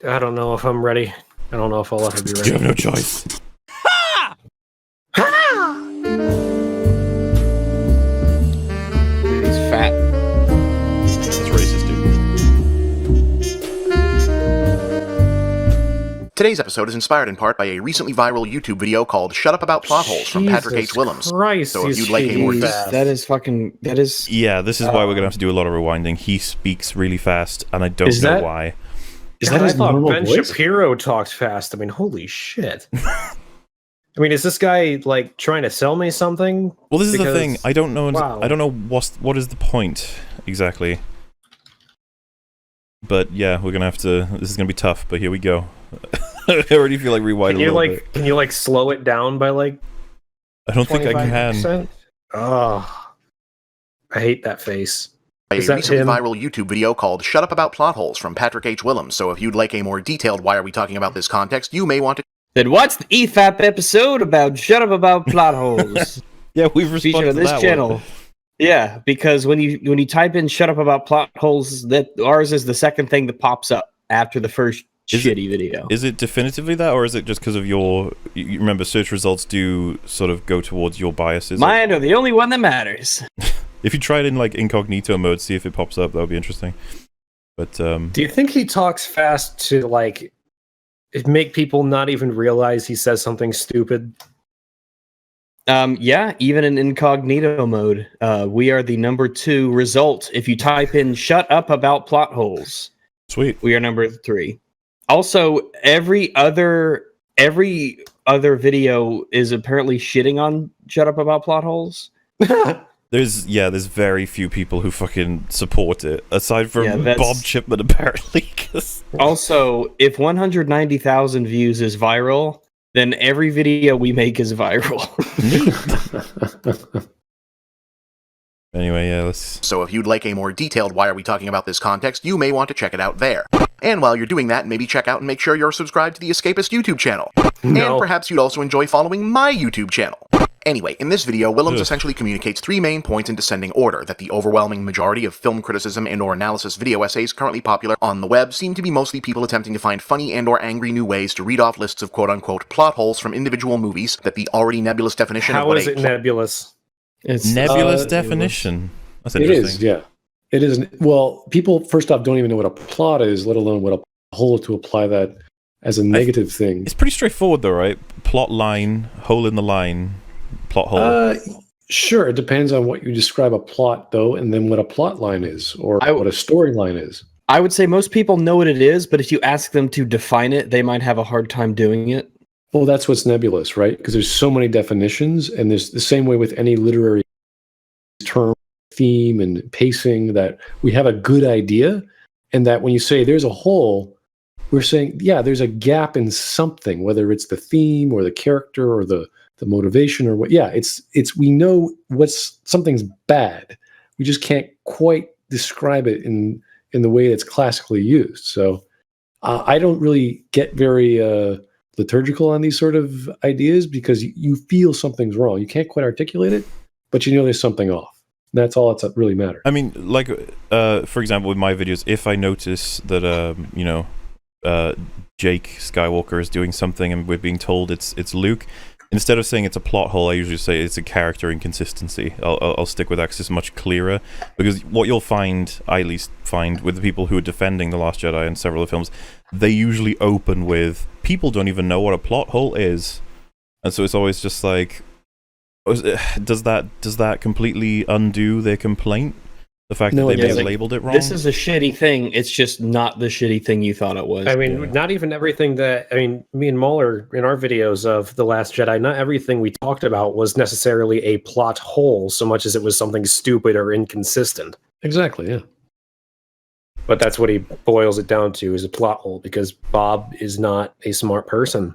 I don't know if I'm ready. I don't know if I'll ever be ready. You have no choice. Dude, he's fat. That's racist, dude. Today's episode is inspired in part by a recently viral YouTube video called Shut Up About Plot Holes from Patrick H. Willems. Christ, So if he's you'd like a more shitty. That is fucking. That is. Yeah, this is why we're gonna have to do a lot of rewinding. He speaks really fast, and I don't Is know that- why. Is that that I his thought normal Ben voice? Shapiro talks fast. I mean, holy shit. I mean, is this guy like trying to sell me something? Well, this is the Because- thing. I don't know. wow. I don't know what is the point exactly. But yeah, we're gonna have to. This is gonna be tough. But here we go. I already feel like rewinding Can a you little like bit. can you like slow it down by like I don't think I can. 25%? Oh, I hate that face. A Is that recently him? viral YouTube video called Shut Up About Plot Holes from Patrick H. Willems. So if you'd like a more detailed why are we talking about this context, you may want to Then what's the EFAP episode about? Shut up about plot holes. Yeah, we've Feature responded on to this that channel. one. Yeah, because when you type in "shut up about plot holes," that ours is the second thing that pops up after the first Is it- shitty video. Is it definitively that, or is it just because of your? You remember, search results do sort of go towards your biases. Mine are the only one that matters. If you try it in like incognito mode, see if it pops up. That would be interesting. But Do you think he talks fast to like make people not even realize he says something stupid? Yeah, even in incognito mode, we are the number 2 result. If you type in "shut up about plot holes," sweet. we are number 3. Also, every other video is apparently shitting on "shut up about plot holes." There's very few people who fucking support it, aside from Yeah, that's- Bob Chipman apparently. 'Cause Also, if 190,000 views is viral, then every video we make is viral. anyway, yeah, let's. So if you'd like a more detailed why are we talking about this context, you may want to check it out there. And while you're doing that, maybe check out and make sure you're subscribed to the Escapist YouTube channel. No. And perhaps you'd also enjoy following my YouTube channel. Anyway, in this video, Willems Ugh. essentially communicates 3 main points in descending order: that the overwhelming majority of film criticism and/or analysis video essays currently popular on the web seem to be mostly people attempting to find funny and/or angry new ways to read off lists of quote-unquote plot holes from individual movies, that the already nebulous definition of How what is it nebulous? It's Nebulous definition. That's It interesting. is, yeah. It is. Well, people first off don't even know what a plot is, let alone what a hole to apply that as a negative thing. It's pretty straightforward, though, right? Plot line, hole in the line, plot hole. Sure, it depends on what you describe a plot, though, and then what a plot line is, or what a storyline is. I would say most people know what it is, but if you ask them to define it, they might have a hard time doing it. Well, that's what's nebulous, right? Because there's so many definitions, and there's the same way with any literary term, theme, and pacing, that we have a good idea, and that when you say there's a hole, we're saying, yeah, there's a gap in something, whether it's the theme or the character or the motivation or what. Yeah, it's we know something's bad. We just can't quite describe it in the way it's classically used. So I don't really get very liturgical on these sort of ideas, because you feel something's wrong. You can't quite articulate it, but you know there's something off. That's all that really matters. I mean, like, for example, with my videos, if I notice that, Jake Skywalker is doing something and we're being told it's Luke, instead of saying it's a plot hole, I usually say it's a character inconsistency. I'll stick with that 'cause it's much clearer. Because what you'll find, I at least find, with the people who are defending The Last Jedi and several of the films, they usually open with, people don't even know what a plot hole is. And so it's always just like, does that completely undo their complaint? The fact No, that it they may have doesn't. labeled it wrong? This is a shitty thing. It's just not the shitty thing you thought it was. I mean, not even everything that, I mean, me and Muller in our videos of The Last Jedi, not everything we talked about was necessarily a plot hole so much as it was something stupid or inconsistent. Exactly, yeah. But that's what he boils it down to, is a plot hole, because Bob is not a smart person.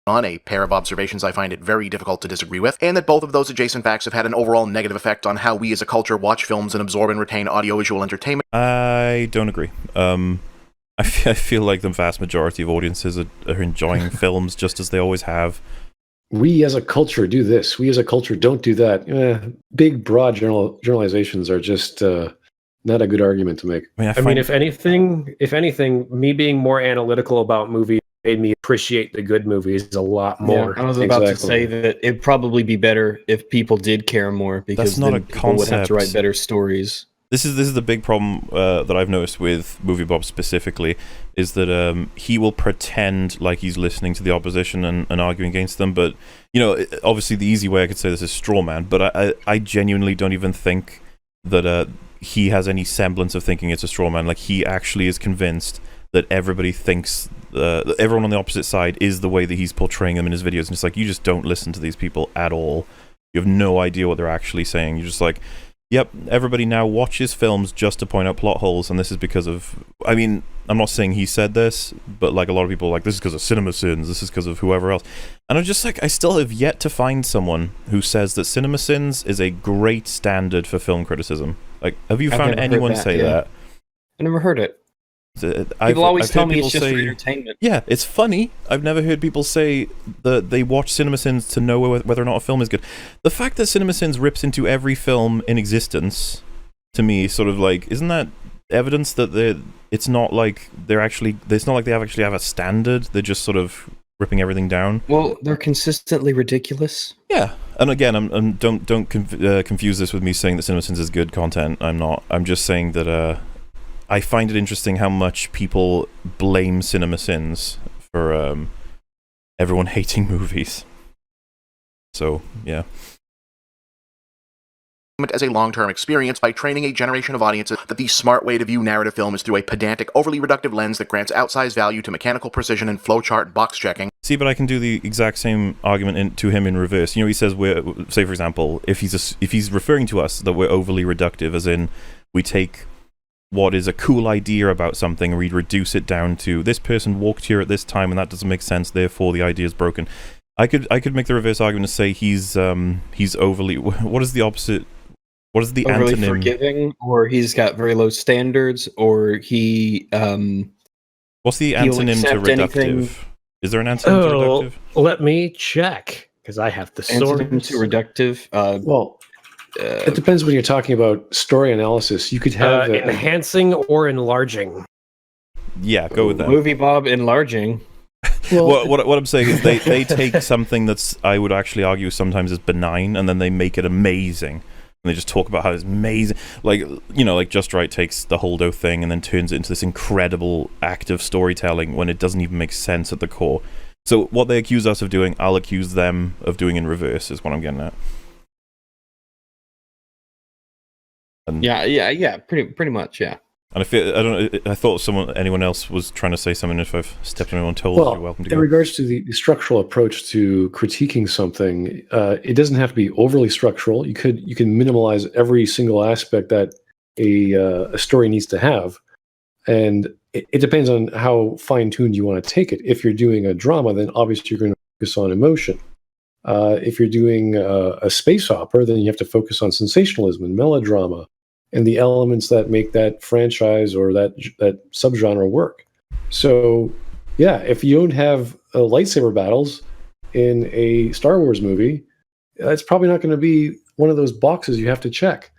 On a pair of observations I find it very difficult to disagree with, and that both of those adjacent facts have had an overall negative effect on how we as a culture watch films and absorb and retain audiovisual entertainment. I don't agree. I feel like the vast majority of audiences are enjoying films just as they always have. We as a culture do this. We as a culture don't do that. Big, broad generalizations are just not a good argument to make. I mean, if anything, me being more analytical about movies made me appreciate the good movies a lot more. Yeah, I was about to say that it'd probably be better if people did care more, because That's not then a people would have to concept. write better stories. This is the big problem that I've noticed with MovieBob specifically, is that he will pretend like he's listening to the opposition and arguing against them, but obviously the easy way I could say this is straw man, but I genuinely don't even think that he has any semblance of thinking it's a straw man. Like, he actually is convinced that everybody thinks that everyone on the opposite side is the way that he's portraying them in his videos, and it's like, you just don't listen to these people at all. You have no idea what they're actually saying. You're just like, yep, everybody now watches films just to point out plot holes, and this is because of... I mean, I'm not saying he said this, but like a lot of people are like, this is because of CinemaSins, this is because of whoever else. And I'm just like, I still have yet to find someone who says that CinemaSins is a great standard for film criticism. Like, have you found anyone say that? I never heard it. People always tell me it's just for entertainment. Yeah, it's funny. I've never heard people say that they watch CinemaSins to know whether or not a film is good. The fact that CinemaSins rips into every film in existence, to me, sort of like, isn't that evidence that it's not like they actually have a standard? They're just sort of ripping everything down. Well, they're consistently ridiculous. Yeah, and again, don't confuse this with me saying that CinemaSins is good content. I'm not. I'm just saying that I find it interesting how much people blame CinemaSins for everyone hating movies. So, yeah. As a long-term experience by training a generation of audiences that the smart way to view narrative film is through a pedantic, overly reductive lens that grants outsized value to mechanical precision and flowchart box checking. See, but I can do the exact same argument to him in reverse. He says say for example, if he's referring to us that we're overly reductive, as in we take what is a cool idea about something and we reduce it down to this person walked here at this time and that doesn't make sense, therefore the idea is broken. I could make the reverse argument and say he's overly... What is the opposite? What is the overly antonym? Forgiving, or he's got very low standards, or he what's the antonym to reductive? Anything... Is there an antonym to reductive? Let me check, because I have the source. Antonym to reductive. It depends when you're talking about story analysis. You could have enhancing or enlarging. Yeah, go with that. MovieBob enlarging. Well, what I'm saying is they take something that's, I would actually argue sometimes is benign, and then they make it amazing. And they just talk about how it's amazing. Like, like Just Right takes the Holdo thing and then turns it into this incredible act of storytelling when it doesn't even make sense at the core. So what they accuse us of doing, I'll accuse them of doing in reverse, is what I'm getting at. And pretty much, yeah. And I thought anyone else was trying to say something. If I've stepped on anyone's toes, you're welcome to go. In regards to the structural approach to critiquing something, it doesn't have to be overly structural. You can minimalize every single aspect that a story needs to have, and it depends on how fine-tuned you want to take it. If you're doing a drama, then obviously you're going to focus on emotion. If you're doing a space opera, then you have to focus on sensationalism and melodrama and the elements that make that franchise or that subgenre work. So, yeah, if you don't have lightsaber battles in a Star Wars movie, it's probably not going to be one of those boxes you have to check.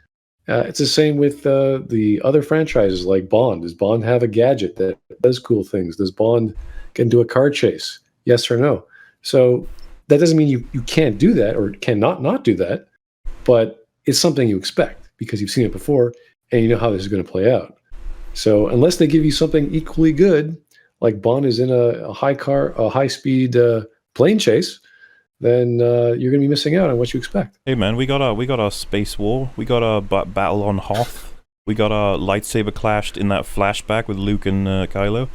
It's the same with the other franchises like Bond. Does Bond have a gadget that does cool things? Does Bond get do a car chase? Yes or no? So that doesn't mean you can't do that or cannot not do that, but it's something you expect because you've seen it before and you know how this is going to play out. So unless they give you something equally good, like Bond is in a high-speed plane chase, then you're going to be missing out on what you expect. Hey man, we got our space war, we got our battle on Hoth, we got our lightsaber clashed in that flashback with Luke and Kylo.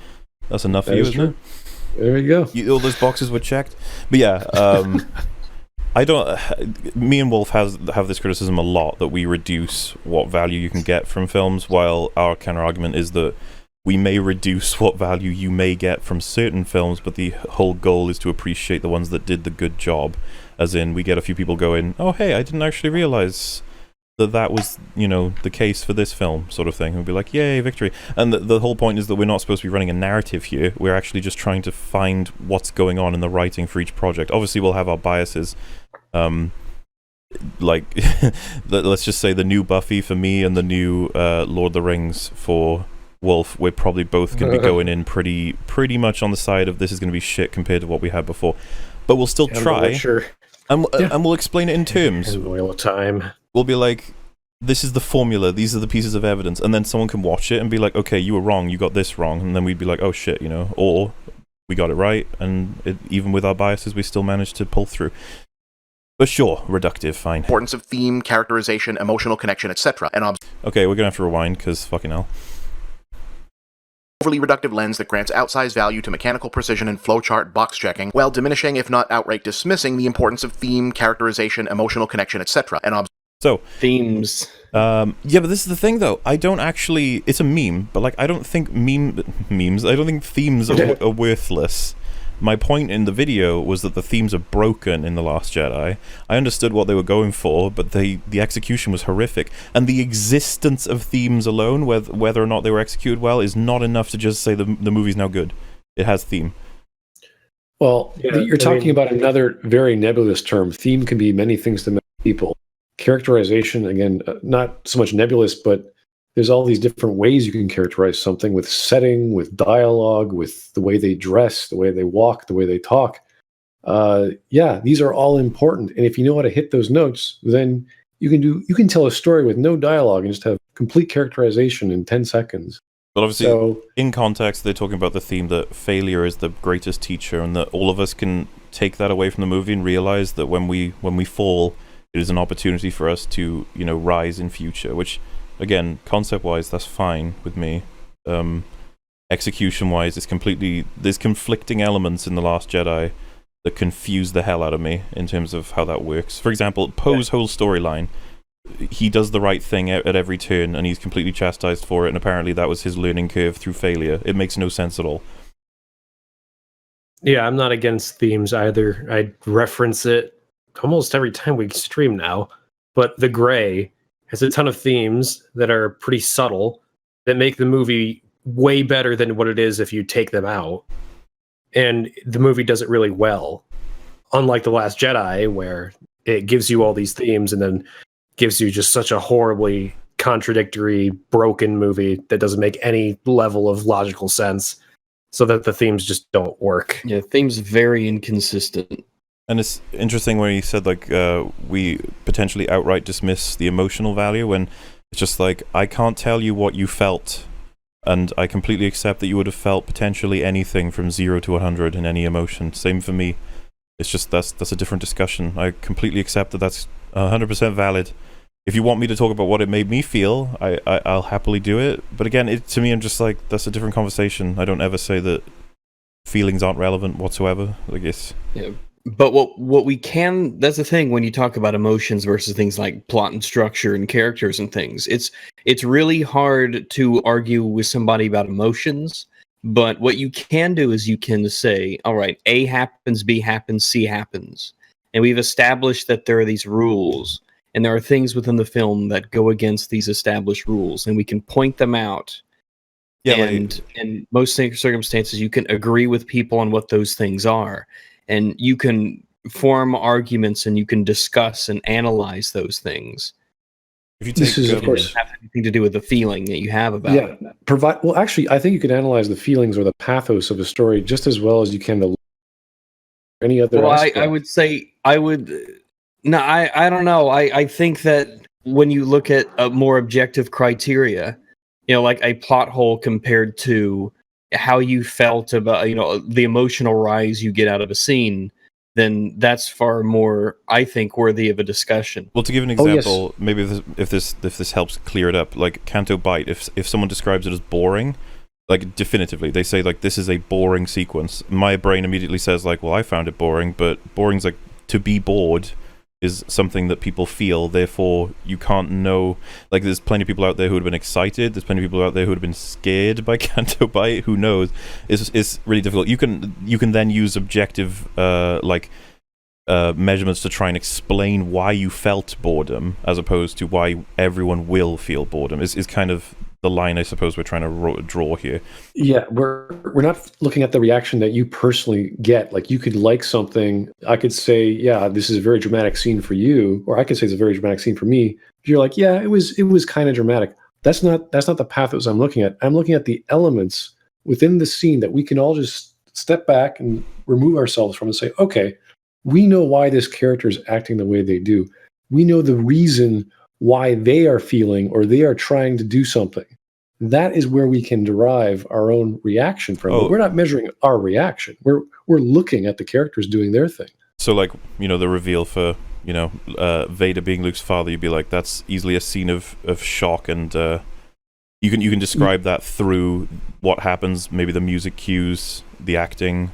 That's enough for you, isn't it? There you go. All those boxes were checked. But yeah, me and Wolf have this criticism a lot that we reduce what value you can get from films, while our counter argument is that we may reduce what value you may get from certain films, but the whole goal is to appreciate the ones that did the good job. As in, we get a few people going, oh hey, I didn't actually realize that was, the case for this film, sort of thing. We'll be like, yay, victory. And the whole point is that we're not supposed to be running a narrative here. We're actually just trying to find what's going on in the writing for each project. Obviously, we'll have our biases. like, let's just say the new Buffy for me and the new Lord of the Rings for Wolf, we're probably both going to be going in pretty much on the side of this is going to be shit compared to what we had before. But we'll still try, and we'll explain it in terms. Wheel of Time. We'll be like, this is the formula, these are the pieces of evidence, and then someone can watch it and be like, okay, you were wrong, you got this wrong, and then we'd be like, oh shit, you know, or we got it right, and even with our biases, we still managed to pull through. But sure, reductive, fine. Importance of theme, characterization, emotional connection, etc. Okay, we're gonna have to rewind, because fucking hell. Overly reductive lens that grants outsized value to mechanical precision and flowchart box checking, while diminishing, if not outright dismissing, the importance of theme, characterization, emotional connection, etc. So Themes. yeah, but this is the thing, though. I don't actually. It's a meme, but like, I don't think memes. I don't think themes are worthless. My point in the video was that the themes are broken in The Last Jedi. I understood what they were going for, but the execution was horrific. And the existence of themes alone, whether or not they were executed well, is not enough to just say the movie's now good. It has theme. Well, you're talking about another very nebulous term. Theme can be many things to many people. Characterization, again, not so much nebulous, but there's all these different ways you can characterize something, with setting, with dialogue, with the way they dress, the way they walk, the way they talk. Yeah, these are all important. And if you know how to hit those notes, then you can tell a story with no dialogue and just have complete characterization in 10 seconds. But obviously, in context, they're talking about the theme that failure is the greatest teacher, and that all of us can take that away from the movie and realize that when we fall, it is an opportunity for us to, you know, rise in future, which, again, concept-wise, that's fine with me. Execution-wise, there's conflicting elements in The Last Jedi that confuse the hell out of me in terms of how that works. For example, Poe's whole storyline, he does the right thing at every turn, and he's completely chastised for it, and apparently that was his learning curve through failure. It makes no sense at all. Yeah, I'm not against themes either. I reference it almost every time we stream now. But The Gray has a ton of themes that are pretty subtle that make the movie way better than what it is if you take them out. And the movie does it really well. Unlike The Last Jedi, where it gives you all these themes and then gives you just such a horribly contradictory, broken movie that doesn't make any level of logical sense, so that the themes just don't work. Yeah, themes very inconsistent. And it's interesting when you said, like, we potentially outright dismiss the emotional value, when it's just like, I can't tell you what you felt, and I completely accept that you would have felt potentially anything from 0 to 100 in any emotion. Same for me. It's just that's a different discussion. I completely accept that that's 100% valid. If you want me to talk about what it made me feel, I'll happily do it. But again, to me, I'm just like, that's a different conversation. I don't ever say that feelings aren't relevant whatsoever. Like, it's... Yeah. But what we can, that's the thing when you talk about emotions versus things like plot and structure and characters and things. It's really hard to argue with somebody about emotions, but what you can do is you can say, all right, A happens, B happens, C happens. And we've established that there are these rules, and there are things within the film that go against these established rules, and we can point them out. Yeah, and in most circumstances, you can agree with people on what those things are. And you can form arguments, and you can discuss and analyze those things. If you take, this is, of course, have anything to do with the feeling that you have about it. Well, actually, I think you can analyze the feelings or the pathos of a story just as well as you can any other. Well, I would say I don't know. I think that when you look at a more objective criteria, you know, like a plot hole compared to how you felt about, you know, the emotional rise you get out of a scene, then that's far more, I think, worthy of a discussion. Well, to give an example, maybe if this helps clear it up, like Canto Bight, if someone describes it as boring, like definitively, they say like, this is a boring sequence, my brain immediately says like, well, I found it boring, but boring's like, to be bored is something that people feel, therefore you can't know. Like, there's plenty of people out there who would have been excited, there's plenty of people out there who would have been scared by Canto Bight, who knows. It's really difficult. You can then use objective measurements to try and explain why you felt boredom, as opposed to why everyone will feel boredom. Is kind of the line I suppose we're trying to draw here. Yeah, we're not looking at the reaction that you personally get. Like, you could like something. I could say, yeah, this is a very dramatic scene for you, or I could say it's a very dramatic scene for me. You're like, yeah, it was kind of dramatic. That's not the pathos I'm looking at. I'm looking at the elements within the scene that we can all just step back and remove ourselves from and say, okay, we know why this character is acting the way they do. We know the reason why they are feeling or they are trying to do something. That is where we can derive our own reaction from. But we're not measuring our reaction. We're looking at the characters doing their thing. So, like, the reveal for, Vader being Luke's father, you'd be like, that's easily a scene of shock, and you can describe that through what happens, maybe the music cues, the acting.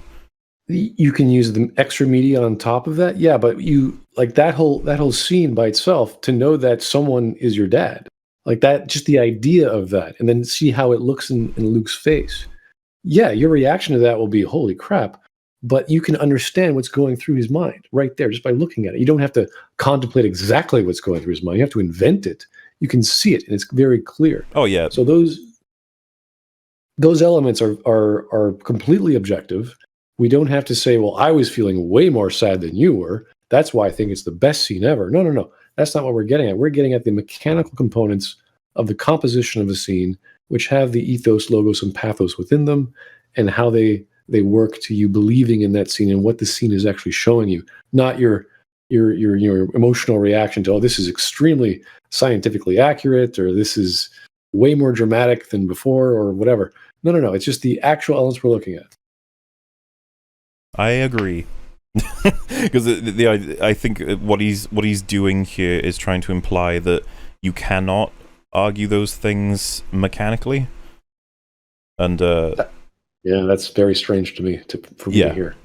You can use the extra media on top of that, yeah. But you like that whole scene by itself, to know that someone is your dad, like that, just the idea of that, and then see how it looks in Luke's face. Yeah, your reaction to that will be, holy crap. But you can understand what's going through his mind right there just by looking at it. You don't have to contemplate exactly what's going through his mind. You have to invent it. You can see it, and it's very clear. Oh yeah. So those elements are completely objective. We don't have to say, well, I was feeling way more sad than you were. That's why I think it's the best scene ever. No. That's not what we're getting at. We're getting at the mechanical components of the composition of the scene, which have the ethos, logos, and pathos within them, and how they work to you believing in that scene and what the scene is actually showing you, not your emotional reaction to, oh, this is extremely scientifically accurate, or this is way more dramatic than before, or whatever. No. It's just the actual elements we're looking at. I agree, because I think what he's doing here is trying to imply that you cannot argue those things mechanically, and yeah, that's very strange to me for me to hear.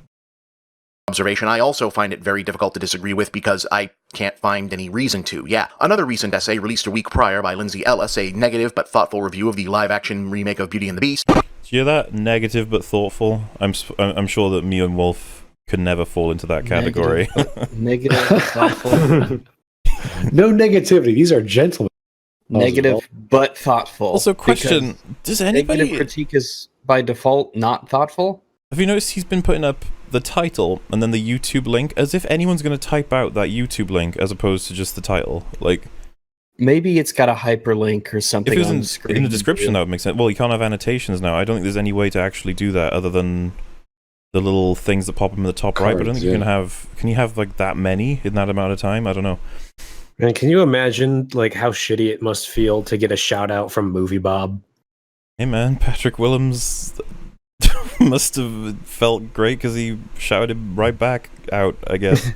Observation I also find it very difficult to disagree with because I can't find any reason to. Yeah, another recent essay released a week prior by Lindsay Ellis, a negative but thoughtful review of the live-action remake of Beauty and the Beast. Do you hear that? Negative but thoughtful. I'm sure that me and Wolf could never fall into that category. Negative but thoughtful. No negativity. These are gentlemen. Negative but thoughtful. Also, question: does anybody negative critique is by default not thoughtful? Have you noticed he's been putting up the title and then the YouTube link as if anyone's going to type out that YouTube link as opposed to just the title? Like, maybe it's got a hyperlink or something. If it was on the screen. in the description, that would make sense. Well, you can't have annotations now. I don't think there's any way to actually do that other than the little things that pop up in the top right. But I don't think you can have. Can you have like that many in that amount of time? I don't know. Man, can you imagine like how shitty it must feel to get a shout out from MovieBob? Hey man, Patrick Willems must have felt great because he shouted right back out, I guess.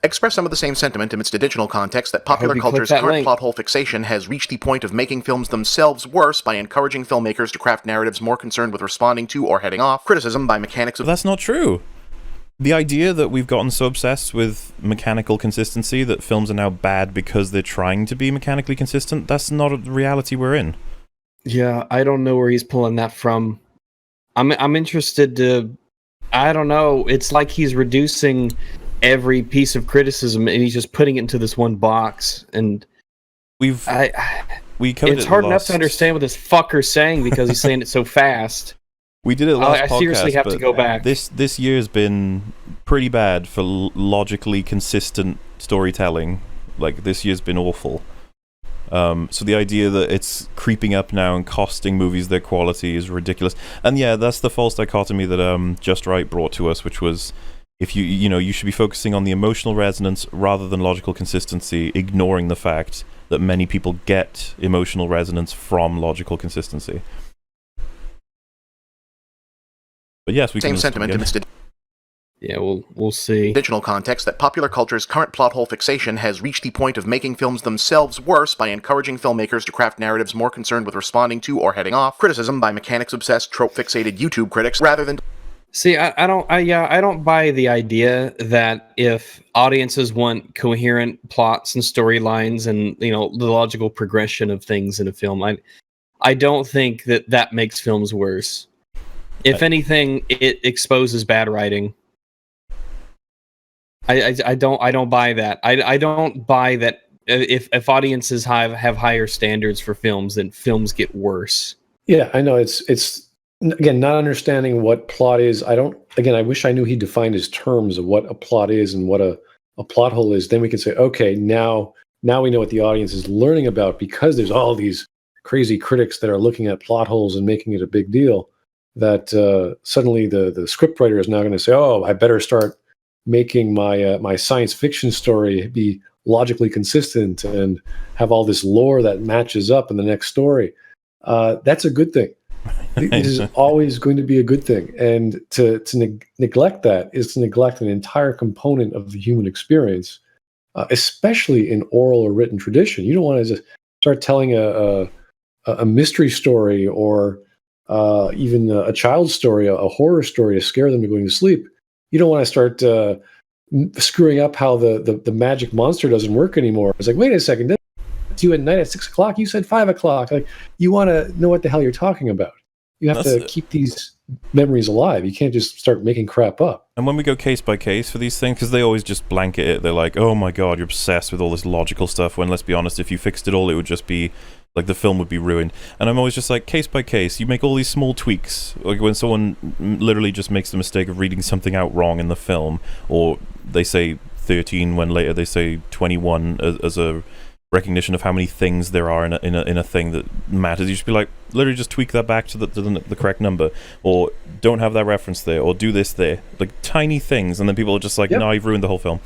Express some of the same sentiment amidst additional context that popular culture's current plot hole fixation has reached the point of making films themselves worse by encouraging filmmakers to craft narratives more concerned with responding to or heading off criticism by mechanics of... But that's not true. The idea that we've gotten so obsessed with mechanical consistency that films are now bad because they're trying to be mechanically consistent, that's not a reality we're in. Yeah, I don't know where he's pulling that from. I'm interested to... I don't know. It's like he's reducing every piece of criticism and he's just putting it into this one box. And we covered it's hard enough to understand what this fucker's saying because he's saying it so fast. We did it last podcast. I seriously have to go back. This year's been pretty bad for logically consistent storytelling. Like, this year's been awful. So the idea that it's creeping up now and costing movies their quality is ridiculous. And yeah, that's the false dichotomy that Just Right brought to us, which was if you should be focusing on the emotional resonance rather than logical consistency, ignoring the fact that many people get emotional resonance from logical consistency. But yes, we same can sentiment amidst yeah, we'll see. Additional context that popular culture's current plot hole fixation has reached the point of making films themselves worse by encouraging filmmakers to craft narratives more concerned with responding to or heading off criticism by mechanics-obsessed, trope-fixated YouTube critics rather than... See, I don't buy the idea that if audiences want coherent plots and storylines and, the logical progression of things in a film, I don't think that makes films worse. If anything, it exposes bad writing. I don't buy that. I don't buy that if audiences have higher standards for films, then films get worse. Yeah, I know. It's again not understanding what plot is. I wish I knew he defined his terms of what a plot is and what a plot hole is. Then we can say, okay, now we know what the audience is learning about, because there's all these crazy critics that are looking at plot holes and making it a big deal. That suddenly the scriptwriter is now going to say, oh, I better start making my science fiction story be logically consistent and have all this lore that matches up in the next story. That's a good thing. This is always going to be a good thing. And to neglect that is to neglect an entire component of the human experience, especially in oral or written tradition. You don't want to just start telling a mystery story or even a child's story, a horror story to scare them to going to sleep. You don't want to start screwing up how the magic monster doesn't work anymore. It's like, wait a second, that's you at night at 6 o'clock. You said 5 o'clock. Like, you want to know what the hell you're talking about. You have to keep these memories alive. You can't just start making crap up. And when we go case by case for these things, because they always just blanket it, they're like, oh my god, you're obsessed with all this logical stuff, when let's be honest, if you fixed it all, it would just be like the film would be ruined. And I'm always just like, case by case, you make all these small tweaks. Like when someone literally just makes the mistake of reading something out wrong in the film, or they say 13 when later they say 21 as a recognition of how many things there are in a thing that matters. You should be like, literally just tweak that back to the correct number, or don't have that reference there, or do this there. Like tiny things, and then people are just like, no, you've ruined the whole film.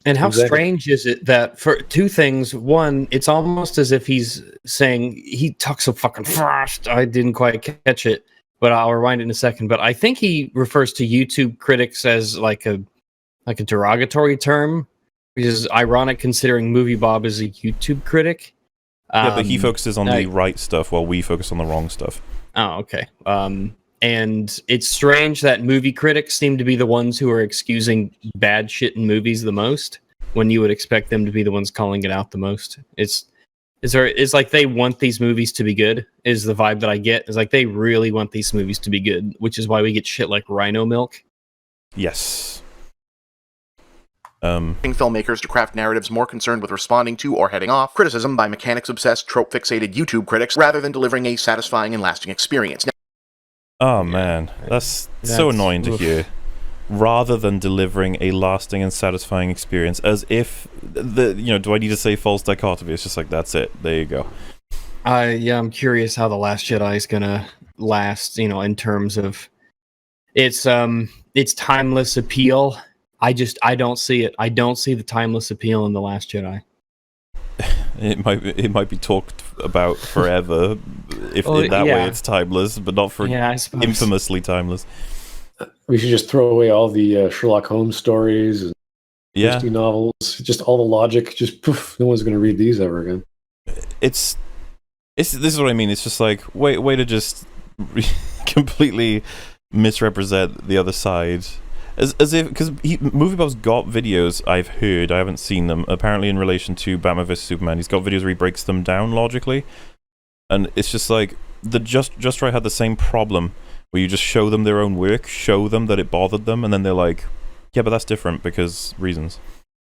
And how strange is it that, for two things, one, it's almost as if he's saying, he talks so fucking fast, I didn't quite catch it, but I'll rewind it in a second. But I think he refers to YouTube critics as like a derogatory term, which is ironic considering MovieBob is a YouTube critic. Yeah, but he focuses on the right stuff while we focus on the wrong stuff. Oh, okay. And it's strange that movie critics seem to be the ones who are excusing bad shit in movies the most, when you would expect them to be the ones calling it out the most. It's like they want these movies to be good, is the vibe that I get. It's like they really want these movies to be good, which is why we get shit like Rhino Milk. Yes. Filmmakers to craft narratives more concerned with responding to or heading off criticism by mechanics-obsessed, trope-fixated YouTube critics rather than delivering a satisfying and lasting experience. Oh man, that's so annoying to hear. Rather than delivering a lasting and satisfying experience, as if do I need to say false dichotomy? It's just like, that's it. There you go. I'm curious how The Last Jedi is gonna last. In terms of its timeless appeal. I don't see it. I don't see the timeless appeal in The Last Jedi. It might be talked about forever if in that way it's timeless, but not for infamously timeless. We should just throw away all the Sherlock Holmes stories and Christie novels, just all the logic. Just poof, no one's going to read these ever again. This is what I mean. It's just like way to just completely misrepresent the other side. As if, because MovieBob's got videos I've heard, I haven't seen them, apparently in relation to Batman vs Superman. He's got videos where he breaks them down logically, and it's just like, the Just Right had the same problem, where you just show them their own work, show them that it bothered them, and then they're like, yeah, but that's different because reasons.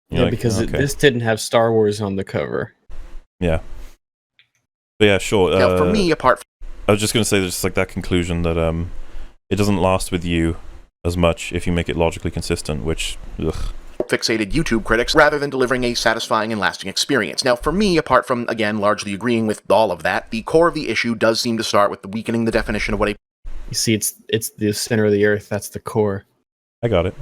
Because this didn't have Star Wars on the cover. Yeah. But yeah, sure. Now, for me, I was just going to say, there's just like that conclusion that it doesn't last with you as much if you make it logically consistent, which, fixated YouTube critics rather than delivering a satisfying and lasting experience. Now, for me, apart from, again, largely agreeing with all of that, the core of the issue does seem to start with the weakening the definition of what a... You see, it's the center of the earth, that's the core. I got it.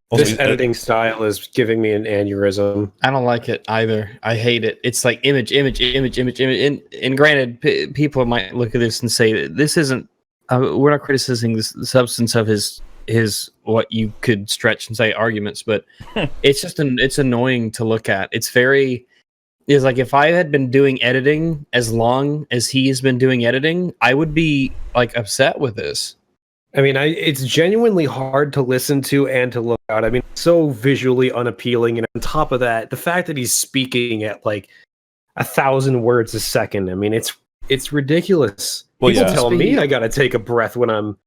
Also, this editing style is giving me an aneurysm. I don't like it either. I hate it. It's like image. And granted, people might look at this and say, this isn't... we're not criticizing the substance of his what you could stretch and say arguments, but it's just it's annoying to look at. It's like, if I had been doing editing as long as he has been doing editing, I would be like upset with this. I mean, it's genuinely hard to listen to and to look at. I mean, it's so visually unappealing, and on top of that, the fact that he's speaking at like 1,000 words a second. I mean, it's ridiculous. Well, People tell me I gotta take a breath when I'm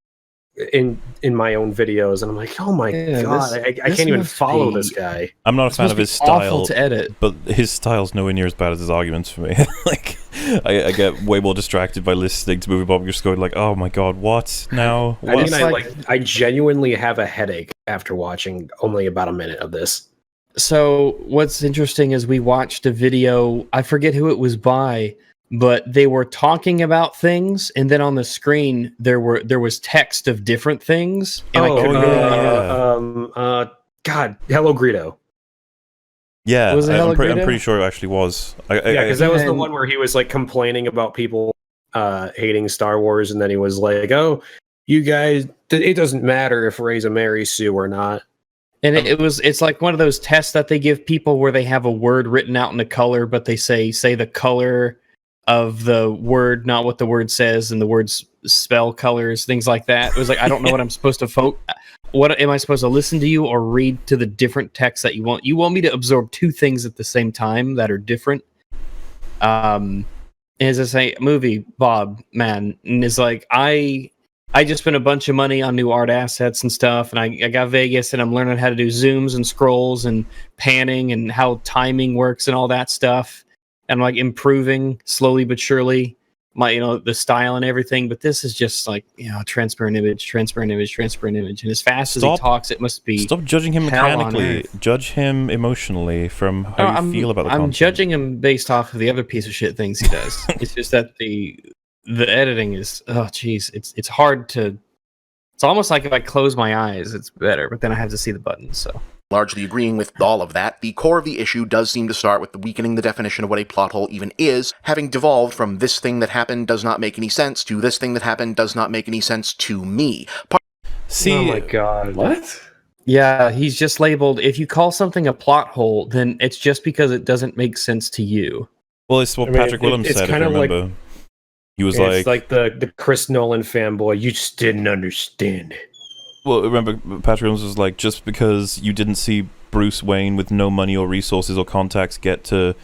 in my own videos, and I'm like, oh my god, I this can't even must follow be- this guy. I'm not a fan of his style, Awful to edit. but his style's nowhere near as bad as his arguments for me. Like, I get way more distracted by listening to MovieBob, just going like, oh my god, what now? I What? mean, I genuinely have a headache after watching only about a minute of this. So what's interesting is we watched a video, I forget who it was by, but they were talking about things, and then on the screen there was text of different things. And I couldn't really God, Hello Greedo. Yeah, Was it I'm Hello pretty sure it actually was. Yeah, because that was the and- one where he was like complaining about people hating Star Wars, and then he was like, "Oh, you guys, it doesn't matter if Rey's a Mary Sue or not." And it's like one of those tests that they give people where they have a word written out in a color, but they say the color of the word, not what the word says, and the words spell colors, things like that. It was like, I don't know what I'm supposed to what am I supposed to listen to you or read to the different text that you want? You want me to absorb two things at the same time that are different. As I say, MovieBob, man, and it's like I just spent a bunch of money on new art assets and stuff, and I got Vegas, and I'm learning how to do zooms and scrolls and panning and how timing works and all that stuff. And I'm like improving slowly but surely the style and everything. But this is just like, transparent image. And as fast as he talks, it must be. Stop judging him hell on mechanically. earth. Judge him emotionally from how you feel about the I'm content. judging him based off of the other piece of shit things he does. It's just that the editing is, it's hard to. It's almost like if I close my eyes, it's better, but then I have to see the buttons. So Largely agreeing with all of that, the core of the issue does seem to start with the weakening the definition of what a plot hole even is, having devolved from this thing that happened does not make any sense to this thing that happened does not make any sense to me. See, Oh my god, What? yeah, he's just labeled. If you call something a plot hole, then it's just because it doesn't make sense to you. well, it's what I mean, Patrick Willems it's said, if you kinda like- remember. He was It's like the Chris Nolan fanboy. You just didn't understand it. well, remember, Patrick Willems was like, just because you didn't see Bruce Wayne with no money or resources or contacts get to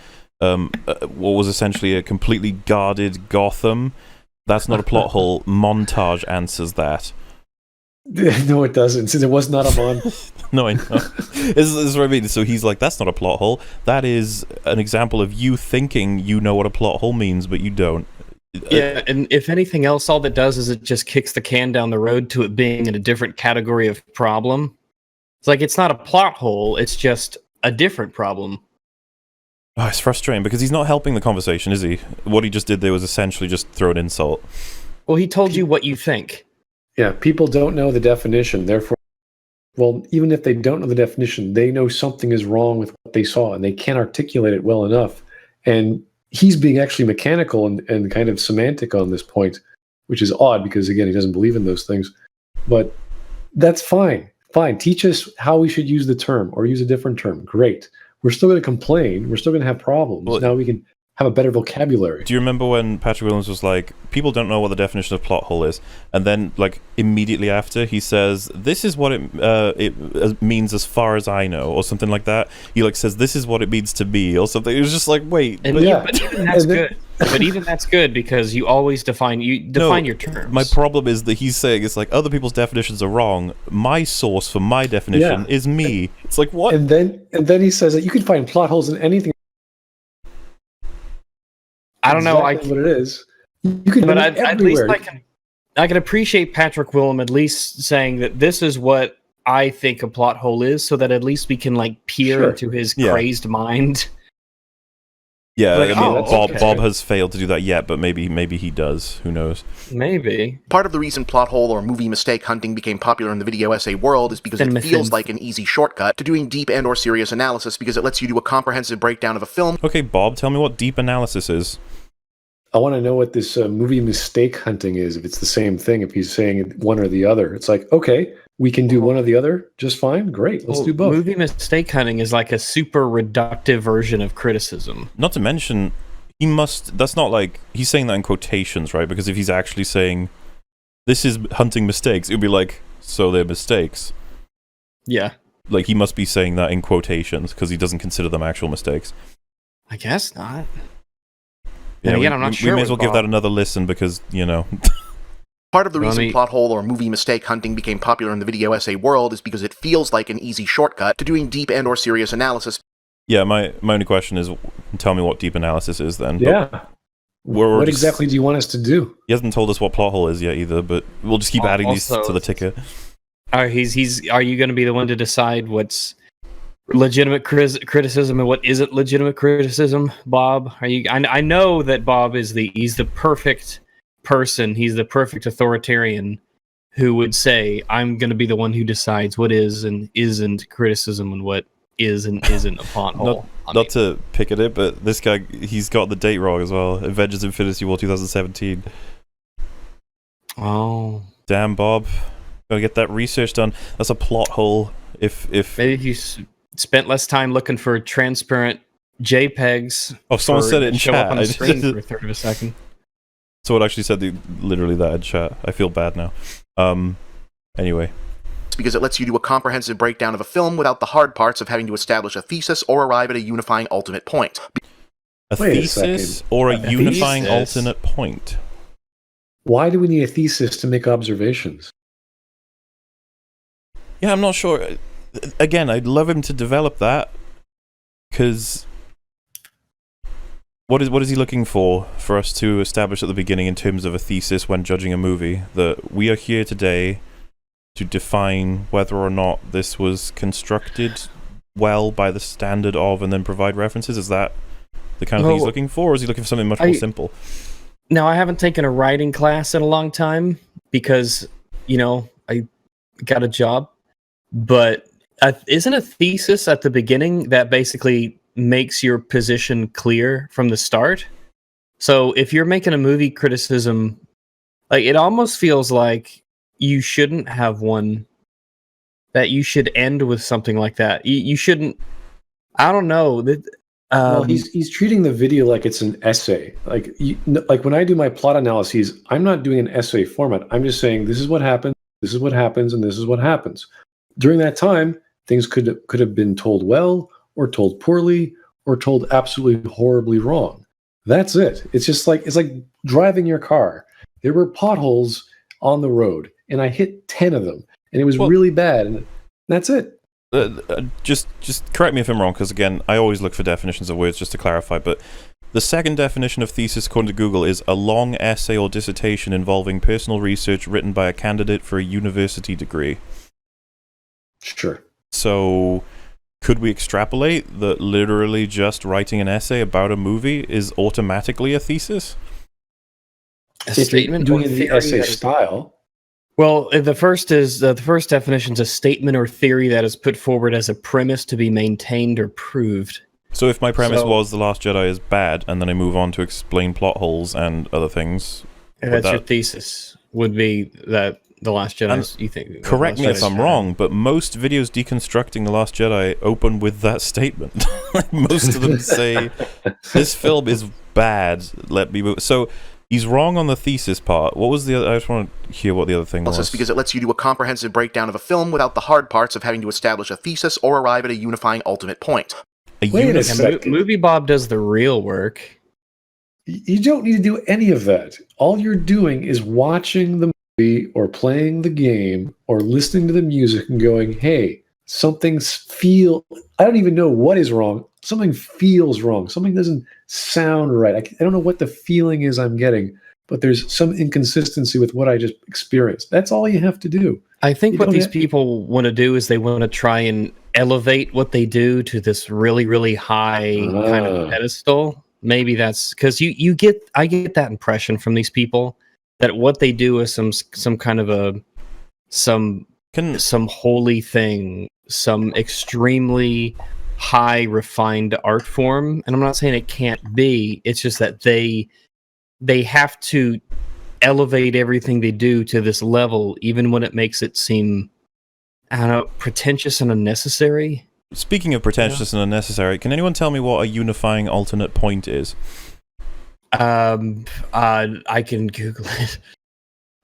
what was essentially a completely guarded Gotham, that's not a plot hole. Montage answers that. No, it doesn't. Since it was not a mon. No, I know. This is what I mean. So he's like, that's not a plot hole. That is an example of you thinking you know what a plot hole means, but you don't. Yeah, and if anything else, all that does is it just kicks the can down the road to it being in a different category of problem. It's like it's not a plot hole; it's just a different problem. Oh, it's frustrating because he's not helping the conversation, is he? What he just did there was essentially just throw an insult. Well, he told you what you think. Yeah, people don't know the definition. Therefore, well, even if they don't know the definition, they know something is wrong with what they saw, and they can't articulate it well enough. And he's being actually mechanical and kind of semantic on this point, which is odd because, again, he doesn't believe in those things. But that's fine. Fine. Teach us how we should use the term or use a different term. Great. We're still going to complain. We're still going to have problems. Well, now we can have a better vocabulary. Do you remember when Patrick Willems was like, people don't know what the definition of plot hole is, and then like immediately after he says, this is what it means as far as I know, or something like that. He like says, this is what it means to me, or something. It was just like, wait, And but- yeah. but even that's good. But even that's good because you always define your terms. My problem is that he's saying it's like other people's definitions are wrong. My source for my definition Yeah. is me. It's like, what? And then he says that you can find plot holes in anything. I don't know. Exactly what it is. You can But find it at least everywhere. I can appreciate Patrick Willem at least saying that this is what I think a plot hole is, so that at least we can like peer Sure. into his Yeah. crazed mind. Yeah, Like, I mean, oh, Bob okay. Bob has failed to do that yet, but maybe he does. Who knows? Maybe. Part of the reason plot hole or movie mistake hunting became popular in the video essay world is because it Then feels myth- like an easy shortcut to doing deep and or serious analysis because it lets you do a comprehensive breakdown of a film Okay, Bob, tell me what deep analysis is. I want to know what this movie mistake hunting is. If it's the same thing, if he's saying one or the other, it's like, okay, we can do one or the other just fine. Great, let's do both. Movie mistake hunting is like a super reductive version of criticism. Not to mention, he must. That's not like he's saying that in quotations, right? Because if he's actually saying this is hunting mistakes, it would be like, so they're mistakes. Yeah, Like he must be saying that in quotations because he doesn't consider them actual mistakes. I guess not. Yeah, And again, we, I'm not we sure may as well with give that Bob. another listen because Part of the reason plot hole or movie mistake hunting became popular in the video essay world is because it feels like an easy shortcut to doing deep and or serious analysis. Yeah, my only question is, tell me what deep analysis is then. Yeah. What exactly do you want us to do? He hasn't told us what plot hole is yet either, but we'll just keep adding these to the ticker. Are you going to be the one to decide what's legitimate criticism and what isn't legitimate criticism, Bob? I know that Bob is he's the perfect person. He's the perfect authoritarian who would say, I'm going to be the one who decides what is and isn't criticism and what is and isn't a plot hole. Not to pick at it, but this guy, he's got the date wrong as well. Avengers Infinity War 2017. Oh. Damn, Bob. Gotta get that research done. That's a plot hole. If maybe if you spent less time looking for transparent JPEGs. Oh, someone said it in show chat. Up on the screen for a third of a second. Someone actually said literally that in chat. I feel bad now. Anyway. It's because it lets you do a comprehensive breakdown of a film without the hard parts of having to establish a thesis or arrive at a unifying ultimate point. A thesis or a unifying alternate point? Why do we need a thesis to make observations? Yeah, I'm not sure. Again, I'd love him to develop that, because what is he looking for us to establish at the beginning in terms of a thesis when judging a movie? That we are here today to define whether or not this was constructed well by the standard of, and then provide references? Is that the kind of thing he's looking for, or is he looking for something much more simple? Now, I haven't taken a writing class in a long time because, I got a job. But isn't a thesis at the beginning that basically makes your position clear from the start? So if you're making a movie criticism, like, it almost feels like you shouldn't have one, that you should end with something like that. You shouldn't. I don't know. Well, he's treating the video like it's an essay. Like when I do my plot analyses, I'm not doing an essay format. I'm just saying this is what happened, this is what happens, and this is what happens. During that time, things could have been told well, or told poorly, or told absolutely horribly wrong. That's it. It's like driving your car. There were potholes on the road, and I hit 10 of them, and it was really bad. And that's it. Just correct me if I'm wrong, because again, I always look for definitions of words just to clarify. But the second definition of thesis, according to Google, is a long essay or dissertation involving personal research written by a candidate for a university degree. Sure. So, could we extrapolate that literally just writing an essay about a movie is automatically a thesis? A statement doing it in the essay style. Well, the first definition is a statement or theory that is put forward as a premise to be maintained or proved. So, if my premise was The Last Jedi is bad, and then I move on to explain plot holes and other things, that's your thesis. Would be that The Last Jedi, you think? Correct me if I'm wrong, but most videos deconstructing The Last Jedi open with that statement. Most of them say, this film is bad, let me move. So, he's wrong on the thesis part. What was the other? I just want to hear what the other thing was. It's because it lets you do a comprehensive breakdown of a film without the hard parts of having to establish a thesis or arrive at a unifying ultimate point. Wait a second. MovieBob does the real work. You don't need to do any of that. All you're doing is watching the movie or playing the game or listening to the music and going, hey, I don't even know what is wrong. Something feels wrong. Something doesn't sound right. I don't know what the feeling is I'm getting, but there's some inconsistency with what I just experienced. That's all you have to do. I think what these people want to do is they want to try and elevate what they do to this really, really high kind of pedestal. Maybe that's because I get that impression from these people that what they do is some kind of some holy thing, some extremely high refined art form. And I'm not saying it can't be. It's just that they have to elevate everything they do to this level, even when it makes it seem, I don't know, pretentious and unnecessary. Speaking of pretentious and unnecessary, can anyone tell me what a unifying alternate point is? I can Google it.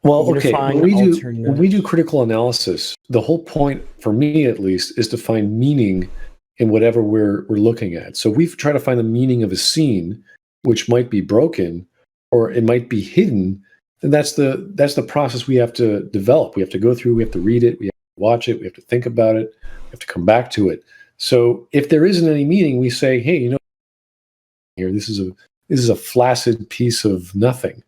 Well, okay. When we do critical analysis, the whole point, for me at least, is to find meaning in whatever we're looking at. So we try to find the meaning of a scene, which might be broken, or it might be hidden then that's the process we have to develop. We have to go through. We have to read it. We have to watch it. We have to think about it. We have to come back to it. So if there isn't any meaning, we say, hey, here, this is a flaccid piece of nothing.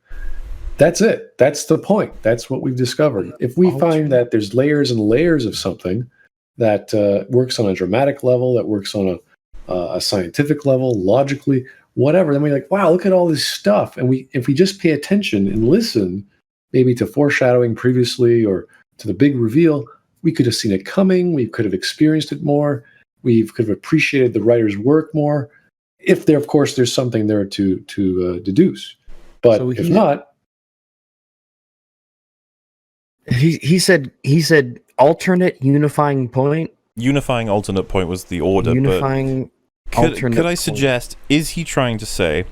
That's it. That's the point. That's what we've discovered. If we find that there's layers and layers of something that works on a dramatic level, that works on a scientific level, logically, whatever, then we're like, wow, look at all this stuff. And if we just pay attention and listen, maybe to foreshadowing previously or to the big reveal, we could have seen it coming. We could have experienced it more. We could have appreciated the writer's work more. If there, of course, there's something there to deduce. But so if not, he said alternate unifying point. Unifying alternate point was the order. Unifying alternate. Could I suggest? Is he trying to say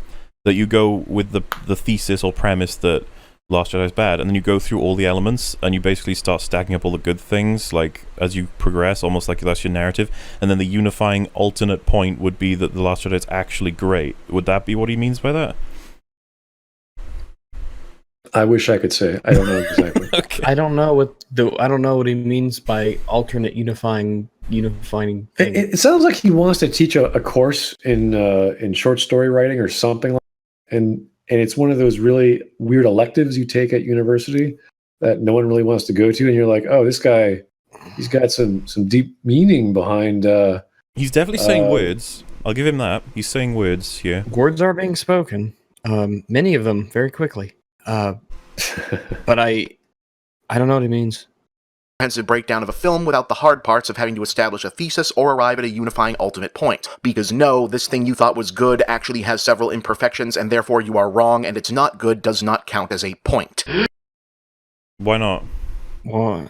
that you go with the thesis or premise that Last Jedi is bad, and then you go through all the elements and you basically start stacking up all the good things, like as you progress, almost like that's your narrative, and then the unifying alternate point would be that the Last Jedi is actually great. Would that be what he means by that? I wish I could say. I don't know exactly. Okay. I don't know what he means by alternate unifying thing. It sounds like he wants to teach a course in short story writing or something like that. And it's one of those really weird electives you take at university that no one really wants to go to, and you're like, oh, this guy, he's got some deep meaning behind. He's definitely saying words. I'll give him that. He's saying words here. Words are being spoken. Many of them very quickly. But I don't know what it means. Comprehensive breakdown of a film without the hard parts of having to establish a thesis or arrive at a unifying ultimate point. Because no, this thing you thought was good actually has several imperfections, and therefore you are wrong, and it's not good does not count as a point. Why not? Why?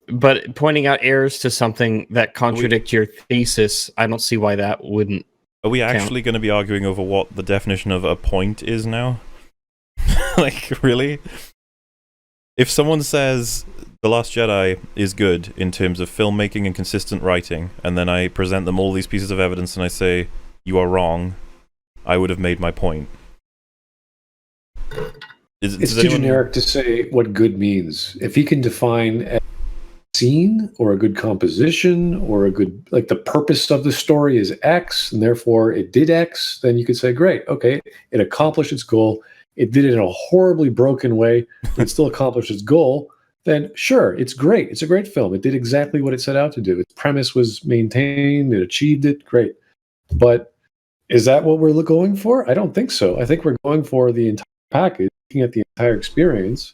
But pointing out errors to something that contradict your thesis, I don't see why that wouldn't. Are we actually going to be arguing over what the definition of a point is now? Like, really? If someone says The Last Jedi is good in terms of filmmaking and consistent writing, and then I present them all these pieces of evidence and I say, you are wrong, I would have made my point. It's too generic to say what good means. If he can define a scene or a good composition or a good, like the purpose of the story is X, and therefore it did X, then you could say, great, okay, it accomplished its goal. It did it in a horribly broken way, but it still accomplished its goal. Then sure, it's great. It's a great film. It did exactly what it set out to do. Its premise was maintained. It achieved it. Great. But is that what we're going for? I don't think so. I think we're going for the entire package, looking at the entire experience,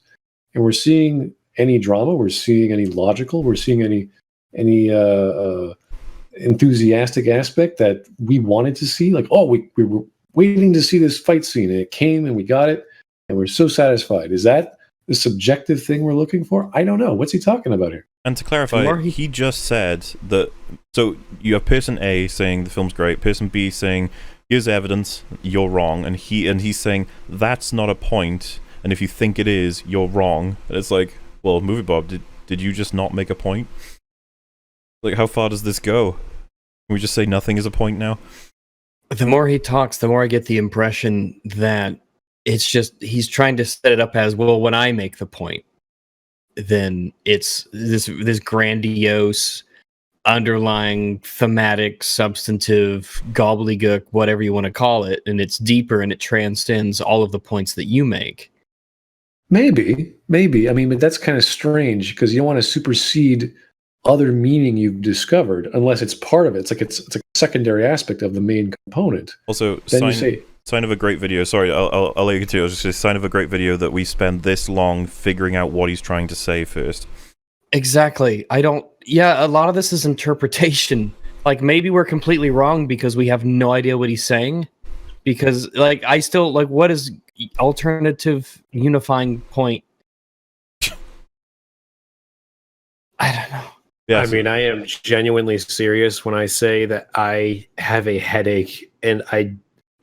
and we're seeing any drama. We're seeing any logical. We're seeing any enthusiastic aspect that we wanted to see. Like, oh, we were waiting to see this fight scene, and it came, and we got it, and we're so satisfied. Is that the subjective thing we're looking for? I don't know. What's he talking about here? And to clarify, he just said that, so you have person A saying the film's great, person B saying, here's evidence, you're wrong, and he's saying, that's not a point, and if you think it is, you're wrong. And it's like, well, MovieBob, did you just not make a point? Like, how far does this go? Can we just say nothing is a point now? The more he talks, the more I get the impression that it's just he's trying to set it up as, well, when I make the point, then it's this grandiose, underlying, thematic, substantive, gobbledygook, whatever you want to call it, and it's deeper and it transcends all of the points that you make. Maybe. I mean, but that's kind of strange because you don't want to supersede other meaning you've discovered unless it's part of it. It's like a secondary aspect of the main component. Also, then sign of a great video. Sorry, I'll let you continue. I was just going to say, sign of a great video that we spend this long figuring out what he's trying to say first. Exactly. A lot of this is interpretation. Like, maybe we're completely wrong because we have no idea what he's saying. Because, like, I still, like, what is alternative unifying point? I don't know. Yeah, I mean, I am genuinely serious when I say that I have a headache, and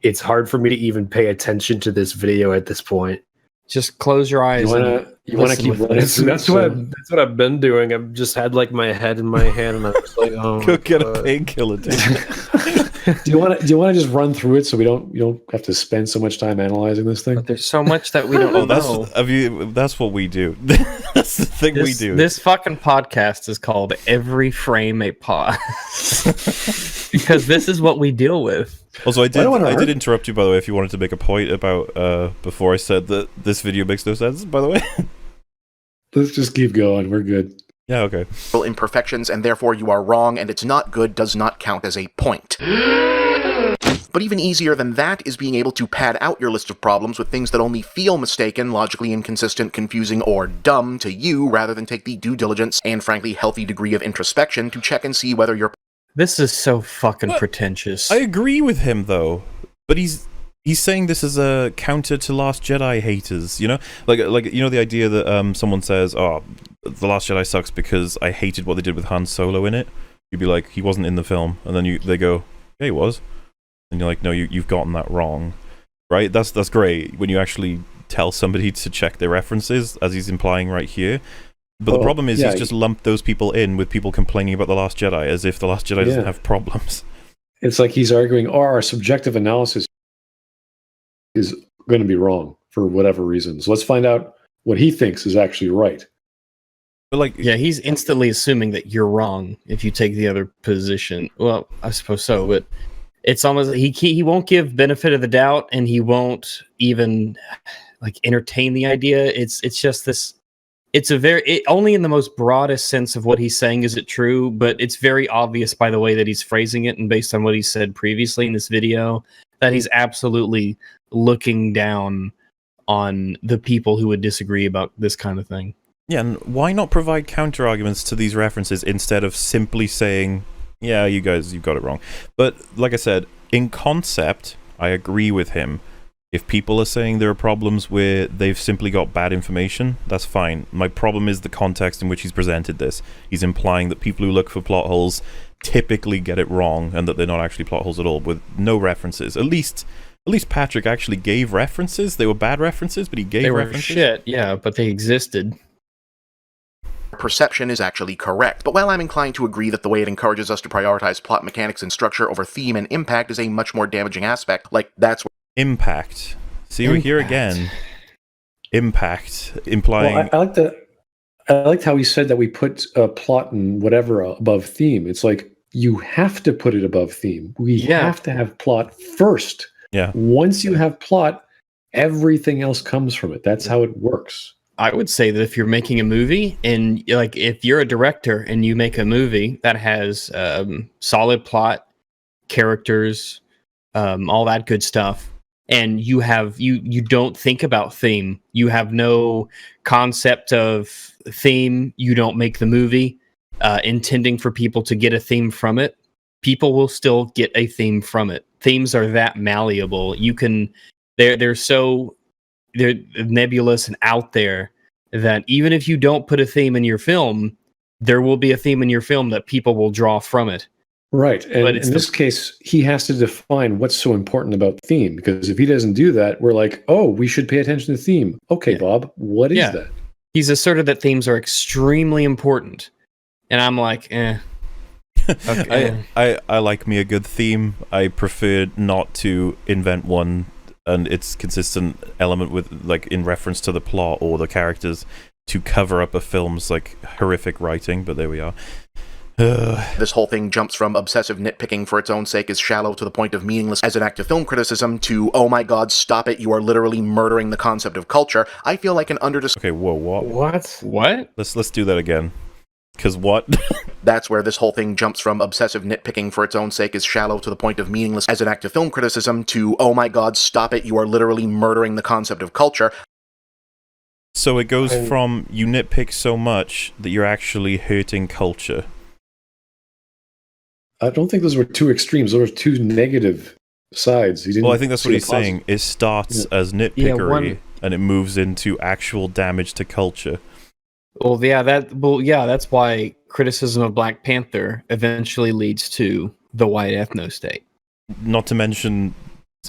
it's hard for me to even pay attention to this video at this point. Just close your eyes. You want to keep running. That's what I've been doing. I've just had like my head in my hand, and I'm just like, oh, go get a painkiller, dude. Do you want to just run through it so you don't have to spend so much time analyzing this thing? But there's so much that we don't Oh, know. that's what we do. That's the thing we do. This fucking podcast is called Every Frame a Pause. Because this is what we deal with. Also, I did interrupt you, by the way, if you wanted to make a point about before I said that this video makes no sense, by the way. Let's just keep going. We're good. Yeah, okay. Imperfections, and therefore you are wrong and it's not good does not count as a point. But even easier than that is being able to pad out your list of problems with things that only feel mistaken, logically inconsistent, confusing, or dumb to you, rather than take the due diligence and frankly healthy degree of introspection to check and see whether you're... This is so fucking pretentious. I agree with him, though. But he's saying this is a counter to Last Jedi haters, you know? Like you know the idea that someone says, oh, The Last Jedi sucks because I hated what they did with Han Solo in it. You'd be like, he wasn't in the film. And then they go, yeah, he was. And you're like, no, you've gotten that wrong. Right? That's great when you actually tell somebody to check their references, as he's implying right here. But the problem is he's just lumped those people in with people complaining about The Last Jedi, as if The Last Jedi doesn't have problems. It's like he's arguing, our subjective analysis is going to be wrong for whatever reasons. Let's find out what he thinks is actually right. But he's instantly assuming that you're wrong if you take the other position. Well, I suppose so, but it's almost he won't give benefit of the doubt, and he won't even entertain the idea. It's just this. It's only in the most broadest sense of what he's saying is it true, but it's very obvious by the way that he's phrasing it and based on what he said previously in this video that he's absolutely looking down on the people who would disagree about this kind of thing. Yeah, and why not provide counter arguments to these references instead of simply saying, yeah, you've got it wrong. But like I said, in concept, I agree with him. If people are saying there are problems where they've simply got bad information, that's fine. My problem is the context in which he's presented this. He's implying that people who look for plot holes typically get it wrong and that they're not actually plot holes at all, with no references. At least Patrick actually gave references. They were bad references, but he gave references. They were shit, yeah, but they existed. Perception is actually correct, but while I'm inclined to agree that the way it encourages us to prioritize plot mechanics and structure over theme and impact is a much more damaging aspect, that's where... Impact. See, we're here again. Impact, implying... Well, I liked how he said that we put plot and whatever above theme. It's like, you have to put it above theme. We have to have plot first. Yeah. Once you have plot, everything else comes from it. That's how it works. I would say that if you're making a movie and if you're a director and you make a movie that has solid plot, characters, all that good stuff, and you don't think about theme, you have no concept of theme, you don't make the movie intending for people to get a theme from it, people will still get a theme from it. Themes are that malleable. They're nebulous and out there that even if you don't put a theme in your film, there will be a theme in your film that people will draw from it. Right. And in this case, he has to define what's so important about theme, because if he doesn't do that, we're like, oh, we should pay attention to theme. Okay, Bob, what is that? He's asserted that themes are extremely important. And I'm like, Okay. I like me a good theme. I prefer not to invent one and its consistent element with in reference to the plot or the characters to cover up a film's horrific writing, but there we are. This whole thing jumps from obsessive nitpicking for its own sake is shallow to the point of meaningless as an act of film criticism to, oh my god, stop it, you are literally murdering the concept of culture. I feel like an Okay, whoa, what? What? Let's do that again. Because what? That's where this whole thing jumps from obsessive nitpicking for its own sake is shallow to the point of meaningless as an act of film criticism to, oh my god, stop it, you are literally murdering the concept of culture. So it goes from you nitpick so much that you're actually hurting culture. I don't think those were two extremes. Those were two negative sides. Well, I think that's what he's saying. It starts as nitpickery and it moves into actual damage to culture. Well, that's why criticism of Black Panther eventually leads to the white ethno state. Not to mention,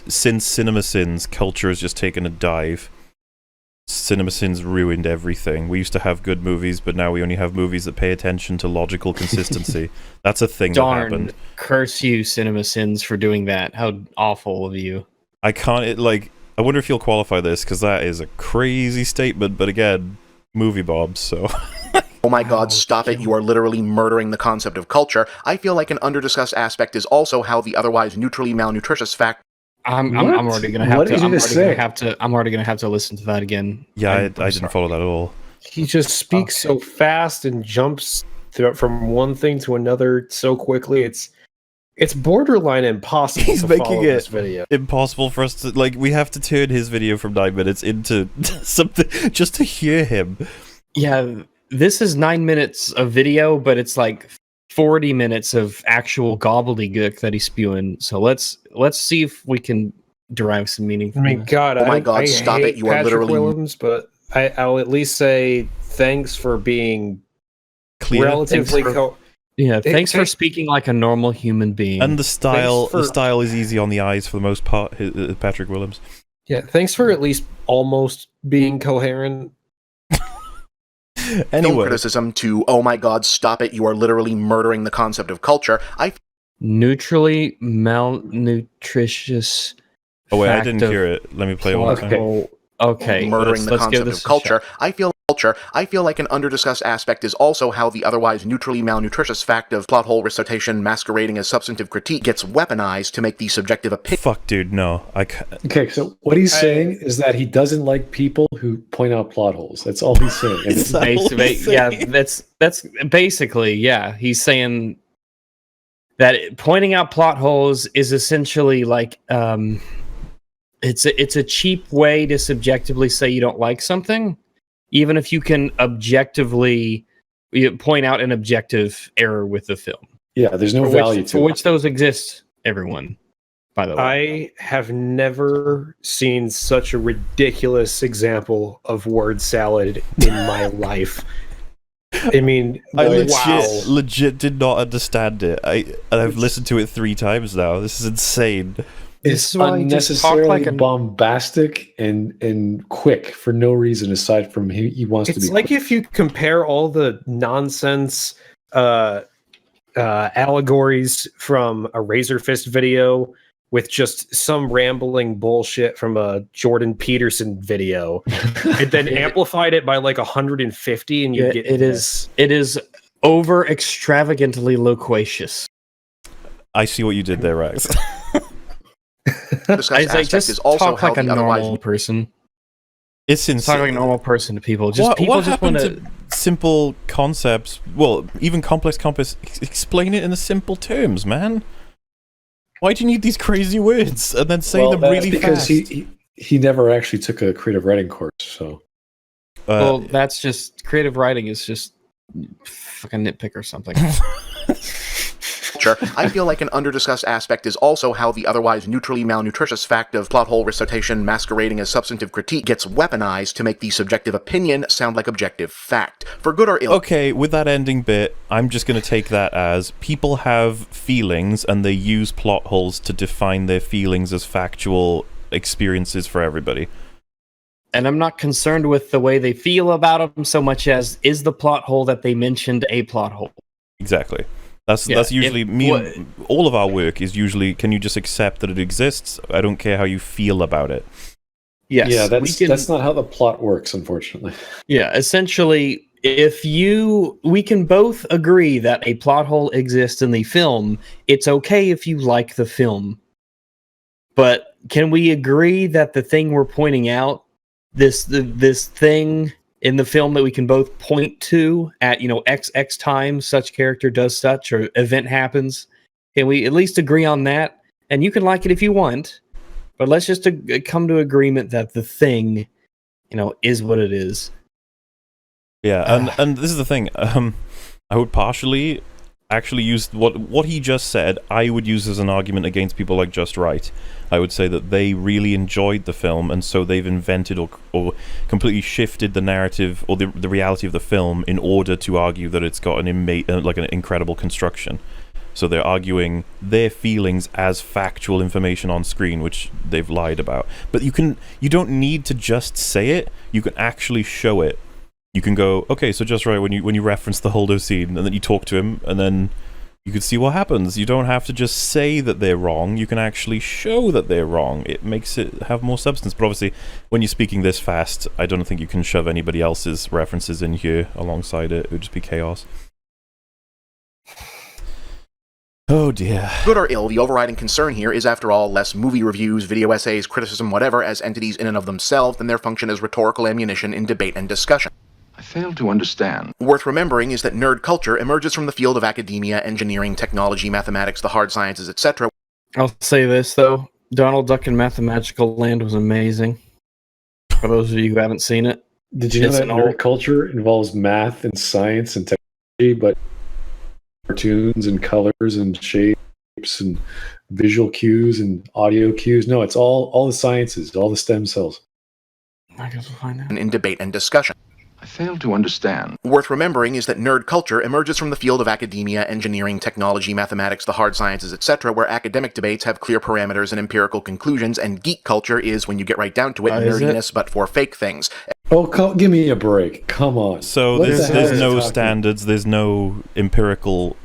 since CinemaSins, culture has just taken a dive. CinemaSins ruined everything. We used to have good movies, but now we only have movies that pay attention to logical consistency. That's a thing that happened. Curse you, CinemaSins, for doing that. How awful of you. I can't, I wonder if you'll qualify this, because that is a crazy statement, but again, MovieBob, so... Oh my god, stop it, you are literally murdering the concept of culture. I feel like an under-discussed aspect is also how the otherwise neutrally malnutritious fact... I'm already gonna have to. I'm already gonna have to listen to that again. Yeah, I didn't follow that at all. He just speaks so fast and jumps from one thing to another so quickly. It's borderline impossible. He's to making it this video. Impossible for us to we have to turn his video from 9 minutes into something just to hear him. Yeah, this is 9 minutes of video, but it's like 40 minutes of actual gobbledygook that he's spewing. So let's see if we can derive some meaning from it. I stop hate it! You are Patrick literally Willems, but I'll at least say thanks for being clear. Relatively thanks for speaking like a normal human being. And the style is easy on the eyes for the most part. Patrick Willems. Yeah, thanks for at least almost being coherent. Film criticism to, oh my god, stop it, you are literally murdering the concept of culture. Neutrally malnutritious. Oh wait, I didn't hear it. Let me play it one more time. Okay, murdering the concept of culture. I feel like an under-discussed aspect is also how the otherwise neutrally malnutritious fact of plot hole recitation masquerading as substantive critique gets weaponized to make the subjective opinion. Fuck, dude, no. Okay, so what he's saying is that he doesn't like people who point out plot holes. That's all he's saying. That's basically, yeah. He's saying that pointing out plot holes is essentially like it's a cheap way to subjectively say you don't like something, even if you can objectively point out an objective error with the film. Yeah, there's no value to it. For which those exist, everyone, by the way. I have never seen such a ridiculous example of word salad in my life. I mean, I legit did not understand it. I've listened to it 3 times now. This is insane. It's unnecessarily bombastic and quick for no reason aside from he wants to be. It's like if you compare all the nonsense allegories from a Razor Fist video with just some rambling bullshit from a Jordan Peterson video, and then amplified it by like 150, and you get it is over extravagantly loquacious. I see what you did there, Rex. Isaac, just talk like a normal person. It's insane. Talk like a normal person to people. What happened to simple concepts? Well, even complex concepts. Explain it in the simple terms, man. Why do you need these crazy words and then say them really because fast? He never actually took a creative writing course, so. Well, that's just creative writing is just fucking nitpick or something. I feel like an under-discussed aspect is also how the otherwise neutrally malnutritious fact of plot hole recitation masquerading as substantive critique gets weaponized to make the subjective opinion sound like objective fact. For good or ill. Okay, with that ending bit, I'm just going to take that as people have feelings and they use plot holes to define their feelings as factual experiences for everybody. And I'm not concerned with the way they feel about them so much as, is the plot hole that they mentioned a plot hole? Exactly. That's usually all of our work is usually, can you just accept that it exists? I don't care how you feel about it. Yes. Yeah, that's not how the plot works, unfortunately. Yeah, essentially, we can both agree that a plot hole exists in the film, it's okay if you like the film. But can we agree that the thing we're pointing out, this thing in the film that we can both point to at, XX times, such character does such, or event happens. Can we at least agree on that? And you can like it if you want, but let's just come to agreement that the thing, is what it is. Yeah, and this is the thing. I would partially actually use what he just said. I would use as an argument against people like Just Right. I would say that they really enjoyed the film, and so they've invented or completely shifted the narrative or the reality of the film in order to argue that it's got an incredible construction. So they're arguing their feelings as factual information on screen, which they've lied about. But you don't need to just say it. You can actually show it. You can go, okay, so just right when you reference the Holdo scene, and then you talk to him, and then you can see what happens. You don't have to just say that they're wrong. You can actually show that they're wrong. It makes it have more substance. But obviously, when you're speaking this fast, I don't think you can shove anybody else's references in here alongside it. It would just be chaos. Oh dear. Good or ill, the overriding concern here is, after all, less movie reviews, video essays, criticism, whatever, as entities in and of themselves than their function as rhetorical ammunition in debate and discussion. I fail to understand. Worth remembering is that nerd culture emerges from the field of academia, engineering, technology, mathematics, the hard sciences, etc. I'll say this, though. Donald Duck in Mathemagical Land was amazing. For those of you who haven't seen it. Did you know that nerd culture involves math and science and technology, but cartoons and colors and shapes and visual cues and audio cues? No, it's all the sciences, all the stem cells. I guess we'll find out. In debate and discussion. I fail to understand. Worth remembering is that nerd culture emerges from the field of academia, engineering, technology, mathematics, the hard sciences, etc., where academic debates have clear parameters and empirical conclusions, and geek culture is, when you get right down to it, nerdiness, but for fake things. Oh, give me a break. Come on. So there's no standards, there's no empirical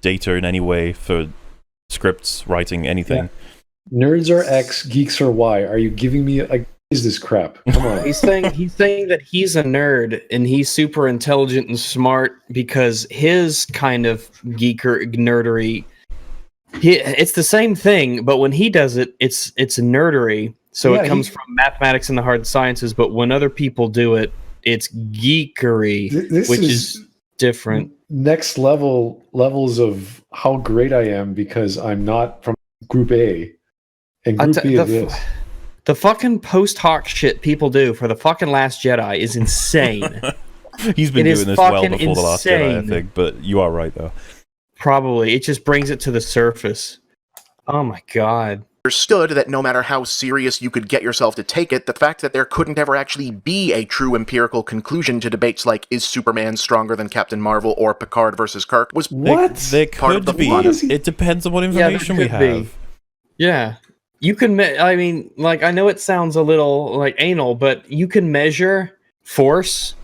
data in any way for scripts, writing, anything. Yeah. Nerds are X, geeks are Y. Are you giving me is this crap? Come on. He's saying that he's a nerd and he's super intelligent and smart because his kind of nerdery. It's the same thing, but when he does it, it's a nerdery. So it comes from mathematics and the hard sciences. But when other people do it, it's geekery, which is different. Next levels of how great I am because I'm not from Group A, and Group B is this. The fucking post hoc shit people do for the fucking Last Jedi is insane. He's been doing this well before the Last Jedi, I think, but you are right, though. Probably. It just brings it to the surface. Oh my god. Understood that no matter how serious you could get yourself to take it, the fact that there couldn't ever actually be a true empirical conclusion to debates like, is Superman stronger than Captain Marvel or Picard versus Kirk, was There could be. It depends on what information we have. Yeah. You can, I mean, like, I know it sounds a little like anal, but you can measure force.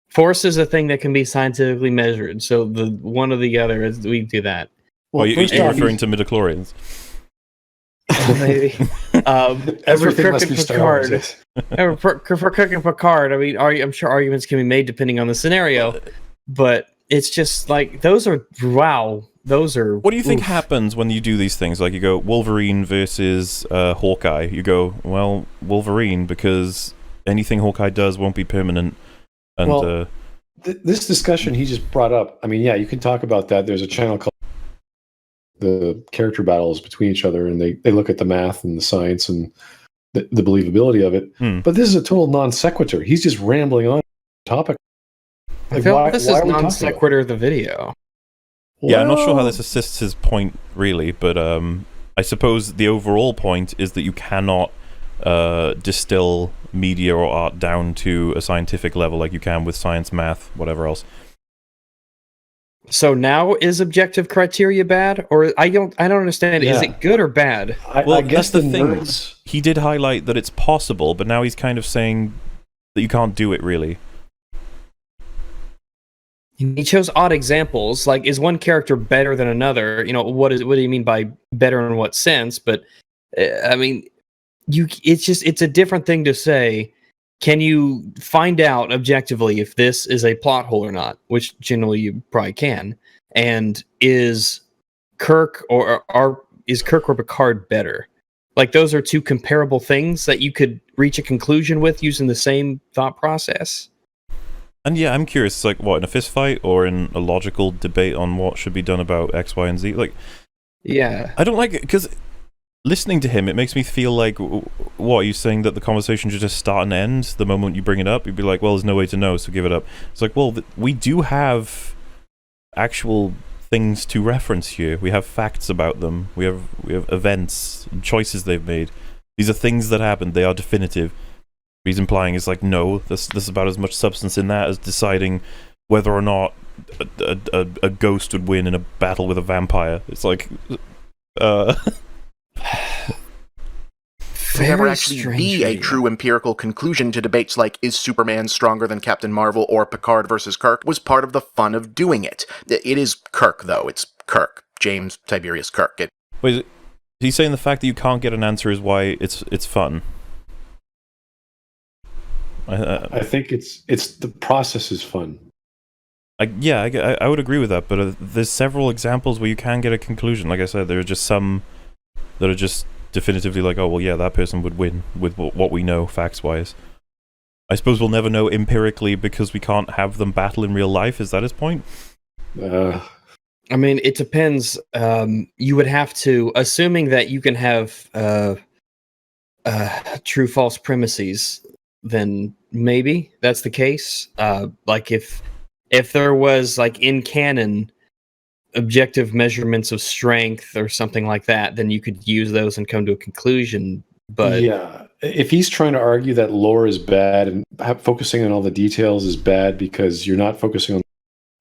Force is a thing that can be scientifically measured. So the one or the other is we do that. Well, you're referring to midichlorians. Maybe. Everything must be Star Wars. For Kirk and Picard, I mean, I'm sure arguments can be made depending on the scenario, but it's just like those are wow. What do you think happens when you do these things? Like you go Wolverine versus Hawkeye. You go, well, Wolverine, because anything Hawkeye does won't be permanent. And this discussion he just brought up, I mean, yeah, you can talk about that. There's a channel called the character battles between each other, and they look at the math and the science and the believability of it. But this is a total non sequitur. He's just rambling on topic. Like, I feel like this is non sequitur the video. Yeah, I'm not sure how this assists his point, really, but I suppose the overall point is that you cannot distill media or art down to a scientific level like you can with science, math, whatever else. So now is objective criteria bad, or I don't understand. Yeah. Is it good or bad? I guess that's the thing. He did highlight that it's possible, but now he's kind of saying that you can't do it really. He chose odd examples, like is one character better than another? You know, what do you mean by better in what sense? But I mean, it's a different thing to say. Can you find out objectively if this is a plot hole or not? Which generally you probably can. And is Kirk or Picard better? Like those are two comparable things that you could reach a conclusion with using the same thought process. And yeah, I'm curious, like, what, in a fist fight or in a logical debate on what should be done about X, Y, and Z? Like, yeah. I don't like it, because listening to him, it makes me feel like, what, are you saying that the conversation should just start and end the moment you bring it up? You'd be like, well, there's no way to know, so give it up. It's like, well, we do have actual things to reference here. We have facts about them. We have events, choices they've made. These are things that happened. They are definitive. He's implying is like, no, there's about as much substance in that as deciding whether or not a ghost would win in a battle with a vampire. It's like, There never actually be a true empirical conclusion to debates like, is Superman stronger than Captain Marvel or Picard versus Kirk, was part of the fun of doing it. It is Kirk, though. It's Kirk. James Tiberius Kirk. Wait, he's saying the fact that you can't get an answer is why it's fun. I think it's the process is fun. I would agree with that, but there's several examples where you can get a conclusion. Like I said, there are just some that are just definitively like, oh, well, yeah, that person would win with what we know facts-wise. I suppose we'll never know empirically because we can't have them battle in real life. Is that his point? I mean, it depends. You would have to, assuming that you can have true-false premises, then maybe that's the case. Like if there was, like, in canon, objective measurements of strength or something like that, then you could use those and come to a conclusion. But yeah, if he's trying to argue that lore is bad and focusing on all the details is bad because you're not focusing on,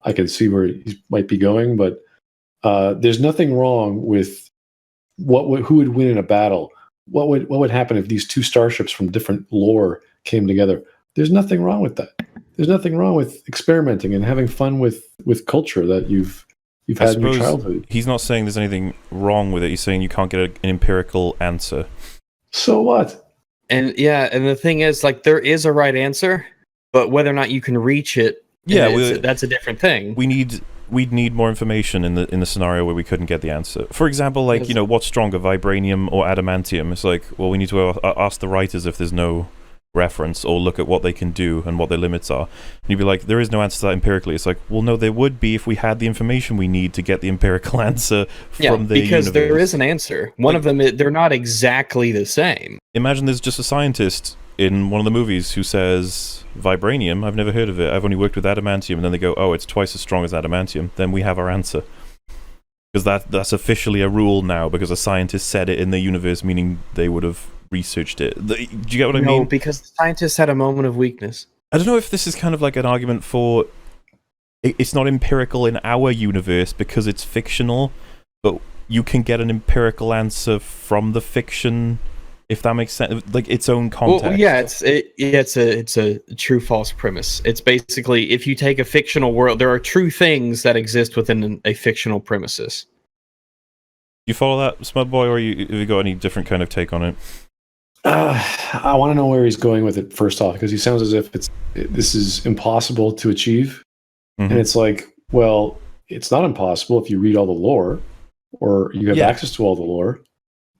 I can see where he might be going, but there's nothing wrong with who would win in a battle. What would happen if these two starships from different lore came together? There's nothing wrong with that. There's nothing wrong with experimenting and having fun with culture that you've had in your childhood. He's not saying there's anything wrong with it. He's saying you can't get an empirical answer. So what? And the thing is, like, there is a right answer, but whether or not you can reach it, that's a different thing. We'd need more information in the scenario where we couldn't get the answer. For example, like, what's stronger, vibranium or adamantium? It's like, well, we need to ask the writers if there's no reference, or look at what they can do and what their limits are. And you'd be like, there is no answer to that empirically. It's like, well, no, there would be if we had the information we need to get the empirical answer from the because universe. There is an answer. One of them, they're not exactly the same. Imagine there's just a scientist in one of the movies who says, vibranium, I've never heard of it, I've only worked with adamantium, and then they go, oh, it's twice as strong as adamantium. Then we have our answer. Because that's officially a rule now, because a scientist said it in the universe, meaning they would have researched it. Do you get what I mean? No, because the scientists had a moment of weakness. I don't know if this is kind of like an argument for it's not empirical in our universe because it's fictional, but you can get an empirical answer from the fiction, if that makes sense, like its own context. Well, yeah, it's a true-false premise. It's basically, if you take a fictional world, there are true things that exist within a fictional premises. You follow that, Smud Boy, or have you got any different kind of take on it? I want to know where he's going with it first off, because he sounds as if this is impossible to achieve. Mm-hmm. And it's like, well, it's not impossible if you read all the lore or you have access to all the lore.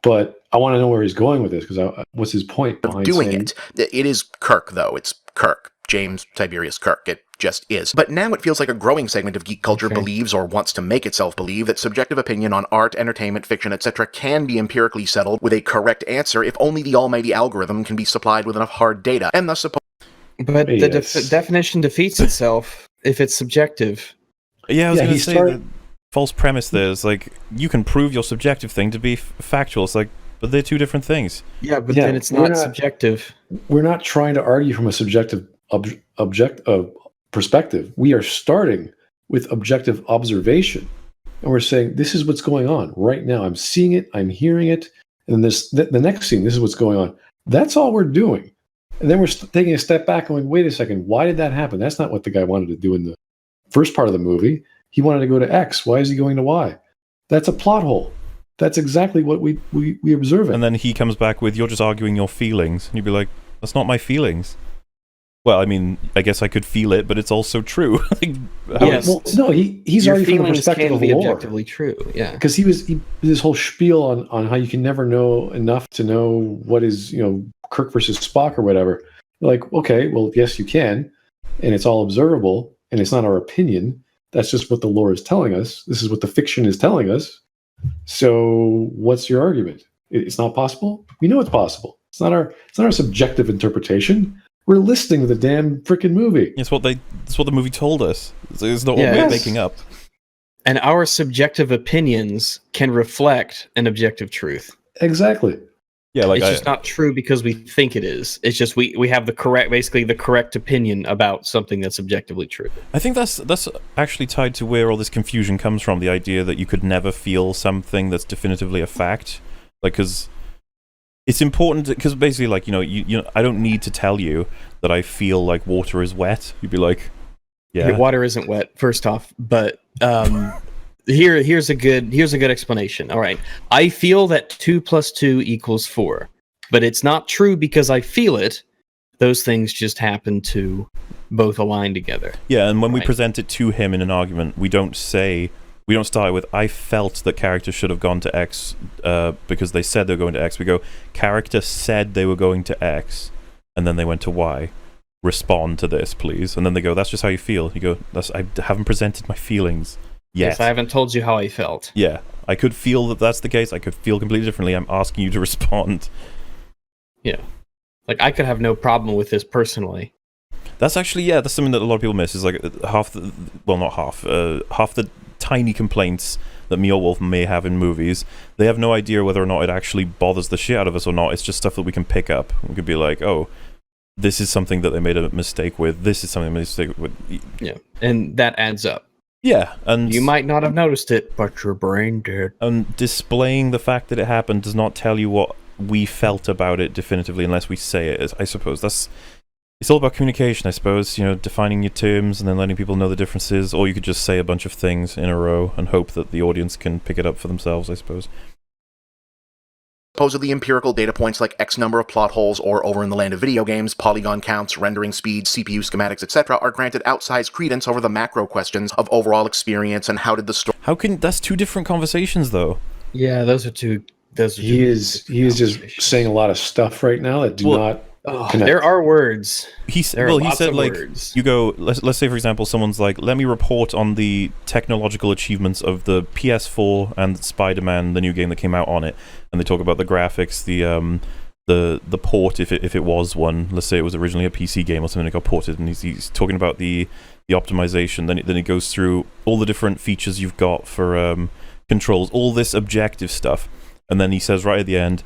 But I want to know where he's going with this, because what's his point behind doing it? It is Kirk, though. It's Kirk. James Tiberius Kirk. It just is. But now it feels like a growing segment of geek culture believes, or wants to make itself believe, that subjective opinion on art, entertainment, fiction, etc. can be empirically settled with a correct answer if only the almighty algorithm can be supplied with enough hard data, and thus But the definition defeats itself if it's subjective. Yeah, I was going to say the false premise there is, like, you can prove your subjective thing to be factual. It's like, but they're two different things. Yeah, but then it's not subjective. We're not trying to argue from a subjective perspective. We are starting with objective observation, and we're saying this is what's going on right now. I'm seeing it, I'm hearing it, and then the next scene, this is what's going on. That's all we're doing. And then we're taking a step back and going, wait a second, why did that happen? That's not what the guy wanted to do in the first part of the movie. He wanted to go to X. Why is he going to Y? That's a plot hole. That's exactly what we observe it. And then he comes back with, you're just arguing your feelings. And you'd be like, that's not my feelings. Well, I mean, I guess I could feel it, but it's also true. Yes. Well, no, he's your already from the perspective of the lore. Objectively true, yeah. Because he this whole spiel on how you can never know enough to know what is, Kirk versus Spock or whatever. Like, okay, well, yes, you can, and it's all observable, and it's not our opinion. That's just what the lore is telling us. This is what the fiction is telling us. So, what's your argument? It's not possible? We know it's possible. It's not our subjective interpretation. We're listening to the damn freaking movie. It's what the movie told us. It's not what we're making up. And our subjective opinions can reflect an objective truth. Exactly. Yeah, like It's just not true because we think it is. It's just we have the correct opinion about something that's objectively true. I think that's actually tied to where all this confusion comes from. The idea that you could never feel something that's definitively a fact, like, because it's important. Because basically, like, you know, I don't need to tell you that I feel like water is wet. You'd be like, yeah, Water isn't wet, first off, but here's a good explanation. All right, I feel that 2 + 2 = 4, but it's not true because I feel it. Those things just happen to both align together. Yeah, and when we Right. present it to him in an argument, we don't start with I felt that character should have gone to X because they said they were going to X. We go, character said they were going to X, and then they went to Y. Respond to this, please. And then they go, that's just how you feel. You go, I haven't presented my feelings yet. Yes, I haven't told you how I felt. Yeah, I could feel that that's the case. I could feel completely differently. I'm asking you to respond. Yeah, like I could have no problem with this personally. That's actually, yeah, that's something that a lot of people miss. Is like half the tiny complaints that me or Wolf may have in movies. They have no idea whether or not it actually bothers the shit out of us or not. It's just stuff that we can pick up. We could be like, oh, this is something that they made a mistake with. This is something they made a mistake with. Yeah, and that adds up. Yeah, and You might not have noticed it, but your brain did. And displaying the fact that it happened does not tell you what we felt about it definitively unless we say it. I suppose it's all about communication, I suppose, defining your terms and then letting people know the differences, or you could just say a bunch of things in a row and hope that the audience can pick it up for themselves, I suppose. Supposedly empirical data points like X number of plot holes, or over in the land of video games, polygon counts, rendering speeds, CPU schematics, etc. are granted outsized credence over the macro questions of overall experience and how did the story... That's two different conversations, though. Yeah, those are two. He is just saying a lot of stuff right now that do not connect. There are words. He said, like, words. you go, let's say, for example, someone's like, let me report on the technological achievements of the PS4 and Spider-Man, the new game that came out on it, and they talk about the graphics, the port, if it was one. Let's say it was originally a PC game or something that got ported, and he's talking about the optimization. Then it goes through all the different features you've got for controls, all this objective stuff, and then he says right at the end,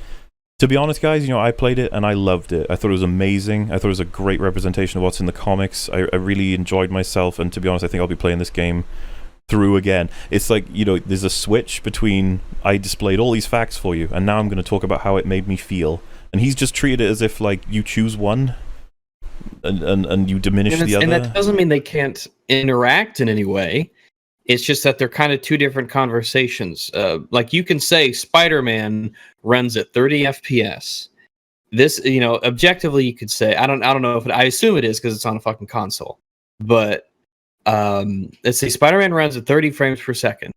to be honest, guys, I played it and I loved it. I thought it was amazing. I thought it was a great representation of what's in the comics. I really enjoyed myself, and to be honest, I think I'll be playing this game through again. It's like, there's a switch between I displayed all these facts for you, and now I'm going to talk about how it made me feel. And he's just treated it as if, like, you choose one and you diminish the other. And that doesn't mean they can't interact in any way. It's just that they're kind of two different conversations. Like, you can say Spider-Man runs at 30 FPS. This, objectively, you could say, I don't know if I assume it is because it's on a fucking console. But let's say Spider-Man runs at 30 frames per second.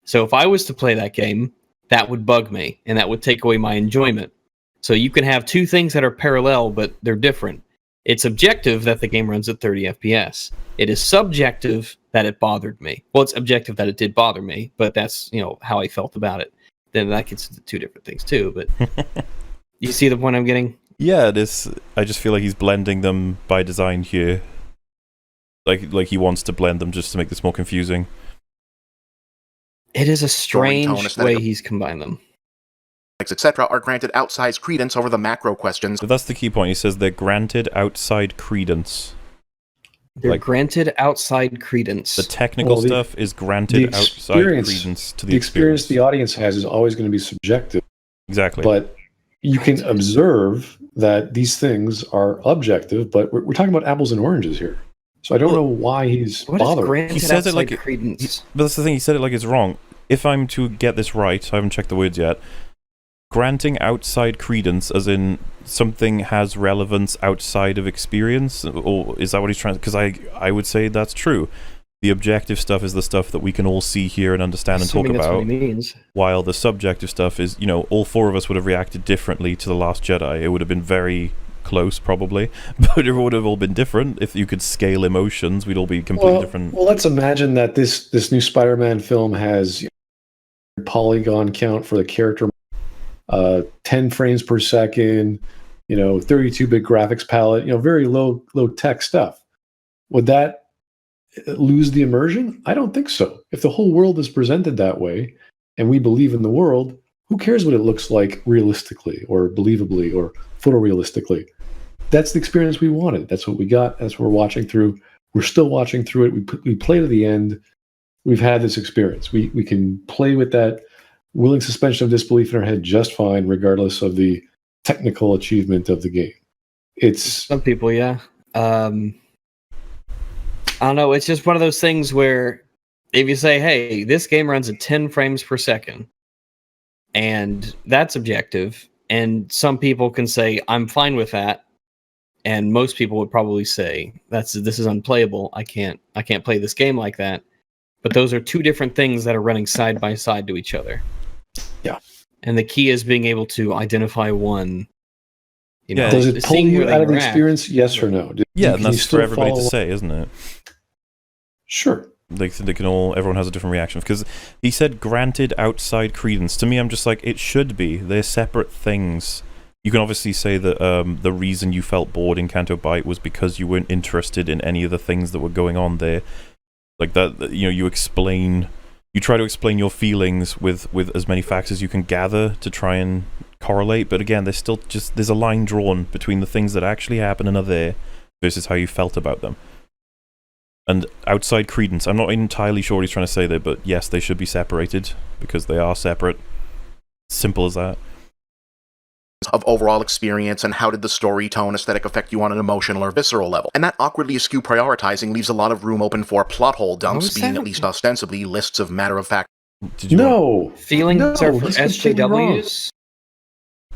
So if I was to play that game, that would bug me, and that would take away my enjoyment. So you can have two things that are parallel, but they're different. It's objective that the game runs at 30 FPS. It is subjective that it bothered me. Well, it's objective that it did bother me, but that's, how I felt about it. Then that gets into two different things too, but you see the point I'm getting? Yeah, it is. I just feel like he's blending them by design here. Like he wants to blend them just to make this more confusing. It is a strange aesthetic way he's combined them. etc. are granted outsized credence over the macro questions. So that's the key point. He says they're granted outside credence. They're granted outside credence. The technical stuff is granted outside credence to the experience. The audience has is always going to be subjective. Exactly. But you can observe that these things are objective, but we're talking about apples and oranges here. So I don't know why he's bothered. He says it like credence. But that's the thing. He said it like it's wrong. If I'm to get this right, I haven't checked the words yet. Granting outside credence, as in something has relevance outside of experience, or is that what he's trying? Because I would say that's true. The objective stuff is the stuff that we can all see, hear, and understand and talk about. What he means. While the subjective stuff is, all four of us would have reacted differently to The Last Jedi. It would have been very close, probably, but it would have all been different. If you could scale emotions, we'd all be completely different. Well, let's imagine that this new Spider-Man film has polygon count for the character, 10 frames per second, 32-bit graphics palette, very low tech stuff. Would that lose the immersion? I don't think so. If the whole world is presented that way, and we believe in the world, Who cares what it looks like realistically or believably or photorealistically? That's the experience we wanted. That's what we got. That's what we're watching through. We're still watching through it. We play to the end. We've had this experience. We can play with that willing suspension of disbelief in our head just fine, regardless of the technical achievement of the game. It's some people, yeah. I don't know. It's just one of those things where if you say, hey, this game runs at 10 frames per second, and that's objective, and some people can say, I'm fine with that, and most people would probably say, this is unplayable. I can't play this game like that. But those are two different things that are running side by side to each other. Yeah. And the key is being able to identify one. Does it pull you out of the experience? Yes or no? And that's for everybody to say, isn't it? Sure. Everyone has a different reaction. Because he said, granted outside credence. To me, I'm just like, it should be. They're separate things. You can obviously say that the reason you felt bored in Canto Bight was because you weren't interested in any of the things that were going on there. Like that, you try to explain your feelings with as many facts as you can gather to try and correlate, but again, there's a line drawn between the things that actually happen and are there versus how you felt about them. And outside credence, I'm not entirely sure what he's trying to say there, but yes, they should be separated because they are separate. Simple as that. Of overall experience and how did the story, tone, aesthetic affect you on an emotional or visceral level. And that awkwardly askew prioritizing leaves a lot of room open for plot hole dumps, being at least ostensibly lists of matter-of-fact. Feelings are for SJWs?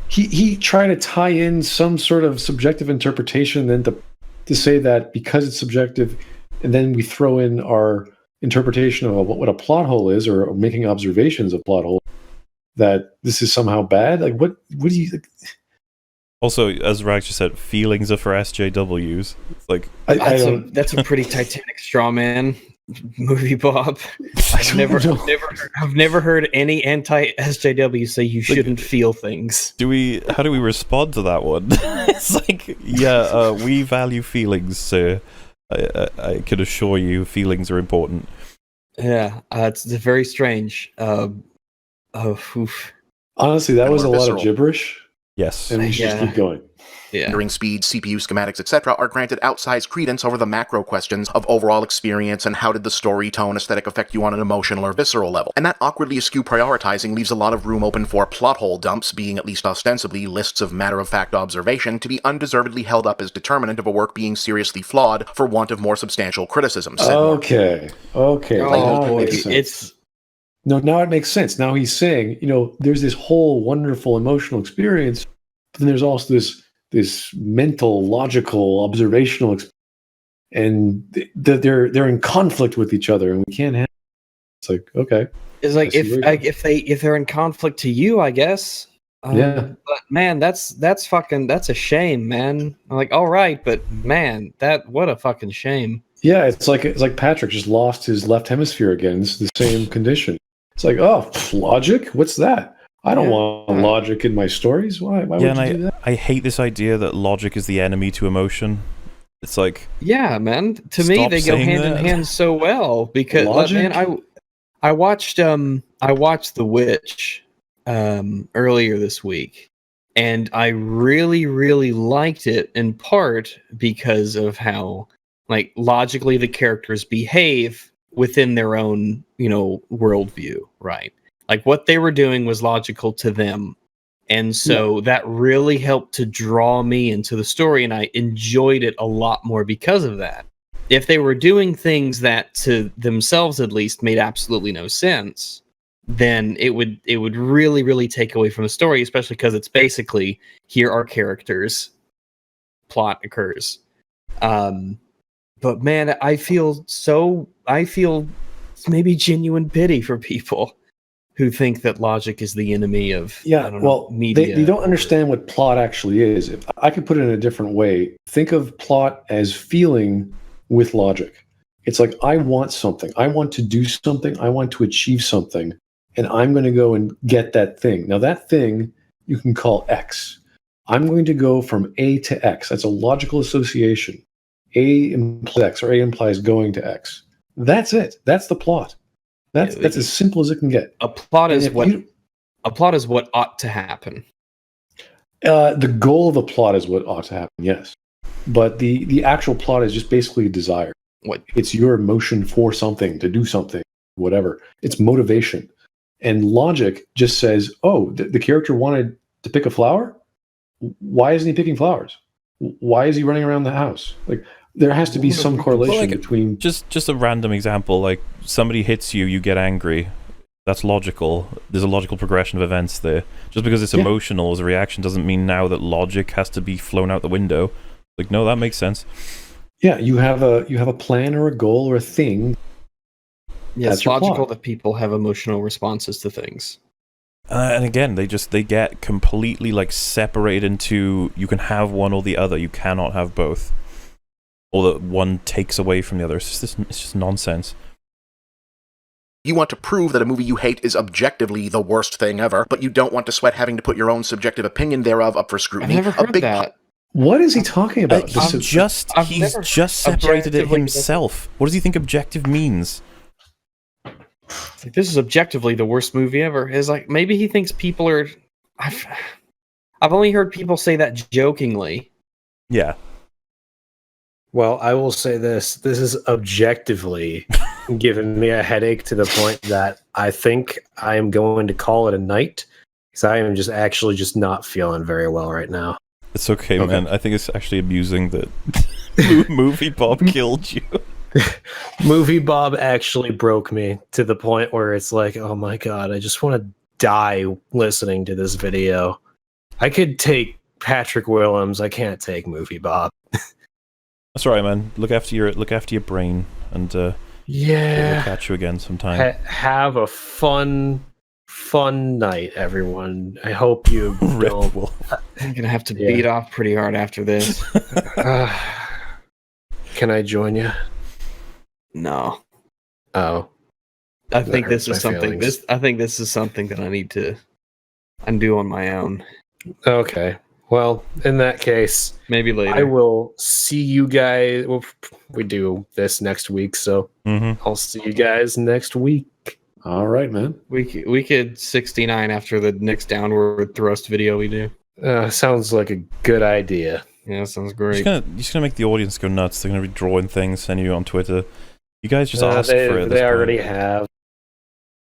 He tried to tie in some sort of subjective interpretation, then to say that because it's subjective, and then we throw in our interpretation of what a plot hole is, or making observations of plot hole, that this is somehow bad. Like, what do you? Also, as Rag just said, feelings are for SJWs. It's like that's a pretty Titanic straw man. MovieBob. I've never heard any anti-SJW say you shouldn't feel things. How do we respond to that one? It's like, we value feelings, sir. I can assure you, feelings are important. Yeah, it's very strange. Honestly, that was a lot of gibberish. Yes. And we should just keep going. Yeah. Rendering speed, CPU schematics, etc. are granted outsized credence over the macro questions of overall experience and how did the story, tone, aesthetic affect you on an emotional or visceral level. And that awkwardly askew prioritizing leaves a lot of room open for plot hole dumps, being at least ostensibly lists of matter-of-fact observation, to be undeservedly held up as determinant of a work being seriously flawed for want of more substantial criticism. Okay. Oh, Now it makes sense. Now he's saying, there's this whole wonderful emotional experience, but then there's also this mental, logical, observational experience, and they're in conflict with each other, and we can't have. It's like, okay, it's like if they're in conflict to you, I guess. Yeah. But man, that's a shame, man. I'm like, all right, but man, what a fucking shame. Yeah, it's like Patrick just lost his left hemisphere again. It's the same condition. It's like, logic? What's that? I don't want logic in my stories. Why would you do that? I hate this idea that logic is the enemy to emotion. It's like, yeah, man. To me, they go hand in hand so well because, man, I watched The Witch earlier this week, and I really, really liked it in part because of how, like, logically the characters behave within their own, worldview, right? Like, what they were doing was logical to them. And so that really helped to draw me into the story, and I enjoyed it a lot more because of that. If they were doing things that to themselves at least made absolutely no sense, then it would really, really take away from the story, especially because it's basically, here are characters, plot occurs. But man, I feel maybe genuine pity for people who think that logic is the enemy of media. They don't understand what plot actually is. If I could put it in a different way, think of plot as feeling with logic. It's like, I want something. I want to do something. I want to achieve something. And I'm going to go and get that thing. Now, that thing you can call X. I'm going to go from A to X. That's a logical association. A implies X, or A implies going to X. That's it. That's the plot. That's as simple as it can get. A plot is what A plot is what ought to happen. The goal of a plot is what ought to happen, yes. But the actual plot is just basically desire. What? It's your emotion for something, to do something, whatever. It's motivation. And logic just says, oh, the character wanted to pick a flower? Why isn't he picking flowers? Why is he running around the house? Like, there has to be some correlation between... Just a random example, like, somebody hits you, you get angry. That's logical. There's a logical progression of events there. Just because it's emotional as a reaction doesn't mean now that logic has to be flown out the window. Like, no, that makes sense. Yeah, you have a plan or a goal or a thing. Yeah, it's logical that people have emotional responses to things. And again, they get completely like separated into, you can have one or the other, you cannot have both. Or that one takes away from the other. It's just nonsense. You want to prove that a movie you hate is objectively the worst thing ever, but you don't want to sweat having to put your own subjective opinion thereof up for scrutiny. I've never heard that. What is he talking about? He's just separated it himself. What does he think objective means? Like, this is objectively the worst movie ever. Is like, maybe he thinks people are... I've only heard people say that jokingly. Yeah. Well, I will say this. This is objectively giving me a headache to the point that I think I am going to call it a night, because I am just not feeling very well right now. It's okay, man. I think it's actually amusing that MovieBob killed you. MovieBob actually broke me to the point where it's like, oh my god, I just want to die listening to this video. I could take Patrick Willems. I can't take MovieBob. That's all right, man. Look after your brain, and we'll catch you again sometime. Have a fun night, everyone. I hope you don't. I'm gonna have to beat off pretty hard after this. Can I join you? No. Oh. I think this is something. I think this is something that I need to undo on my own. Okay. Well, in that case, maybe later. I will see you guys. Well, we do this next week, so I'll see you guys next week. All right, man. We could 69 after the next downward thrust video we do. Sounds like a good idea. Yeah, sounds great. You're just gonna make the audience go nuts. They're gonna be drawing things, sending you on Twitter. You guys just ask for it. They already have.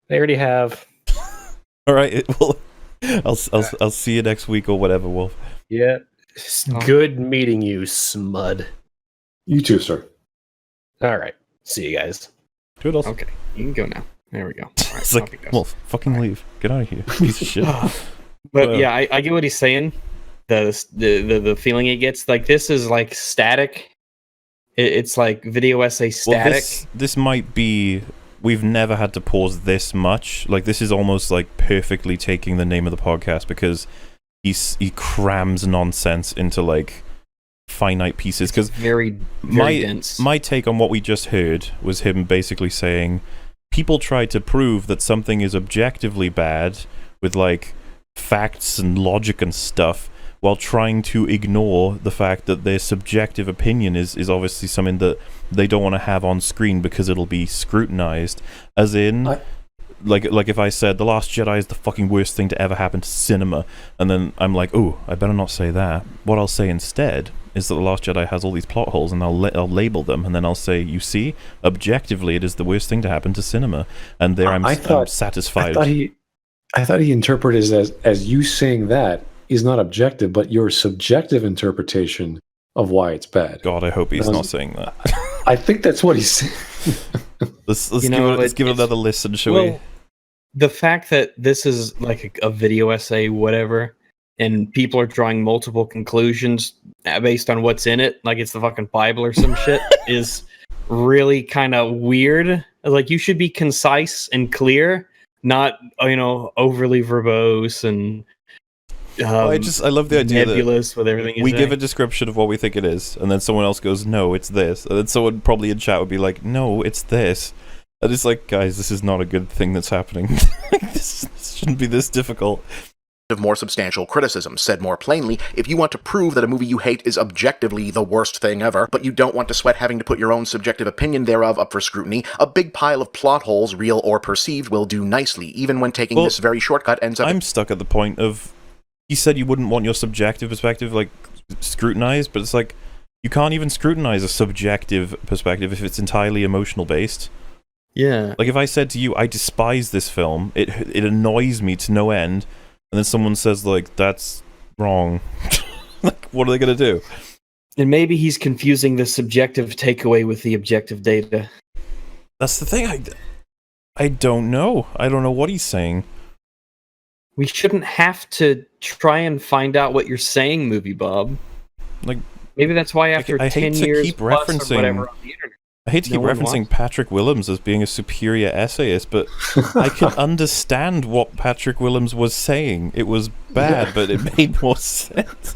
They already have. All right. Well, I'll see you next week or whatever, Wolf. Yeah. Good meeting you, Smud. You too, sir. All right. See you guys. Toodles. Okay. You can go now. There we go. All right, it's like, Wolf, fucking leave. Get out of here. Piece of shit. But yeah, I get what he's saying. The feeling he gets. Like, this is like static. It's like video essay static. Well, this might be... We've never had to pause this much. Like, this is almost like perfectly taking the name of the podcast, because he crams nonsense into like finite pieces. Because very dense. My take on what we just heard was him basically saying people try to prove that something is objectively bad with like facts and logic and stuff, while trying to ignore the fact that their subjective opinion is obviously something that they don't want to have on screen because it'll be scrutinized. As in, like if I said The Last Jedi is the fucking worst thing to ever happen to cinema, and then I'm like, oh, I better not say that. What I'll say instead is that The Last Jedi has all these plot holes, and I'll label them, and then I'll say, you see, objectively it is the worst thing to happen to cinema, and there I'm satisfied. I thought he interpreted it as you saying that is not objective, but your subjective interpretation of why it's bad. God, I hope he's not saying that. I think that's what he's saying. Let's give it another listen, shall we? The fact that this is like a video essay, whatever, and people are drawing multiple conclusions based on what's in it, like it's the fucking Bible or some shit, is really kind of weird. Like, you should be concise and clear, not, overly verbose and I love the idea nebulous that with everything we give a description of what we think it is, and then someone else goes, no, it's this, and then someone probably in chat would be like, no, it's this, and it's like, guys, this is not a good thing that's happening. this shouldn't be this difficult. more substantial criticism. Said more plainly, if you want to prove that a movie you hate is objectively the worst thing ever, but you don't want to sweat having to put your own subjective opinion thereof up for scrutiny, a big pile of plot holes, real or perceived, will do nicely, even when taking this very shortcut ends up... I'm stuck at the point of... You said you wouldn't want your subjective perspective, like, scrutinized, but it's like, you can't even scrutinize a subjective perspective if it's entirely emotional based. Yeah. Like, if I said to you, I despise this film, it annoys me to no end, and then someone says, like, that's wrong. Like, what are they going to do? And maybe he's confusing the subjective takeaway with the objective data. That's the thing. I don't know. I don't know what he's saying. We shouldn't have to try and find out what you're saying, MovieBob. Like, maybe that's why after I 10 hate to years keep plus or referencing... whatever on the internet. I hate to keep referencing Patrick Willems as being a superior essayist, but I can understand what Patrick Willems was saying. It was bad, but it made more sense.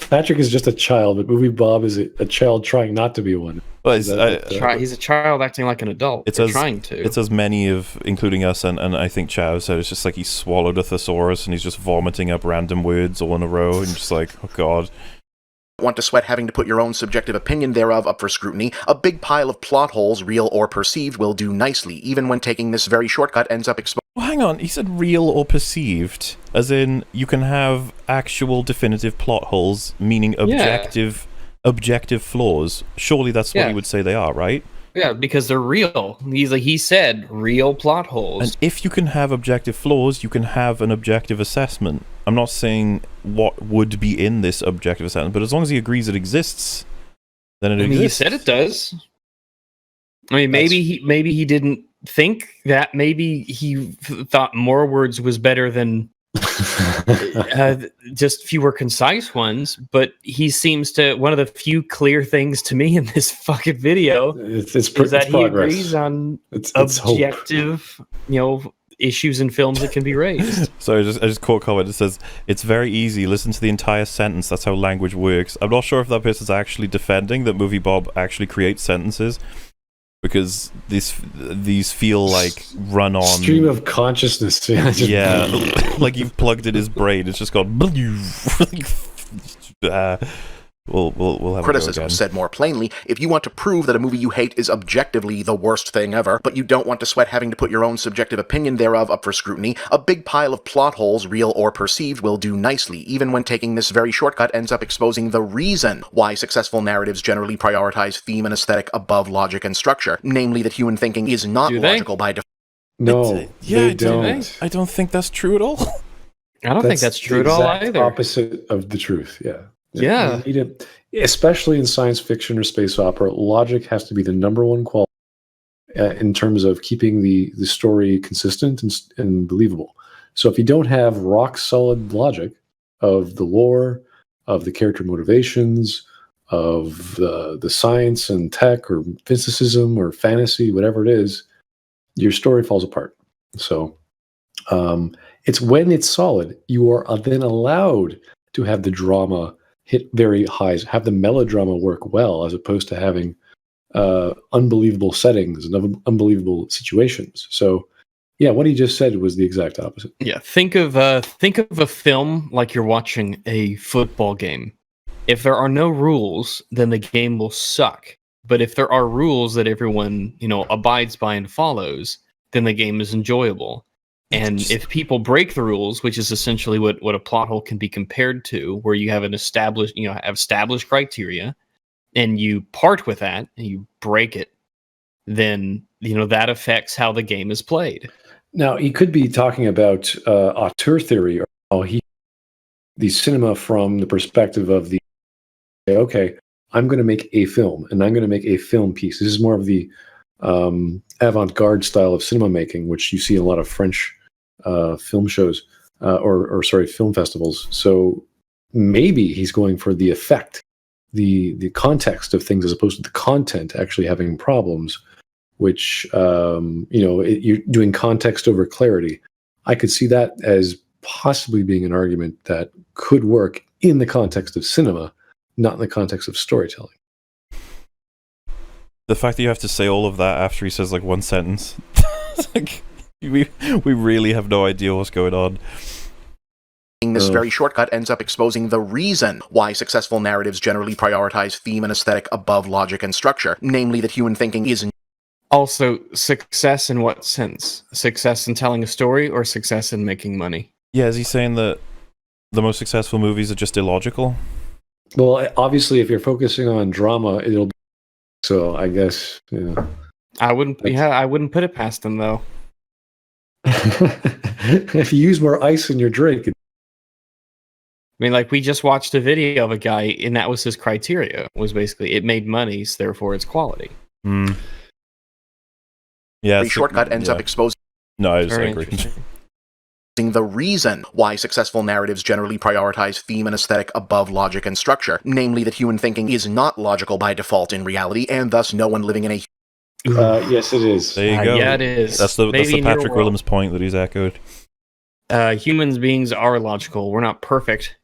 Patrick is just a child, but MovieBob is a child trying not to be one. Well, He's a child acting like an adult. It's trying to. It's as many of, including us, and I think Chav said, it's just like he swallowed a thesaurus and he's just vomiting up random words all in a row, and just like, oh god. Want to sweat having to put your own subjective opinion thereof up for scrutiny, a big pile of plot holes, real or perceived, will do nicely, even when taking this very shortcut ends up exposed. Well, hang on, he said real or perceived, as in you can have actual definitive plot holes, meaning objective flaws. Surely that's what he would say they are, right? Yeah, because they're real. He said real plot holes. And if you can have objective flaws, you can have an objective assessment. I'm not saying what would be in this objective assessment, but as long as he agrees it exists, then it exists. He said it does. I mean, maybe he didn't think that. Maybe he thought more words was better than just fewer concise ones. But he seems to, one of the few clear things to me in this fucking video is that he agrees on objective, issues in films that can be raised. So I just caught a comment. It says, it's very easy. Listen to the entire sentence. That's how language works. I'm not sure if that person's actually defending that MovieBob actually creates sentences, because these feel like run on stream of consciousness. Yeah, like you've plugged in his brain. It's just gone. We'll have criticism. Said more plainly, if you want to prove that a movie you hate is objectively the worst thing ever, but you don't want to sweat having to put your own subjective opinion thereof up for scrutiny, a big pile of plot holes, real or perceived, will do nicely, even when taking this very shortcut ends up exposing the reason why successful narratives generally prioritize theme and aesthetic above logic and structure, namely that human thinking is not logical by default. No, they don't. I don't think that's true at all. I don't think that's true at all either. Opposite of the truth. Yeah. Yeah. Especially in science fiction or space opera, logic has to be the number one quality in terms of keeping the story consistent and believable. So if you don't have rock solid logic of the lore, of the character motivations, of the science and tech or mysticism or fantasy, whatever it is, your story falls apart. So it's when it's solid, you are then allowed to have the drama hit very highs, have the melodrama work well, as opposed to having unbelievable settings and unbelievable situations. So, yeah, what he just said was the exact opposite. Yeah, think of a film like you're watching a football game. If there are no rules, then the game will suck. But if there are rules that everyone abides by and follows, then the game is enjoyable. And if people break the rules, which is essentially what a plot hole can be compared to, where you have established criteria, and you part with that and you break it, then that affects how the game is played. Now he could be talking about auteur theory, or how the cinema from the perspective of okay, I'm going to make a film, and I'm going to make a film piece. This is more of the avant-garde style of cinema making, which you see in a lot of French film shows or film festivals. So maybe he's going for the effect, the context of things, as opposed to the content actually having problems, which you're doing context over clarity. I could see that as possibly being an argument that could work in the context of cinema, not in the context of storytelling. The fact that you have to say all of that after he says like one sentence, like, we really have no idea what's going on. This very shortcut ends up exposing the reason why successful narratives generally prioritize theme and aesthetic above logic and structure, namely that human thinking is Also, success in what sense? Success in telling a story or success in making money? Yeah, is he saying that the most successful movies are just illogical? Well, obviously, if you're focusing on drama, it'll be. So I guess, yeah. I wouldn't put it past them, though. If you use more ice in your drink. I mean, like, we just watched a video of a guy, and that was his criteria, was basically, it made money, so therefore it's quality. Hmm. Yeah, the shortcut ends up exposing. No, I Very agree. interesting. The reason why successful narratives generally prioritize theme and aesthetic above logic and structure, namely that human thinking is not logical by default in reality, and thus no one living in a... Yes, it is. There you go. Yeah, it is. That's the Maybe in your Patrick world. Williams point that he's echoed. Humans beings are logical. We're not perfect,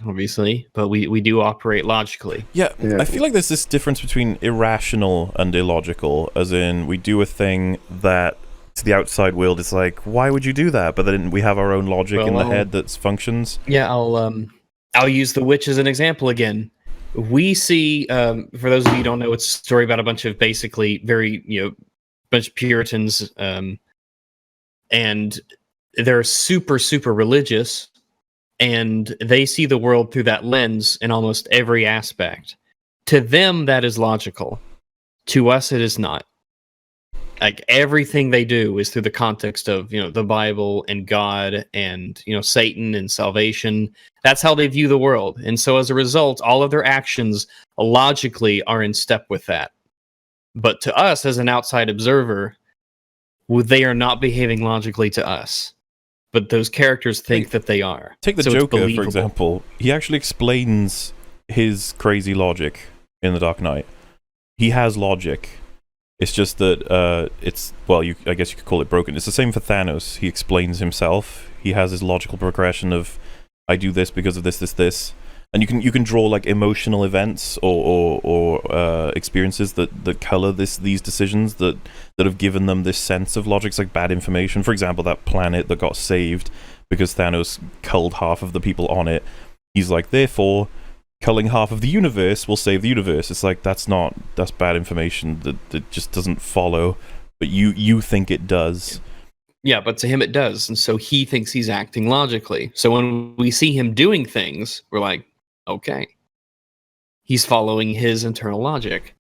obviously, but we do operate logically. Yeah, Yeah. I feel like there's this difference between irrational and illogical, as in we do a thing that to the outside world is like, why would you do that? But then we have our own logic in the Well, head that functions. Yeah, I'll use The Witch as an example again. We see, for those of you who don't know, it's a story about a bunch of basically very, bunch of Puritans, and they're super, super religious, and they see the world through that lens in almost every aspect. To them, that is logical. To us, it is not. Like, everything they do is through the context of, the Bible and God and, Satan and salvation. That's how they view the world. And so as a result, all of their actions logically are in step with that. But to us, as an outside observer, they are not behaving logically to us. But those characters think that they are. Take the So it's Joker, for believable. example. He actually explains his crazy logic in The Dark Knight. He has logic. It's just that I guess you could call it broken. It's the same for Thanos. He explains himself. He has his logical progression of, I do this because of this, and you can draw like emotional events or experiences that color these decisions that have given them this sense of logic. It's like bad information. For example, that planet that got saved because Thanos culled half of the people on it. He's like, therefore, culling half of the universe will save the universe. It's like, that's bad information that just doesn't follow, but you think it does. Yeah, but to him it does, and so he thinks he's acting logically. So when we see him doing things, we're like, okay, he's following his internal logic.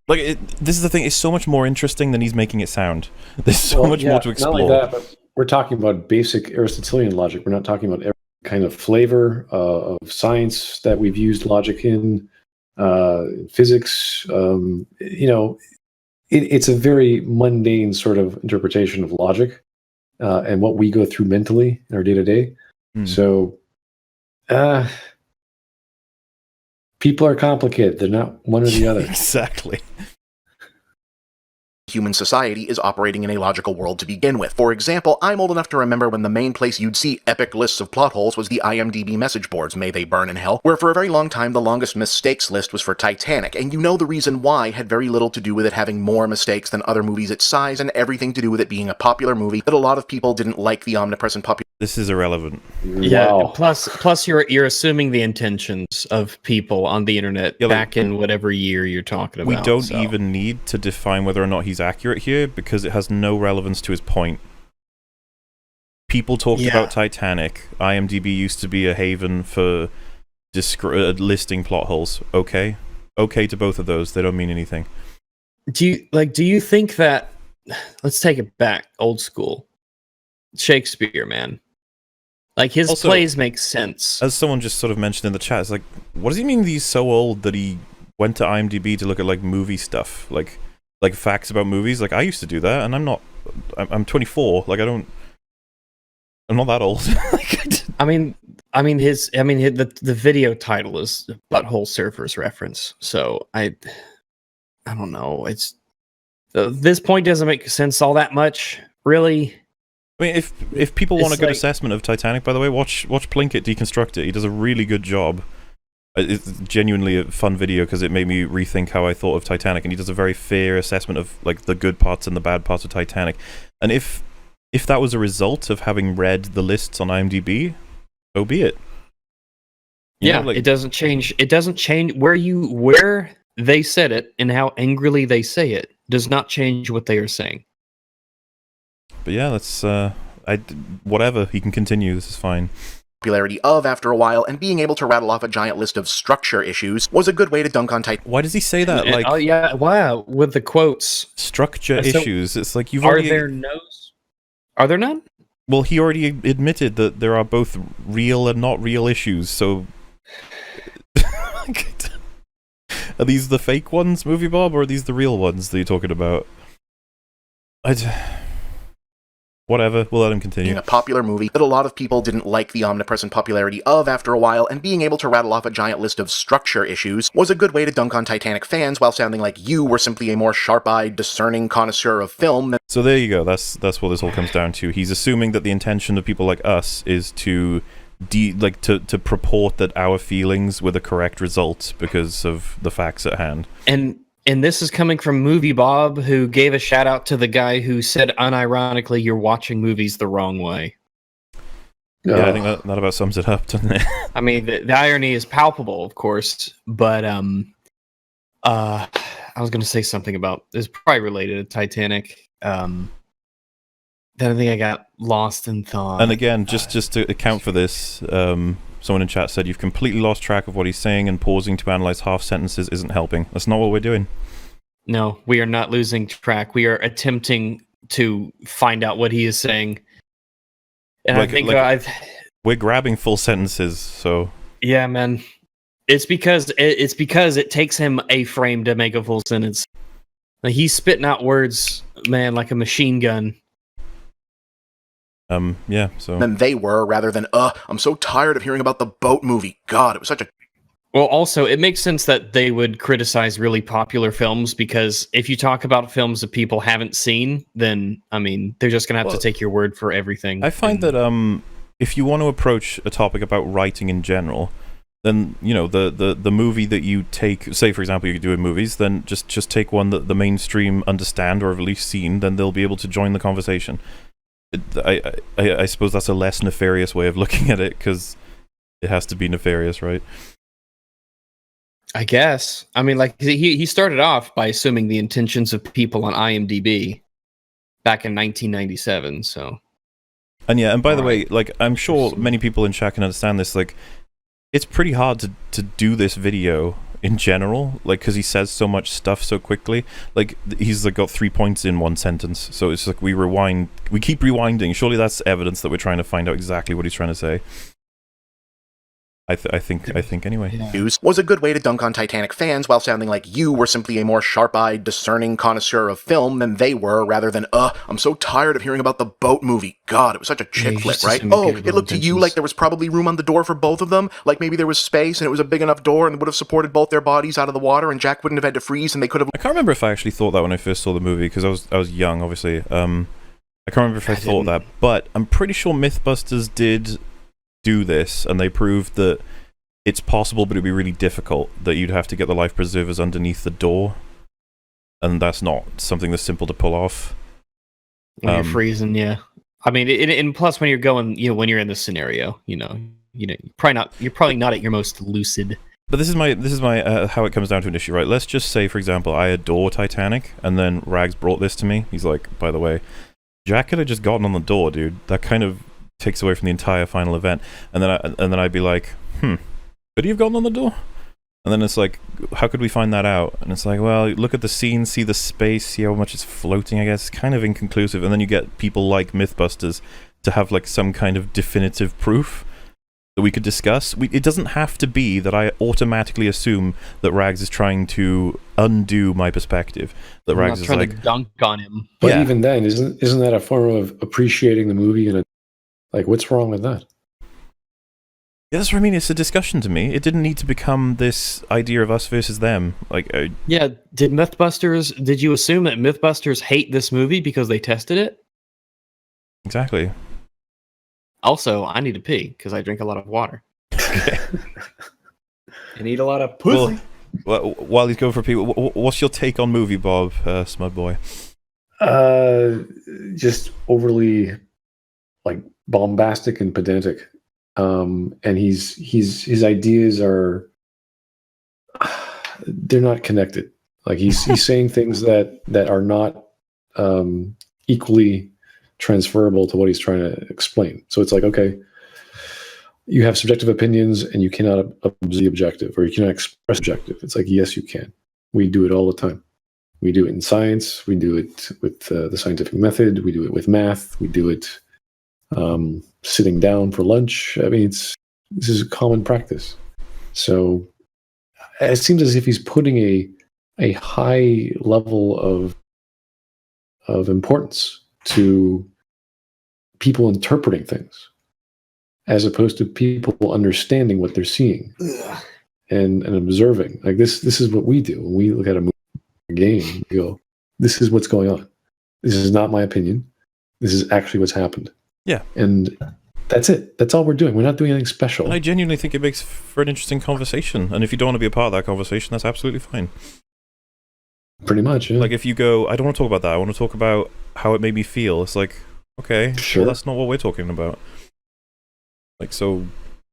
Like, this is the thing, it's so much more interesting than he's making it sound. There's so much more to explore. Not only that, but we're talking about basic Aristotelian logic. We're not talking about every kind of flavor of science that we've used logic in, physics. It's a very mundane sort of interpretation of logic and what we go through mentally in our day-to-day. So people are complicated. They're not one or the other. Exactly. Human society is operating in a logical world to begin with. For example, I'm old enough to remember when the main place you'd see epic lists of plot holes was the IMDb message boards, may they burn in hell, where for a very long time the longest mistakes list was for Titanic, and the reason why had very little to do with it having more mistakes than other movies its size, and everything to do with it being a popular movie that a lot of people didn't like the omnipresent popularity. This is irrelevant. Yeah. Wow. Plus, you're assuming the intentions of people on the internet Yeah, back in whatever year you're talking about. We don't so. even need to define whether or not he's accurate here because it has no relevance to his point. People talked about Titanic. IMDb used to be a haven for listing plot holes. Okay to both of those. They don't mean anything. Do you think that? Let's take it back, old school. Shakespeare, man. Like, his Also, plays make sense. As someone just sort of mentioned in the chat, it's like, what does he mean he's so old that he went to IMDb to look at like movie stuff, like facts about movies? Like, I used to do that, and I'm 24. Like, I'm not that old. The video title is Butthole Surfers reference. So I don't know. This point doesn't make sense all that much, really. I mean, if people want a It's good like- assessment of Titanic, by the way, watch Plinkett deconstruct it. He does a really good job. It's genuinely a fun video because it made me rethink how I thought of Titanic, and he does a very fair assessment of like the good parts and the bad parts of Titanic. And if that was a result of having read the lists on IMDb, So be it. It doesn't change. It doesn't change where they said it and how angrily they say it does not change what they are saying. But yeah, that's whatever. He can continue. This is fine. Popularity of after a while, and being able to rattle off a giant list of structure issues was a good way to dunk on Titanic. Why does he say that? Like, oh yeah, wow, with the quotes. Structure So, issues. It's like you've Are already. Are there none? Well, he already admitted that there are both real and not real issues. So, are these the fake ones, MovieBob, or are these the real ones that you're talking about? Whatever, we'll let him continue. In a popular movie that a lot of people didn't like the omnipresent popularity of after a while, and being able to rattle off a giant list of structure issues was a good way to dunk on Titanic fans while sounding like you were simply a more sharp-eyed, discerning connoisseur of film than... So there you go, that's what this all comes down to. He's assuming that the intention of people like us is to to purport that our feelings were the correct result because of the facts at hand. And this is coming from MovieBob, who gave a shout out to the guy who said unironically, "You're watching movies the wrong way." Yeah, I think that about sums it up, doesn't it? I mean, the irony is palpable, of course, but I was going to say something about it's probably related to Titanic. Then I think I got lost in thought. And again, just to account for this, someone in chat said you've completely lost track of what he's saying, and pausing to analyze half sentences isn't helping. That's not what we're doing. No, we are not losing track. We are attempting to find out what he is saying. And I think we're grabbing full sentences, so... Yeah, man. It's because it takes him a frame to make a full sentence. Like, he's spitting out words, man, like a machine gun. Yeah, so... than they were, rather than, I'm so tired of hearing about the boat movie. God, it was such a... Well, also, it makes sense that they would criticize really popular films, because if you talk about films that people haven't seen, then, I mean, they're just going to have to take your word for everything. I find that if you want to approach a topic about writing in general, then, you know, the movie that you take, say, for example, you're doing movies, then just take one that the mainstream understand or have at least seen, then they'll be able to join the conversation. I suppose that's a less nefarious way of looking at it, because it has to be nefarious, right? I guess. I mean, like, he started off by assuming the intentions of people on IMDb back in 1997, so... And yeah, and by the way, like, I'm sure many people in chat can understand this, like, it's pretty hard to do this video in general, like, because he says so much stuff so quickly. Like, he's like got 3 points in one sentence, so it's like we keep rewinding. Surely that's evidence that we're trying to find out exactly what he's trying to say. I think anyway. Yeah. Was a good way to dunk on Titanic fans while sounding like you were simply a more sharp-eyed, discerning connoisseur of film than they were, rather than, I'm so tired of hearing about the boat movie. God, it was such a chick flick, right? Oh, it looked to you like there was probably room on the door for both of them, like maybe there was space and it was a big enough door and would have supported both their bodies out of the water, and Jack wouldn't have had to freeze, and they could have... I can't remember if I actually thought that when I first saw the movie, because I was young, obviously. I can't remember if I thought that, but I'm pretty sure Mythbusters did do this, and they proved that it's possible, but it'd be really difficult, that you'd have to get the life preservers underneath the door, and that's not something that's simple to pull off. When you're freezing, yeah. I mean, and plus when you're going, you know, when you're in this scenario, you're probably not at your most lucid. But this is my how it comes down to an issue, right? Let's just say, for example, I adore Titanic, and then Rags brought this to me. He's like, by the way, Jack could have just gotten on the door, dude. That kind of takes away from the entire final event. And then I'd be like, could he have gotten on the door? And then it's like, how could we find that out? And it's like, well, look at the scene, see the space, see how much it's floating, I guess. It's kind of inconclusive. And then you get people like Mythbusters to have like some kind of definitive proof that we could discuss. It doesn't have to be that I automatically assume that Rags is trying to undo my perspective. That Rags is trying like to dunk on him. But even then, isn't that a form of appreciating the movie? And like, what's wrong with that? Yeah, that's what I mean. It's a discussion to me. It didn't need to become this idea of us versus them. Like, yeah, did you assume that Mythbusters hate this movie because they tested it? Exactly. Also, I need to pee because I drink a lot of water. Okay. And eat a lot of pussy. Well, while he's going for people, what's your take on MovieBob, Smug Boy? Just overly, like, bombastic and pedantic. and his ideas are they're not connected. Like he's saying things that are not equally transferable to what he's trying to explain. So it's like, okay, you have subjective opinions and you cannot be objective, or you cannot express objective. It's like, yes, you can. We do it all the time. We do it in science. We do it with the scientific method. We do it with math. We do it sitting down for lunch. I mean, this is a common practice. So it seems as if he's putting a high level of importance to people interpreting things, as opposed to people understanding what they're seeing and observing. Like this is what we do when we look at a movie, a game. We go, this is what's going on. This is not my opinion. This is actually what's happened. Yeah. And that's it. That's all we're doing. We're not doing anything special. And I genuinely think it makes for an interesting conversation. And if you don't want to be a part of that conversation, that's absolutely fine. Pretty much, yeah. Like if you go, I don't want to talk about that. I want to talk about how it made me feel. It's like, okay, sure. Well, that's not what we're talking about. Like, so,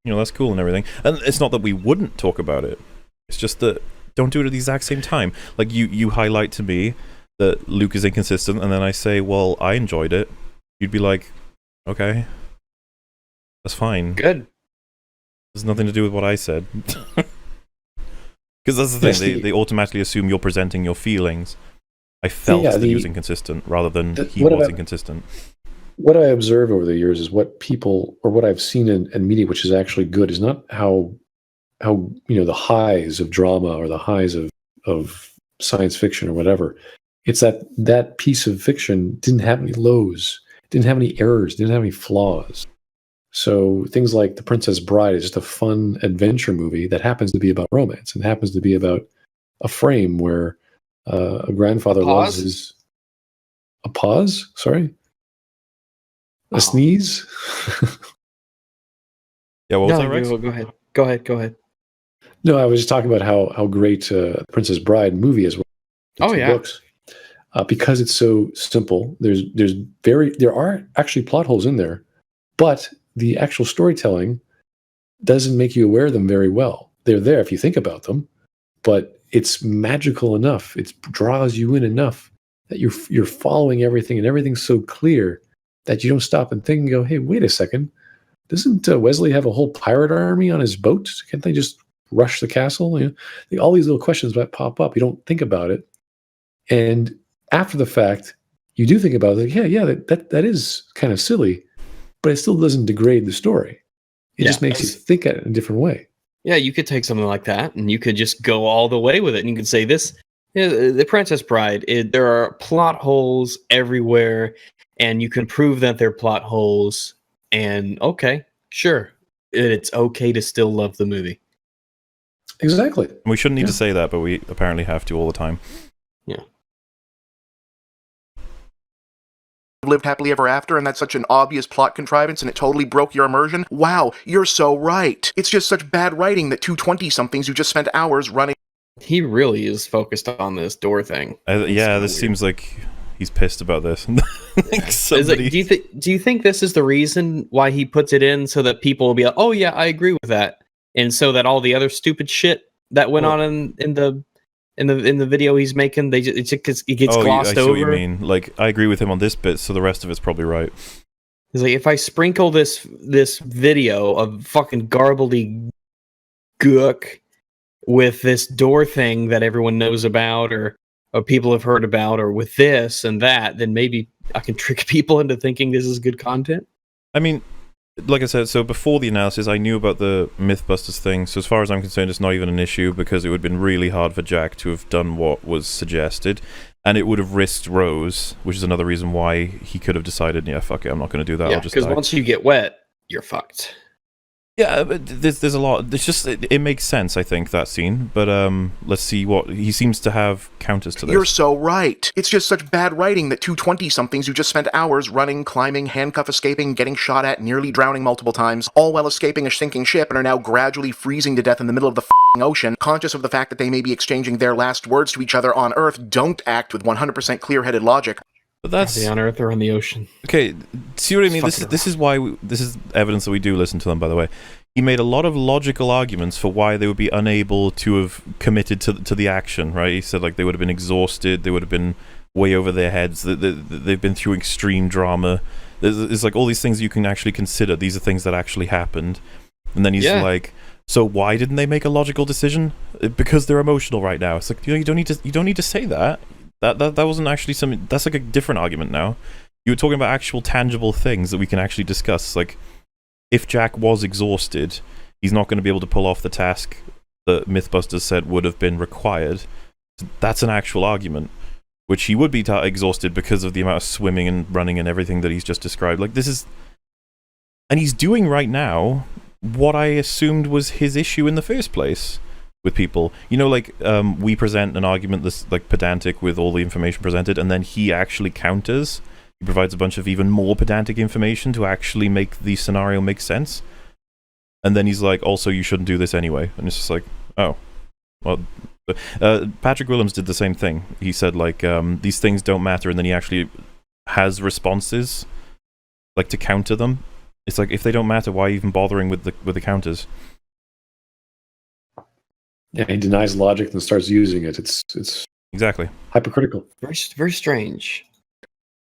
that's cool and everything. And it's not that we wouldn't talk about it. It's just that don't do it at the exact same time. Like you highlight to me that Luke is inconsistent, and then I say, well, I enjoyed it. You'd be like, okay, that's fine. Good. There's nothing to do with what I said. Because that's the thing, they automatically assume you're presenting your feelings. I felt that he was inconsistent rather than he was inconsistent. What I observe over the years is what people, or what I've seen in media, which is actually good, is not how the highs of drama or the highs of science fiction or whatever. It's that piece of fiction didn't have any lows, didn't have any errors, didn't have any flaws. So things like The Princess Bride is just a fun adventure movie that happens to be about romance and happens to be about a frame where a grandfather loves his... A pause? Sorry? A sneeze? Yeah, what was that, Rex? Go ahead. No, I was just talking about how great Princess Bride movie is. Oh, yeah. Books. Because it's so simple. There are actually plot holes in there, but the actual storytelling doesn't make you aware of them very well. They're there if you think about them, but it's magical enough. It draws you in enough that you're following everything, and everything's so clear that you don't stop and think and go, hey, wait a second. Doesn't Wesley have a whole pirate army on his boat? Can't they just rush the castle? All these little questions that pop up. You don't think about it. And after the fact, you do think about it. Like, yeah, that is kind of silly, but it still doesn't degrade the story. It just makes you think at it in a different way. Yeah, you could take something like that and you could just go all the way with it. And you could say this, The Princess Bride, there are plot holes everywhere, and you can prove that they're plot holes. And okay, sure, it's okay to still love the movie. Exactly. We shouldn't need to say that, but we apparently have to all the time. Yeah. Lived happily ever after, and that's such an obvious plot contrivance and it totally broke your immersion? Wow, you're so right. It's just such bad writing that two 20-somethings who just spent hours running... He really is focused on this door thing. This seems like he's pissed about this. Do you think this is the reason why he puts it in, so that people will be like, oh yeah, I agree with that, and so that all the other stupid shit that went on in the video he's making, it gets glossed over? I see what you mean. Like, I agree with him on this bit, so the rest of it's probably right. He's like, if I sprinkle this video of fucking garbledy gook with this door thing that everyone knows about, or people have heard about, or with this and that, then maybe I can trick people into thinking this is good content. I mean, like I said, so before the analysis, I knew about the Mythbusters thing, so as far as I'm concerned, it's not even an issue, because it would have been really hard for Jack to have done what was suggested, and it would have risked Rose, which is another reason why he could have decided, yeah, fuck it, I'm not going to do that. Yeah, because once you get wet, you're fucked. Yeah, but there's a lot. It's just it makes sense, I think, that scene. But let's see what he seems to have counters to this. You're so right. It's just such bad writing that two 20-somethings who just spent hours running, climbing, handcuff escaping, getting shot at, nearly drowning multiple times, all while escaping a sinking ship, and are now gradually freezing to death in the middle of the ocean, conscious of the fact that they may be exchanging their last words to each other on Earth, don't act with 100% clear-headed logic. But that's Are they on Earth or on the ocean? okay. See what I mean? Fucking This is why this is evidence that we do listen to them. By the way, he made a lot of logical arguments for why they would be unable to have committed to the action. Right? He said like they would have been exhausted. They would have been way over their heads. They've been through extreme drama. There's like all these things you can actually consider. These are things that actually happened. And then he's like, so why didn't they make a logical decision? Because they're emotional right now. It's like you don't need to say that. That wasn't actually something. That's like a different argument now. You were talking about actual tangible things that we can actually discuss. Like if Jack was exhausted, he's not going to be able to pull off the task that Mythbusters said would have been required. That's an actual argument, which he would be exhausted because of the amount of swimming and running and everything that he's just described. Like this is, and he's doing right now what I assumed was his issue in the first place with people. You know, like we present an argument that's like pedantic with all the information presented, and then he actually counters. He provides a bunch of even more pedantic information to actually make the scenario make sense. And then he's like, also, you shouldn't do this anyway. And it's just like, oh, well. Patrick Willems did the same thing. He said like these things don't matter, and then he actually has responses like to counter them. It's like if they don't matter, why even bothering with the counters? Yeah, he denies logic and starts using it. It's Exactly hypocritical. Very, very strange.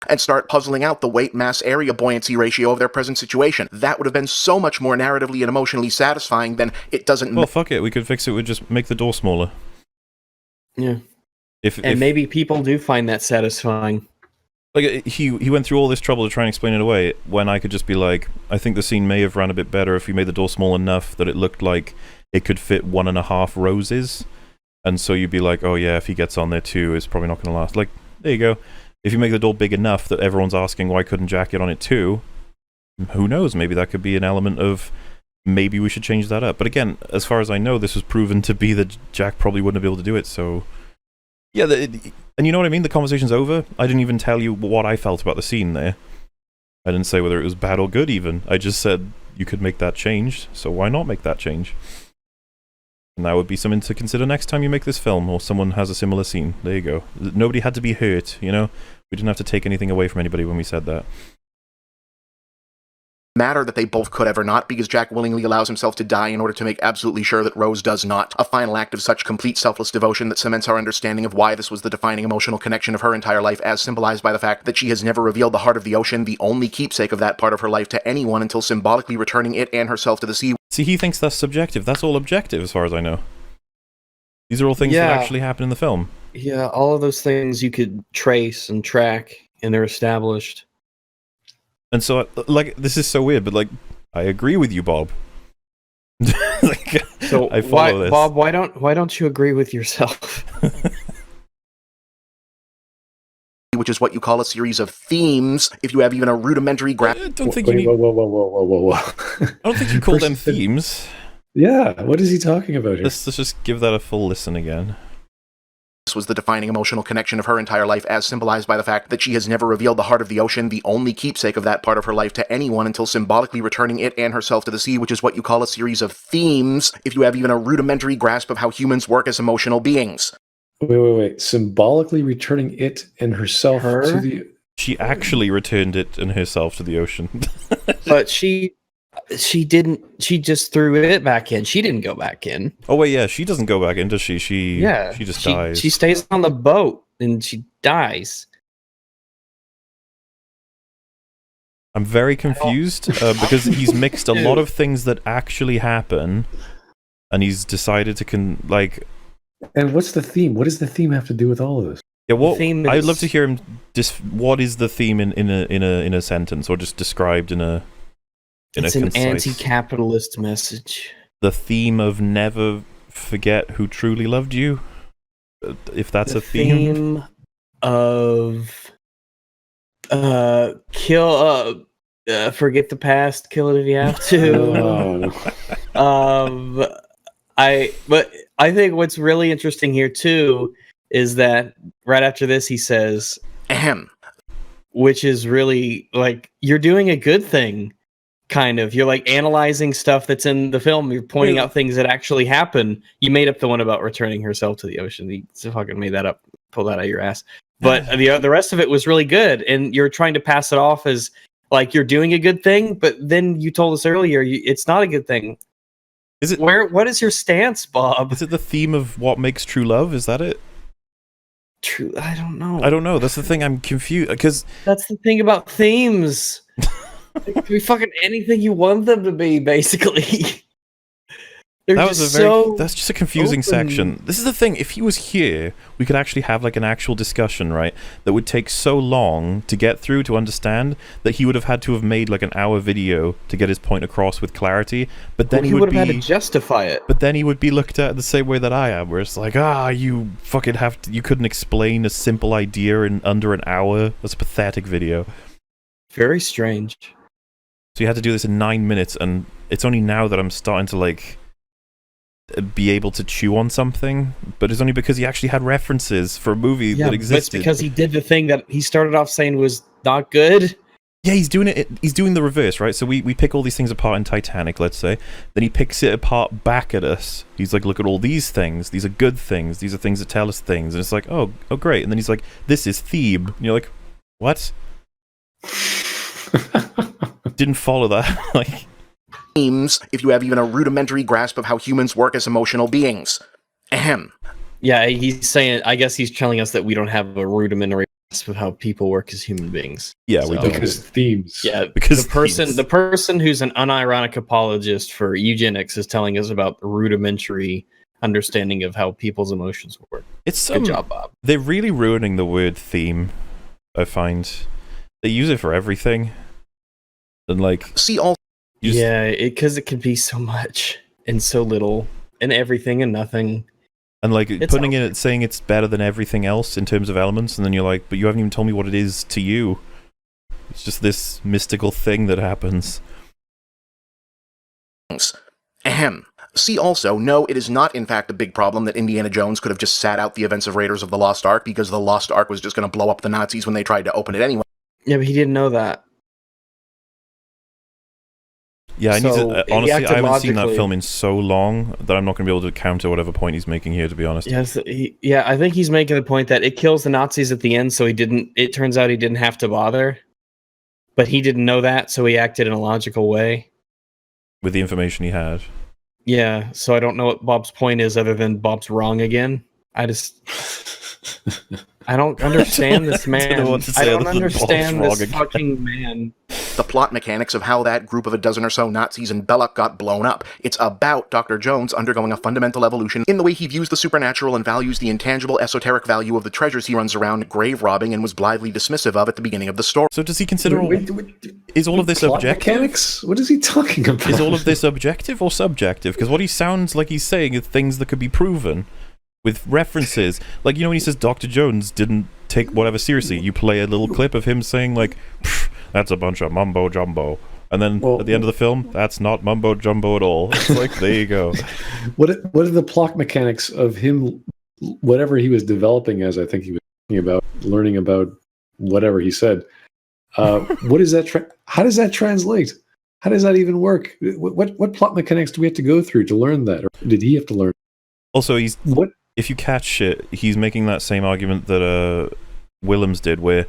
And start puzzling out the weight-mass-area buoyancy ratio of their present situation. That would have been so much more narratively and emotionally satisfying than it doesn't... Well, fuck it. We could fix it with just make the door smaller. Yeah. If Maybe people do find that satisfying. Like he went through all this trouble to try and explain it away, when I could just be like, I think the scene may have run a bit better if we made the door small enough that it looked like it could fit 1.5 roses. And so you'd be like, oh yeah, if he gets on there too, it's probably not going to last. Like, there you go. If you make the door big enough that everyone's asking why couldn't Jack get on it too, who knows? Maybe that could be an element of maybe we should change that up. But again, as far as I know, this was proven to be that Jack probably wouldn't be able to do it. So yeah, and you know what I mean? The conversation's over. I didn't even tell you what I felt about the scene there. I didn't say whether it was bad or good even. I just said you could make that change, so why not make that change? And that would be something to consider next time you make this film or someone has a similar scene. There you go. Nobody had to be hurt, you know? We didn't have to take anything away from anybody when we said that. Matter that they both could ever not, because Jack willingly allows himself to die in order to make absolutely sure that Rose does not. A final act of such complete selfless devotion that cements our understanding of why this was the defining emotional connection of her entire life, as symbolized by the fact that she has never revealed the heart of the ocean, the only keepsake of that part of her life, to anyone until symbolically returning it and herself to the sea. See, he thinks that's subjective. That's all objective as far as I know. These are all things that actually happen in the film. Yeah, all of those things you could trace and track, and they're established. And so, like, this is so weird, but, like, I agree with you, Bob. Like, so I follow this. Bob, why don't you agree with yourself? Which is what you call a series of themes, if you have even a rudimentary grasp. I don't think you need... Whoa. I don't think you call them themes. Yeah, what is he talking about here? Let's just give that a full listen again. This was the defining emotional connection of her entire life, as symbolized by the fact that she has never revealed the heart of the ocean, the only keepsake of that part of her life, to anyone until symbolically returning it and herself to the sea, which is what you call a series of themes, if you have even a rudimentary grasp of how humans work as emotional beings. Wait. Symbolically returning it and herself to the... She actually returned it and herself to the ocean. But she didn't. She just threw it back in. She didn't go back in. Oh wait, yeah, she doesn't go back in, does she? She just dies. She stays on the boat and she dies. I'm very confused because he's mixed a lot of things that actually happen, and he's decided to And what's the theme? What does the theme have to do with all of this? Yeah, I'd love to hear him. What is the theme in a sentence, or just described in a? It's an anti-capitalist message. The theme of never forget who truly loved you. If that's a theme. Theme of forget the past, kill it if you have to. But I think what's really interesting here too is that right after this he says, Ahem. Which is really like you're doing a good thing. Kind of. You're like analyzing stuff that's in the film. You're pointing out things that actually happen. You made up the one about returning herself to the ocean. You fucking made that up. Pull that out of your ass. but the rest of it was really good, and you're trying to pass it off as like you're doing a good thing, but then you told us earlier it's not a good thing. Is it? What is your stance, Bob? Is it the theme of what makes true love? Is that it? True, I don't know. I don't know. That's the thing. I'm confused because That's the thing about themes. They can be fucking anything you want them to be, basically. They're that was just that's just a confusing open. section. This is the thing. If he was here, we could actually have like an actual discussion, right? That would take so long to get through to understand that he would have had to have made like an hour video to get his point across with clarity. But then he would have had to justify it. But then he would be looked at the same way that I am, where it's like, you fucking you couldn't explain a simple idea in under an hour. That's a pathetic video. Very strange. So you had to do this in 9 minutes, and it's only now that I'm starting to like be able to chew on something, but it's only because he actually had references for a movie that existed. But it's because he did the thing that he started off saying was not good. Yeah, he's doing it. He's doing the reverse, right? So we pick all these things apart in Titanic, let's say. Then he picks it apart back at us. He's like, look at all these things. These are good things. These are things that tell us things. And it's like, oh, great. And then he's like, this is theme. And you're like, what? Didn't follow that. Like. Themes, if you have even a rudimentary grasp of how humans work as emotional beings. Ahem. Yeah, he's saying, I guess he's telling us that we don't have a rudimentary grasp of how people work as human beings. Yeah, we don't. Because themes. Yeah, because the person who's an unironic apologist for eugenics is telling us about the rudimentary understanding of how people's emotions work. It's good job, Bob. They're really ruining the word theme, I find. They use it for everything. And like see all because it can be so much and so little and everything and nothing. And like putting in it, saying it's better than everything else in terms of elements, and then you're like, but you haven't even told me what it is to you. It's just this mystical thing that happens. Ahem. See also, no, it is not in fact a big problem that Indiana Jones could have just sat out the events of Raiders of the Lost Ark because the Lost Ark was just going to blow up the Nazis when they tried to open it anyway. Yeah, but he didn't know that. Yeah, honestly, I haven't seen that logically. film in so long that I'm not going to be able to counter whatever point he's making here, to be honest. Yes, I think he's making the point that it kills the Nazis at the end, so it turns out he didn't have to bother. But he didn't know that, so he acted in a logical way. With the information he had. Yeah, so I don't know what Bob's point is other than Bob's wrong again. I don't understand this man. I don't understand this fucking man. The plot mechanics of how that group of a dozen or so Nazis in Belloc got blown up. It's about Dr. Jones undergoing a fundamental evolution in the way he views the supernatural and values the intangible esoteric value of the treasures he runs around grave robbing and was blithely dismissive of at the beginning of the story. So does he consider is all of this plot objective? Mechanics? What is he talking about? Is all of this objective or subjective? Because what he sounds like he's saying is things that could be proven with references. Like, you know, when he says Dr. Jones didn't take whatever seriously, you play a little clip of him saying like, that's a bunch of mumbo jumbo, and then at the end of the film, that's not mumbo jumbo at all. It's like, there you go. What are the plot mechanics of him, whatever he was developing as? I think he was thinking about learning about whatever he said. What is that? How does that translate? How does that even work? What plot mechanics do we have to go through to learn that, or did he have to learn? Also, if you catch it, he's making that same argument that Willems did, where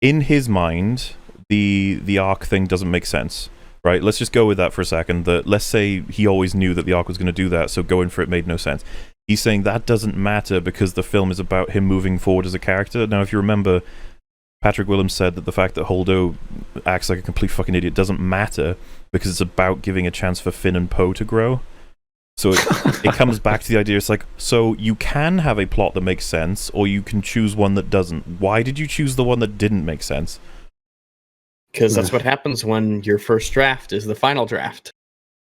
in his mind the arc thing doesn't make sense, right? Let's just go with that for a second. That let's say he always knew that the arc was going to do that, so going for it made no sense. He's saying that doesn't matter because the film is about him moving forward as a character. Now, if you remember, Patrick Willems said that the fact that Holdo acts like a complete fucking idiot doesn't matter because it's about giving a chance for Finn and Poe to grow. So it comes back to the idea, it's like, so you can have a plot that makes sense, or you can choose one that doesn't. Why did you choose the one that didn't make sense? Because that's what happens when your first draft is the final draft.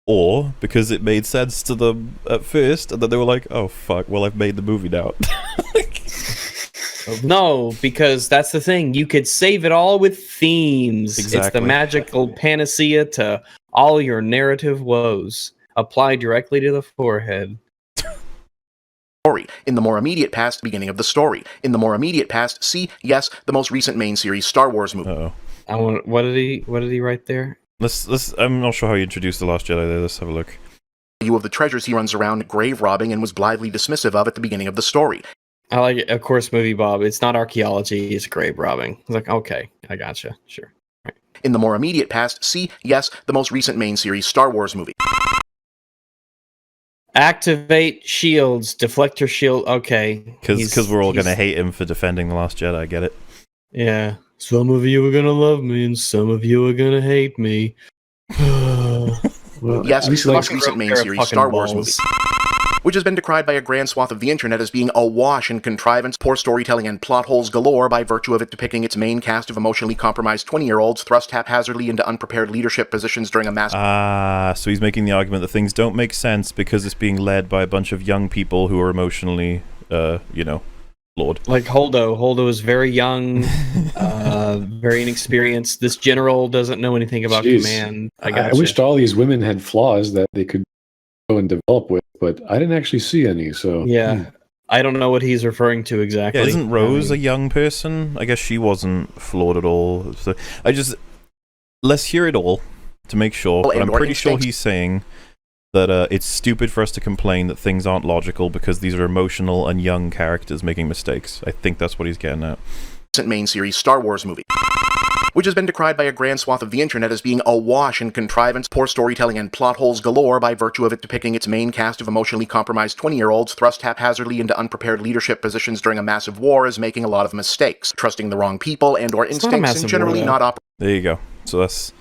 Or because it made sense to them at first, and then they were like, oh fuck, well I've made the movie now. No, because that's the thing. You could save it all with themes. Exactly. It's the magical panacea to all your narrative woes. Apply directly to the forehead. Story. In the more immediate past, beginning of the story. In the more immediate past, see, yes, the most recent main series Star Wars movie. Uh-oh. What did he write there? Let's I'm not sure how you introduced The Last Jedi there. Let's have a look. Of the treasures he runs around grave robbing and was blithely dismissive of at the beginning of the story. I like it. Of course, MovieBob. It's not archaeology, it's grave robbing. It's like, okay, I gotcha. Sure. Right. In the more immediate past, see, yes, the most recent main series Star Wars movie. Activate shields, deflector shield. Okay. Because we're all going to hate him for defending The Last Jedi, I get it. Yeah. Some of you are going to love me, and some of you are going to hate me. Well, Yes, at least the like, most recent main series Star Wars movie, which has been decried by a grand swath of the internet as being awash in contrivance, poor storytelling, and plot holes galore by virtue of it depicting its main cast of emotionally compromised 20-year-olds thrust haphazardly into unprepared leadership positions during a mass... So he's making the argument that things don't make sense because it's being led by a bunch of young people who are emotionally, flawed. Like Holdo. Holdo is very young, very inexperienced. This general doesn't know anything about Jeez. command. I wished all these women had flaws that they could go and develop with, but I didn't actually see any. So Yeah. I don't know what he's referring to exactly. Yeah, isn't Rose a young person? I guess she wasn't flawed at all. So let's hear it all to make sure. But I'm pretty sure he's saying that it's stupid for us to complain that things aren't logical because these are emotional and young characters making mistakes. I think that's what he's getting at. Recent main series Star Wars movie, which has been decried by a grand swath of the internet as being awash in contrivance, poor storytelling, and plot holes galore by virtue of it depicting its main cast of emotionally compromised 20-year-olds thrust haphazardly into unprepared leadership positions during a massive war is making a lot of mistakes, trusting the wrong people and/or instincts, and generally not operating. There you go. So that's...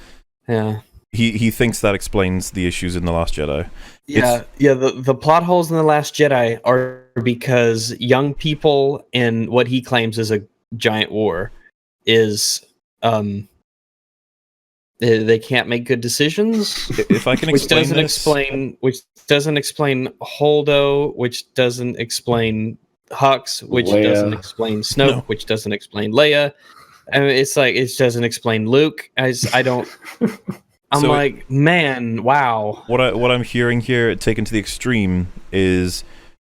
Yeah. He thinks that explains the issues in The Last Jedi. Yeah, the plot holes in The Last Jedi are because young people in what he claims is a giant war is they can't make good decisions. If I can which explain doesn't explain Holdo, which doesn't explain Hux, which Leia. doesn't explain Snoke, which doesn't explain Leia. I mean, it's like it doesn't explain Luke. I don't. I'm like, man, wow. What I'm hearing here, taken to the extreme, is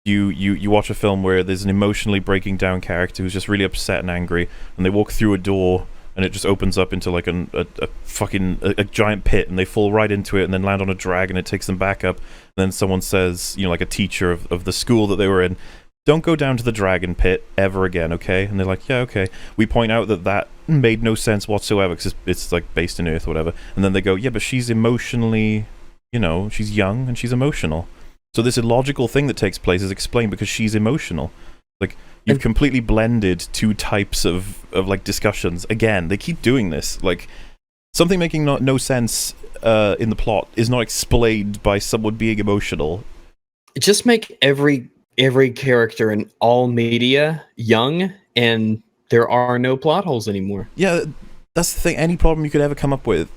you watch a film where there's an emotionally breaking down character who's just really upset and angry, and they walk through a door and it just opens up into like a giant pit, and they fall right into it and then land on a drag and it takes them back up. And then someone says, like a teacher of the school that they were in, don't go down to the dragon pit ever again, okay? And they're like, yeah, okay. We point out that made no sense whatsoever because it's like based in Earth or whatever. And then they go, yeah, but she's emotionally, she's young and she's emotional. So this illogical thing that takes place is explained because she's emotional. Like, you've completely blended two types of like discussions. Again, they keep doing this. Like, something making no sense in the plot is not explained by someone being emotional. Just make every character in all media young, and there are no plot holes anymore. Yeah, that's the thing. Any problem you could ever come up with,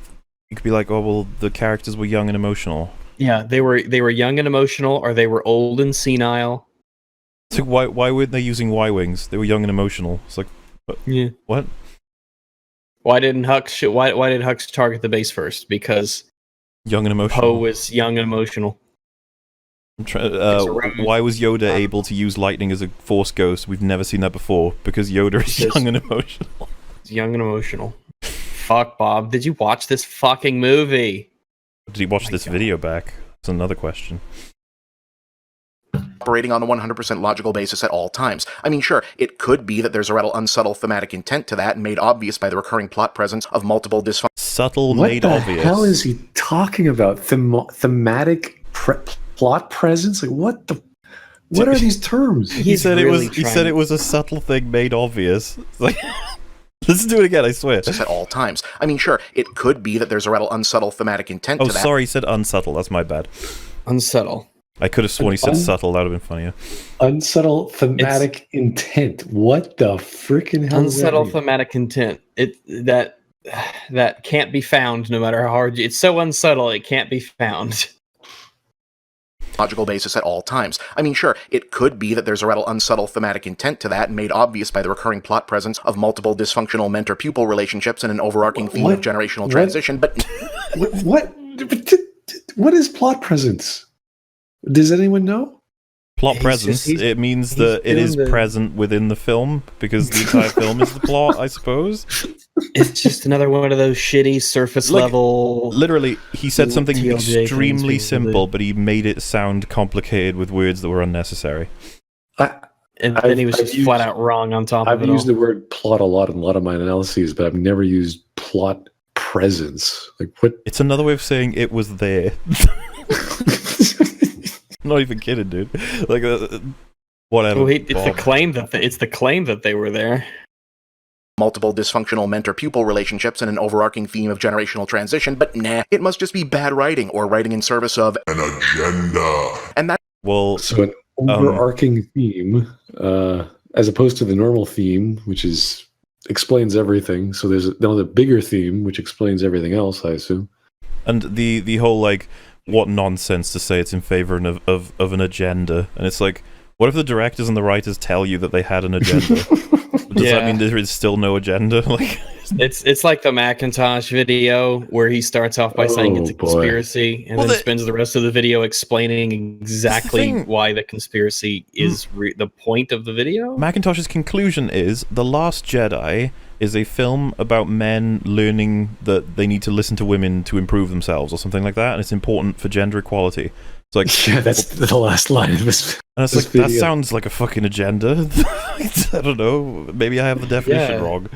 you could be like, oh, well, the characters were young and emotional. Yeah, they were young and emotional, or they were old and senile. So why weren't they using Y-wings? They were young and emotional. It's like, what? Why did Hux target the base first? Because young and emotional. Poe was young and emotional. Why was Yoda able to use lightning as a Force ghost? We've never seen that before. Because Yoda is young and emotional. Young and emotional. Fuck, Bob. Did you watch this fucking movie? Did he watch this video back? That's another question. Operating on a 100% logical basis at all times. I mean, sure, it could be that there's a rather unsubtle thematic intent to that, made obvious by the recurring plot presence of multiple dysfunctional... Subtle made obvious. What the hell is he talking about? Thematic plot presence? Like, what are these terms? He said it was a subtle thing made obvious. Like, let's do it again, I swear. At all times. I mean, sure, it could be that there's a rather unsubtle thematic intent to that. Oh, sorry, he said unsubtle. That's my bad. Unsubtle. I could have sworn he said subtle. That would have been funnier. Unsubtle thematic intent. What the freaking hell? Unsubtle thematic intent. That can't be found no matter how hard it's so unsubtle it can't be found. Logical basis at all times. I mean, sure, it could be that there's a rather unsubtle thematic intent to that, made obvious by the recurring plot presence of multiple dysfunctional mentor-pupil relationships and an overarching theme of generational transition, but... What is plot presence? Does anyone know? Plot presence, it means that it is present within the film, because the entire film is the plot, I suppose. It's just another one of those shitty surface level... Literally, he said something extremely simple, but he made it sound complicated with words that were unnecessary. And then he was I've just used- flat out wrong on top I've of it used all. the word plot a lot in a lot of my analyses, but I've never used plot presence. Like what? It's another way of saying it was there. I'm not even kidding, dude. Like, whatever. Well, it's the Bob. claim that they were there. multiple dysfunctional mentor-pupil relationships and an overarching theme of generational transition, but nah, it must just be bad writing or writing in service of an agenda. And that Well, So an overarching theme, as opposed to the normal theme, which is explains everything. So there's another bigger theme which explains everything else, I assume. and the whole, like, what nonsense to say it's in favor of an agenda. And it's like, what if the directors and the writers tell you that they had an agenda? Does that mean there is still no agenda? Like, It's like the Macintosh video where he starts off by saying it's a boy. conspiracy and Well, then spends the rest of the video explaining exactly thing. why the conspiracy is the point of the video. Macintosh's conclusion is The Last Jedi is a film about men learning that they need to listen to women to improve themselves or something like that, and it's important for gender equality. It's like, Yeah, that's the last line of this. and it's this like, that video. sounds like a fucking agenda. I don't know. Maybe I have the definition Yeah. wrong.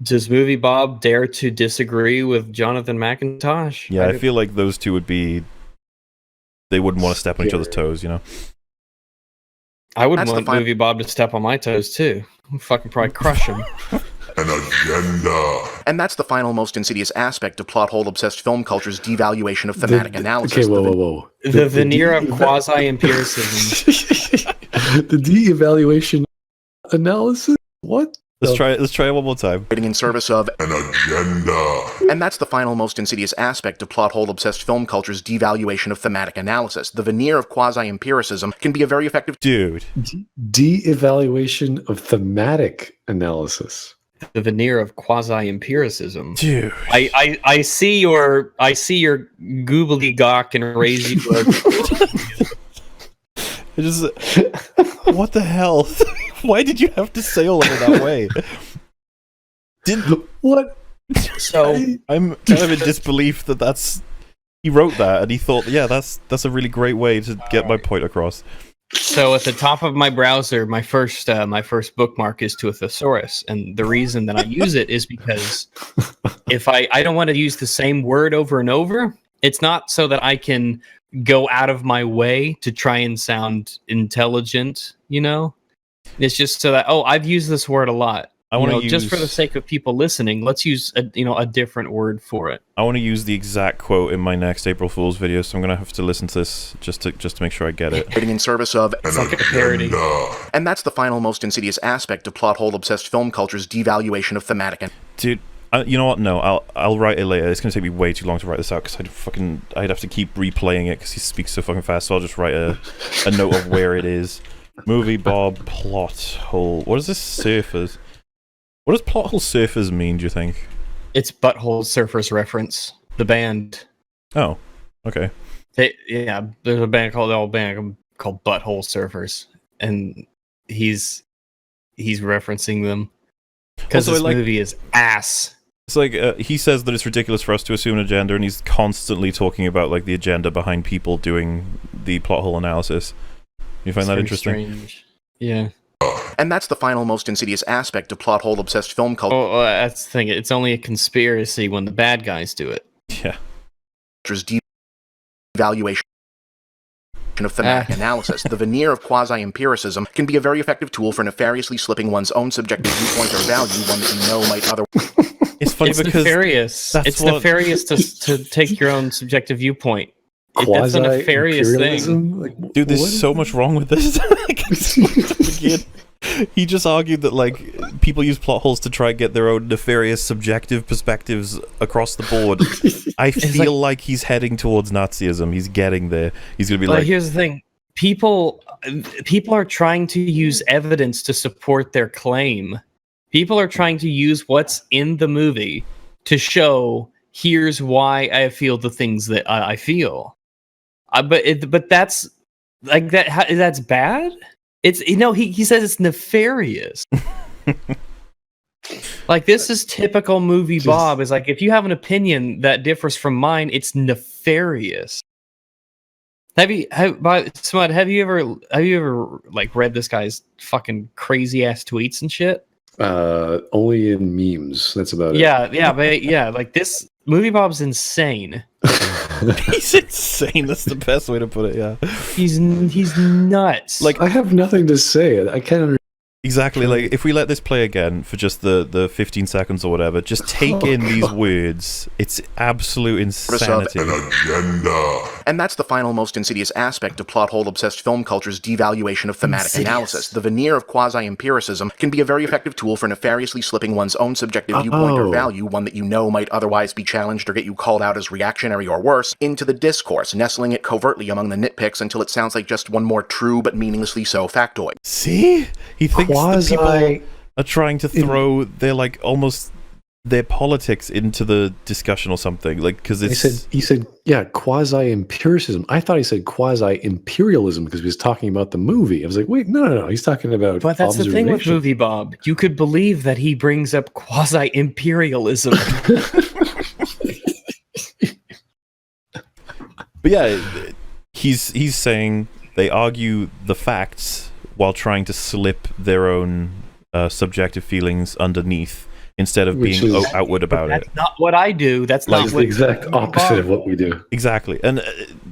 Does MovieBob dare to disagree with Jonathan McIntosh? Yeah, I feel like those two would be. They wouldn't want to step on each other's toes, you know? I wouldn't That's the want MovieBob to step on my toes too. I'd fucking probably crush him. an agenda. And that's the final most insidious aspect of plot hole obsessed film culture's devaluation of thematic analysis. Okay, whoa. The veneer of quasi-empiricism. The de-evaluation analysis? What? Let's try it one more time. Writing in service of an agenda. And that's the final most insidious aspect of plot hole obsessed film culture's devaluation of thematic analysis. The veneer of quasi-empiricism can be a very effective Dude. De-evaluation of thematic analysis. The veneer of quasi-empiricism. Dude. I see your googly-gawk and raise you. It just. What the hell? Why did you have to say all of it that way? What? So I'm kind of in disbelief that that's. He wrote that and he thought, yeah, that's a really great way to get my point across. So at the top of my browser, my first bookmark is to a thesaurus, and the reason that I use it is because if I don't want to use the same word over and over, it's not so that I can go out of my way to try and sound intelligent, you know? It's just so that I've used this word a lot. I want to use just for the sake of people listening, let's use a different word for it. I want to use the exact quote in my next April Fool's video, so I'm gonna have to listen to this just to make sure I get it. writing in service of It's like a parody. And that's the final most insidious aspect of plot hole obsessed film culture's devaluation of thematic. Dude, you know what? No, I'll write it later. It's gonna take me way too long to write this out because I'd have to keep replaying it because he speaks so fucking fast. So I'll just write a note of where it is. MovieBob plot hole. What does this surfers? What does plot hole surfers mean? Do you think? It's Butthole Surfers reference. The band. Oh, okay. There's a band called Butthole Surfers, and he's referencing them because Also, this movie is ass. It's like he says that it's ridiculous for us to assume an agenda, and he's constantly talking about like the agenda behind people doing the plot hole analysis. You find that interesting? Strange. Yeah. And that's the final most insidious aspect of plot hole obsessed film culture. Well, that's the thing. It's only a conspiracy when the bad guys do it. Yeah. Devaluation of thematic analysis. The veneer of quasi-empiricism can be a very effective tool for nefariously slipping one's own subjective viewpoint or value, one that you know might otherwise. It's funny It's because nefarious. It's what- nefarious to take your own subjective viewpoint. That's a nefarious thing. Like, dude, there's what? so much wrong with this. He just argued that like people use plot holes to try and get their own nefarious subjective perspectives across the board. I feel like he's heading towards Nazism. He's getting there. He's gonna be But like, here's the thing: people are trying to use evidence to support their claim. People are trying to use what's in the movie to show here's why I feel the things that I feel. But that's like that. That's bad. It's he says it's nefarious. Like this is typical MovieBob. Is like if you have an opinion that differs from mine, it's nefarious. Smud, have you ever like read this guy's fucking crazy ass tweets and shit? Only in memes. That's about Yeah, like this MovieBob's insane. it. He's insane. That's the best way to put it. Yeah, He's nuts. Like, I have nothing to say. I can't understand. exactly. Like, if we let this play again for just the 15 seconds or whatever, just take in these words. It's absolute insanity. An agenda. And that's the final, most insidious aspect of plot hole-obsessed film culture's devaluation of thematic analysis. The veneer of quasi-empiricism can be a very effective tool for nefariously slipping one's own subjective viewpoint or value, one that you know might otherwise be challenged or get you called out as reactionary or worse, into the discourse, nestling it covertly among the nitpicks until it sounds like just one more true but meaninglessly so factoid. See? He thinks that people are trying to throw their, like, almost their politics into the discussion or something, like, because it's... He said, yeah, quasi-empiricism. I thought he said quasi-imperialism because he was talking about the movie. I was like, wait, no. He's talking about But that's the thing with MovieBob. You could believe that he brings up quasi-imperialism. But yeah, he's saying they argue the facts while trying to slip their own subjective feelings underneath instead of being outward about it. That's not what I do. That's not the exact opposite of what we do. Exactly, and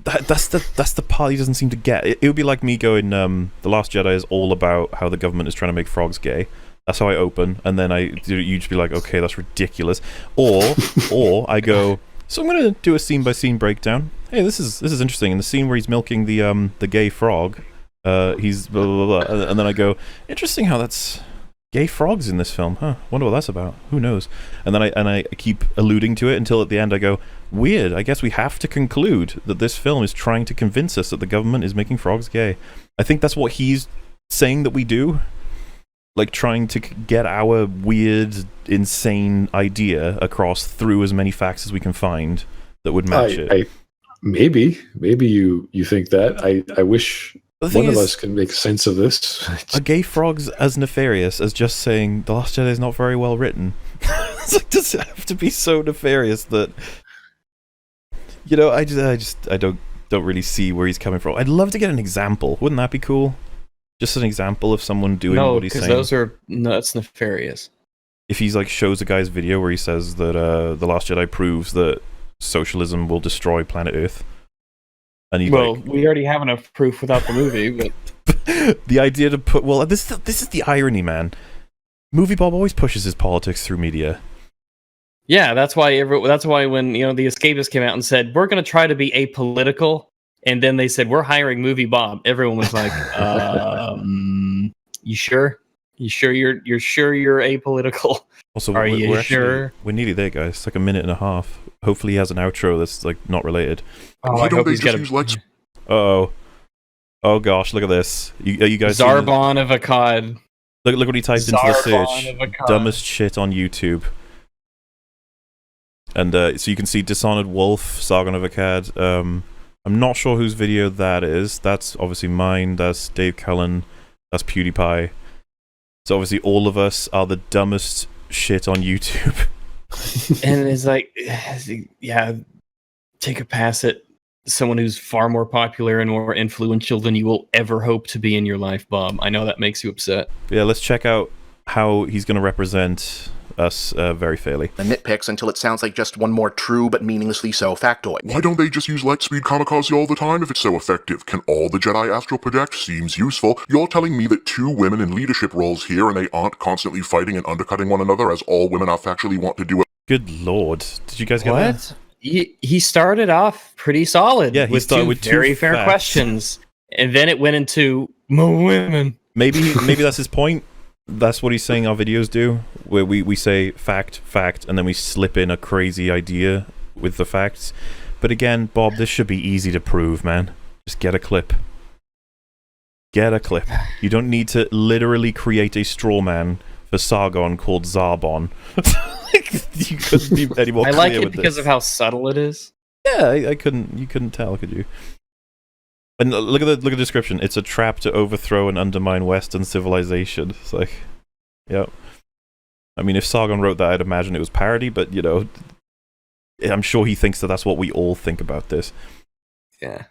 that's the part he doesn't seem to get. It would be like me going, "The Last Jedi is all about how the government is trying to make frogs gay." That's how I open, and then you'd just be like, "Okay, that's ridiculous," or I go, "So I'm gonna do a scene by scene breakdown. Hey, this is interesting. In the scene where he's milking the gay frog, he's blah blah blah," and then I go, "Interesting how that's." Gay frogs in this film, huh? Wonder what that's about. Who knows? And then I keep alluding to it until at the end I go, weird. I guess we have to conclude that this film is trying to convince us that the government is making frogs gay. I think that's what he's saying that we do, like trying to get our weird, insane idea across through as many facts as we can find that would match it. Maybe you think that. I wish. One of us can make sense of this. Are gay frogs as nefarious as just saying The Last Jedi is not very well written? It's like, does it have to be so nefarious that I don't really see where he's coming from. I'd love to get an example. Wouldn't that be cool? Just an example of someone doing what he's saying. No, that's nefarious. If he's like shows a guy's video where he says that The Last Jedi proves that socialism will destroy planet Earth. And we already have enough proof without the movie, but the idea to put this is the irony, man. MovieBob always pushes his politics through media. Yeah, that's why when the Escapists came out and said we're going to try to be apolitical, and then they said we're hiring MovieBob, everyone was like, "You sure? You sure you're sure you're apolitical? Also, are you sure?" We're nearly there, guys. It's like a minute and a half. Hopefully, he has an outro that's like not related. Why don't they just use like? Oh gosh! Look at this. You guys? Zarbon of Akkad. Look what he typed into the search. Dumbest shit on YouTube. And so you can see Dishonored Wolf, Sargon of Akkad. I'm not sure whose video that is. That's obviously mine. That's Dave Cullen. That's PewDiePie. So obviously all of us are the dumbest shit on YouTube. And it's like, yeah, take a pass at someone who's far more popular and more influential than you will ever hope to be in your life, Bob. I know that makes you upset. But yeah, let's check out how he's going to represent us very fairly. The nitpicks until it sounds like just one more true but meaninglessly so factoid. Why don't they just use lightspeed kamikaze all the time if it's so effective? Can all the Jedi astral project? Seems useful. You're telling me that 2 women in leadership roles here and they aren't constantly fighting and undercutting one another as all women are factually want to do it? Good lord. Did you guys get that? He started off pretty solid. Yeah, he started with 2 very fair facts. Questions. And then it went into more women. Maybe that's his point. That's what he's saying our videos do, where we say fact, and then we slip in a crazy idea with the facts. But again, Bob, this should be easy to prove, man. Just get a clip. Get a clip. You don't need to literally create a straw man for Sargon called Zarbon. You couldn't be any more clear with this. I like it because of how subtle it is. Yeah, you couldn't tell, could you? And look at the description. It's a trap to overthrow and undermine Western civilization. It's like, yeah. I mean, if Sargon wrote that, I'd imagine it was parody, but, I'm sure he thinks that that's what we all think about this. Yeah.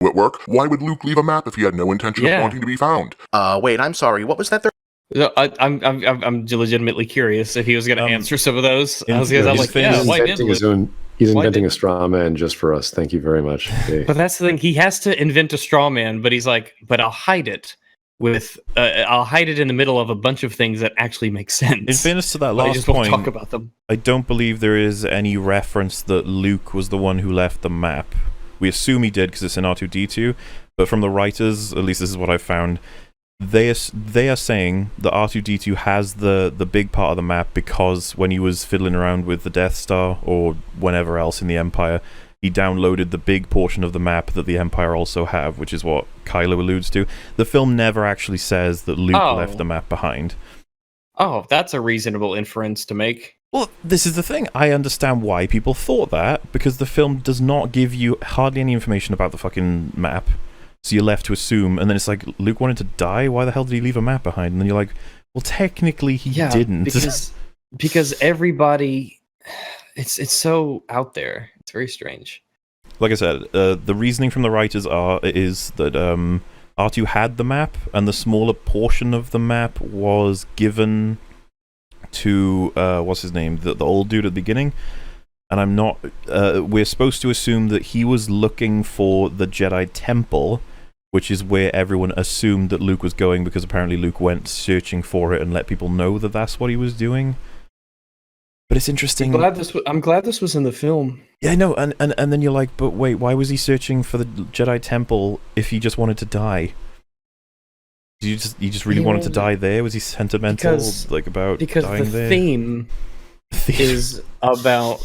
at work. Why would Luke leave a map if he had no intention Yeah. of wanting to be found? Wait, I'm sorry. What was that third? No, I'm legitimately curious if he was going to answer some of those. I was like, yeah, why did Luke? He's inventing a straw man just for us. Thank you very much. Dave. But that's the thing. He has to invent a straw man, but he's like, but I'll hide it with, I'll hide it in the middle of a bunch of things that actually make sense. In fairness to that But I last just won't point, talk about them. I don't believe there is any reference that Luke was the one who left the map. We assume he did because it's in R2-D2, but from the writers, at least this is what I found, they are saying that R2-D2 has the big part of the map because when he was fiddling around with the Death Star or whenever else in the Empire, he downloaded the big portion of the map that the Empire also have, which is what Kylo alludes to. The film never actually says that Luke left the map behind. Oh, that's a reasonable inference to make. Well, this is the thing. I understand why people thought that, because the film does not give you hardly any information about the fucking map. So you're left to assume, and then it's like, Luke wanted to die? Why the hell did he leave a map behind? And then you're like, well, technically he didn't. Because everybody, it's so out there. It's very strange. Like I said, the reasoning from the writers is that R2 had the map, and the smaller portion of the map was given to, what's his name? The old dude at the beginning. And I'm not, we're supposed to assume that he was looking for the Jedi Temple, which is where everyone assumed that Luke was going, because apparently Luke went searching for it and let people know that that's what he was doing. But it's interesting. I'm glad this was in the film. Yeah, I know, and then you're like, but wait, why was he searching for the Jedi Temple if he just wanted to die? He just really wanted to die there? Was he sentimental about dying there? Theme is about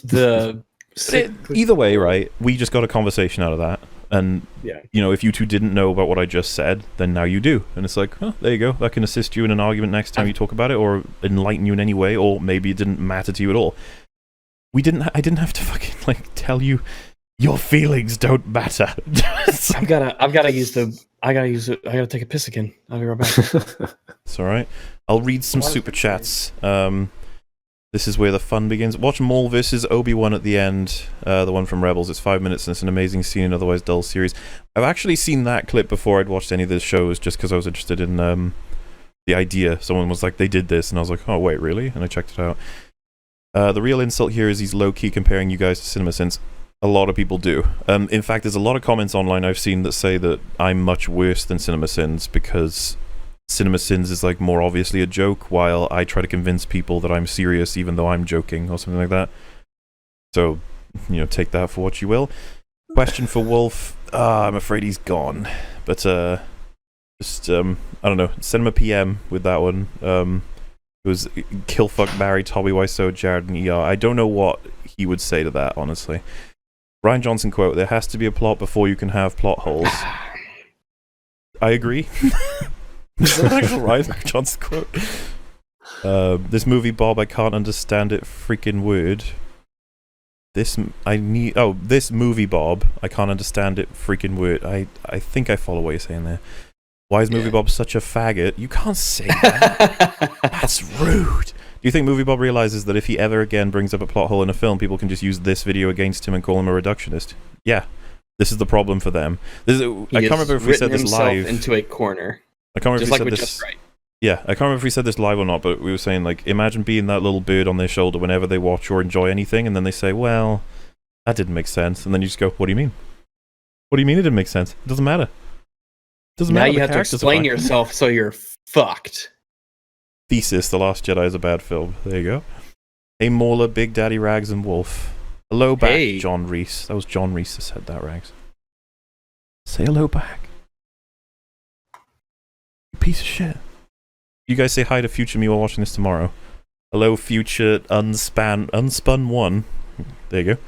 the... Either way, right, we just got a conversation out of that. And, if you two didn't know about what I just said, then now you do. And it's like, oh, there you go. That can assist you in an argument next time you talk about it, or enlighten you in any way, or maybe it didn't matter to you at all. I didn't have to fucking, tell you your feelings don't matter. I gotta take a piss again. I'll be right back. It's alright. I'll read some super chats. This is where the fun begins. Watch Maul vs. Obi-Wan at the end, the one from Rebels. It's 5 minutes and it's an amazing scene in otherwise dull series. I've actually seen that clip before I'd watched any of the shows, just because I was interested in the idea. Someone was like, they did this, and I was like, oh wait, really? And I checked it out. The real insult here is he's low-key comparing you guys to CinemaSins. A lot of people do. In fact, there's a lot of comments online I've seen that say that I'm much worse than CinemaSins because CinemaSins is more obviously a joke, while I try to convince people that I'm serious even though I'm joking or something like that. So, take that for what you will. Question for Wolf. I'm afraid he's gone. But I don't know, Cinema PM with that one. It was kill, fuck, marry, Toby Wiseau, Jared, and ER. I don't know what he would say to that, honestly. Ryan Johnson quote, there has to be a plot before you can have plot holes. I agree. Is that an actual Ryan Johnson quote? This movie, Bob, I can't understand it freaking word. This movie, Bob, I can't understand it freaking word. I think I follow what you're saying there. Why is Movie Bob such a faggot? You can't say that. That's rude. Do you think Movie Bob realizes that if he ever again brings up a plot hole in a film, people can just use this video against him and call him a reductionist? Yeah. This is the problem for them. I can't remember if we said this live. Into a corner. I can't remember just if we like said this. Just Right. Yeah, I can't remember if we said this live or not, but we were saying, imagine being that little bird on their shoulder whenever they watch or enjoy anything, and then they say, well, that didn't make sense. And then you just go, what do you mean? What do you mean it didn't make sense? It doesn't matter. Now you have to explain yourself, so you're fucked. Thesis, The Last Jedi is a bad film. There you go. Hey, Mauler, Big Daddy Rags, and Wolf. Hello back, John Reese. That was John Reese that said that, Rags. Say hello back. You piece of shit. You guys say hi to Future Me while watching this tomorrow. Hello, Future Unspun 1. There you go.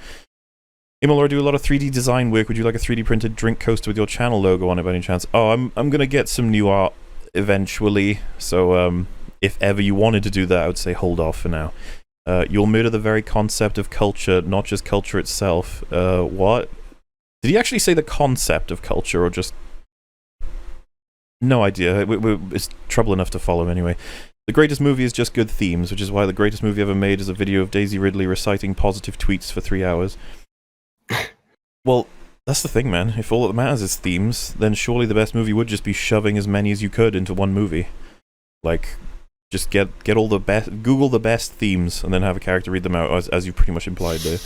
Hey, Muller, I do a lot of 3D design work. Would you like a 3D printed drink coaster with your channel logo on it by any chance? Oh, I'm gonna get some new art eventually. So, if ever you wanted to do that, I would say hold off for now. You'll murder the very concept of culture, not just culture itself. What? Did he actually say the concept of culture, or just... No idea. It's trouble enough to follow anyway. The greatest movie is just good themes, which is why the greatest movie ever made is a video of Daisy Ridley reciting positive tweets for 3 hours. Well, That's the thing, man. If all that matters is themes, then surely the best movie would just be shoving as many as you could into one movie. Like, just get all the best, Google the best themes, and then have a character read them out, as you pretty much implied there.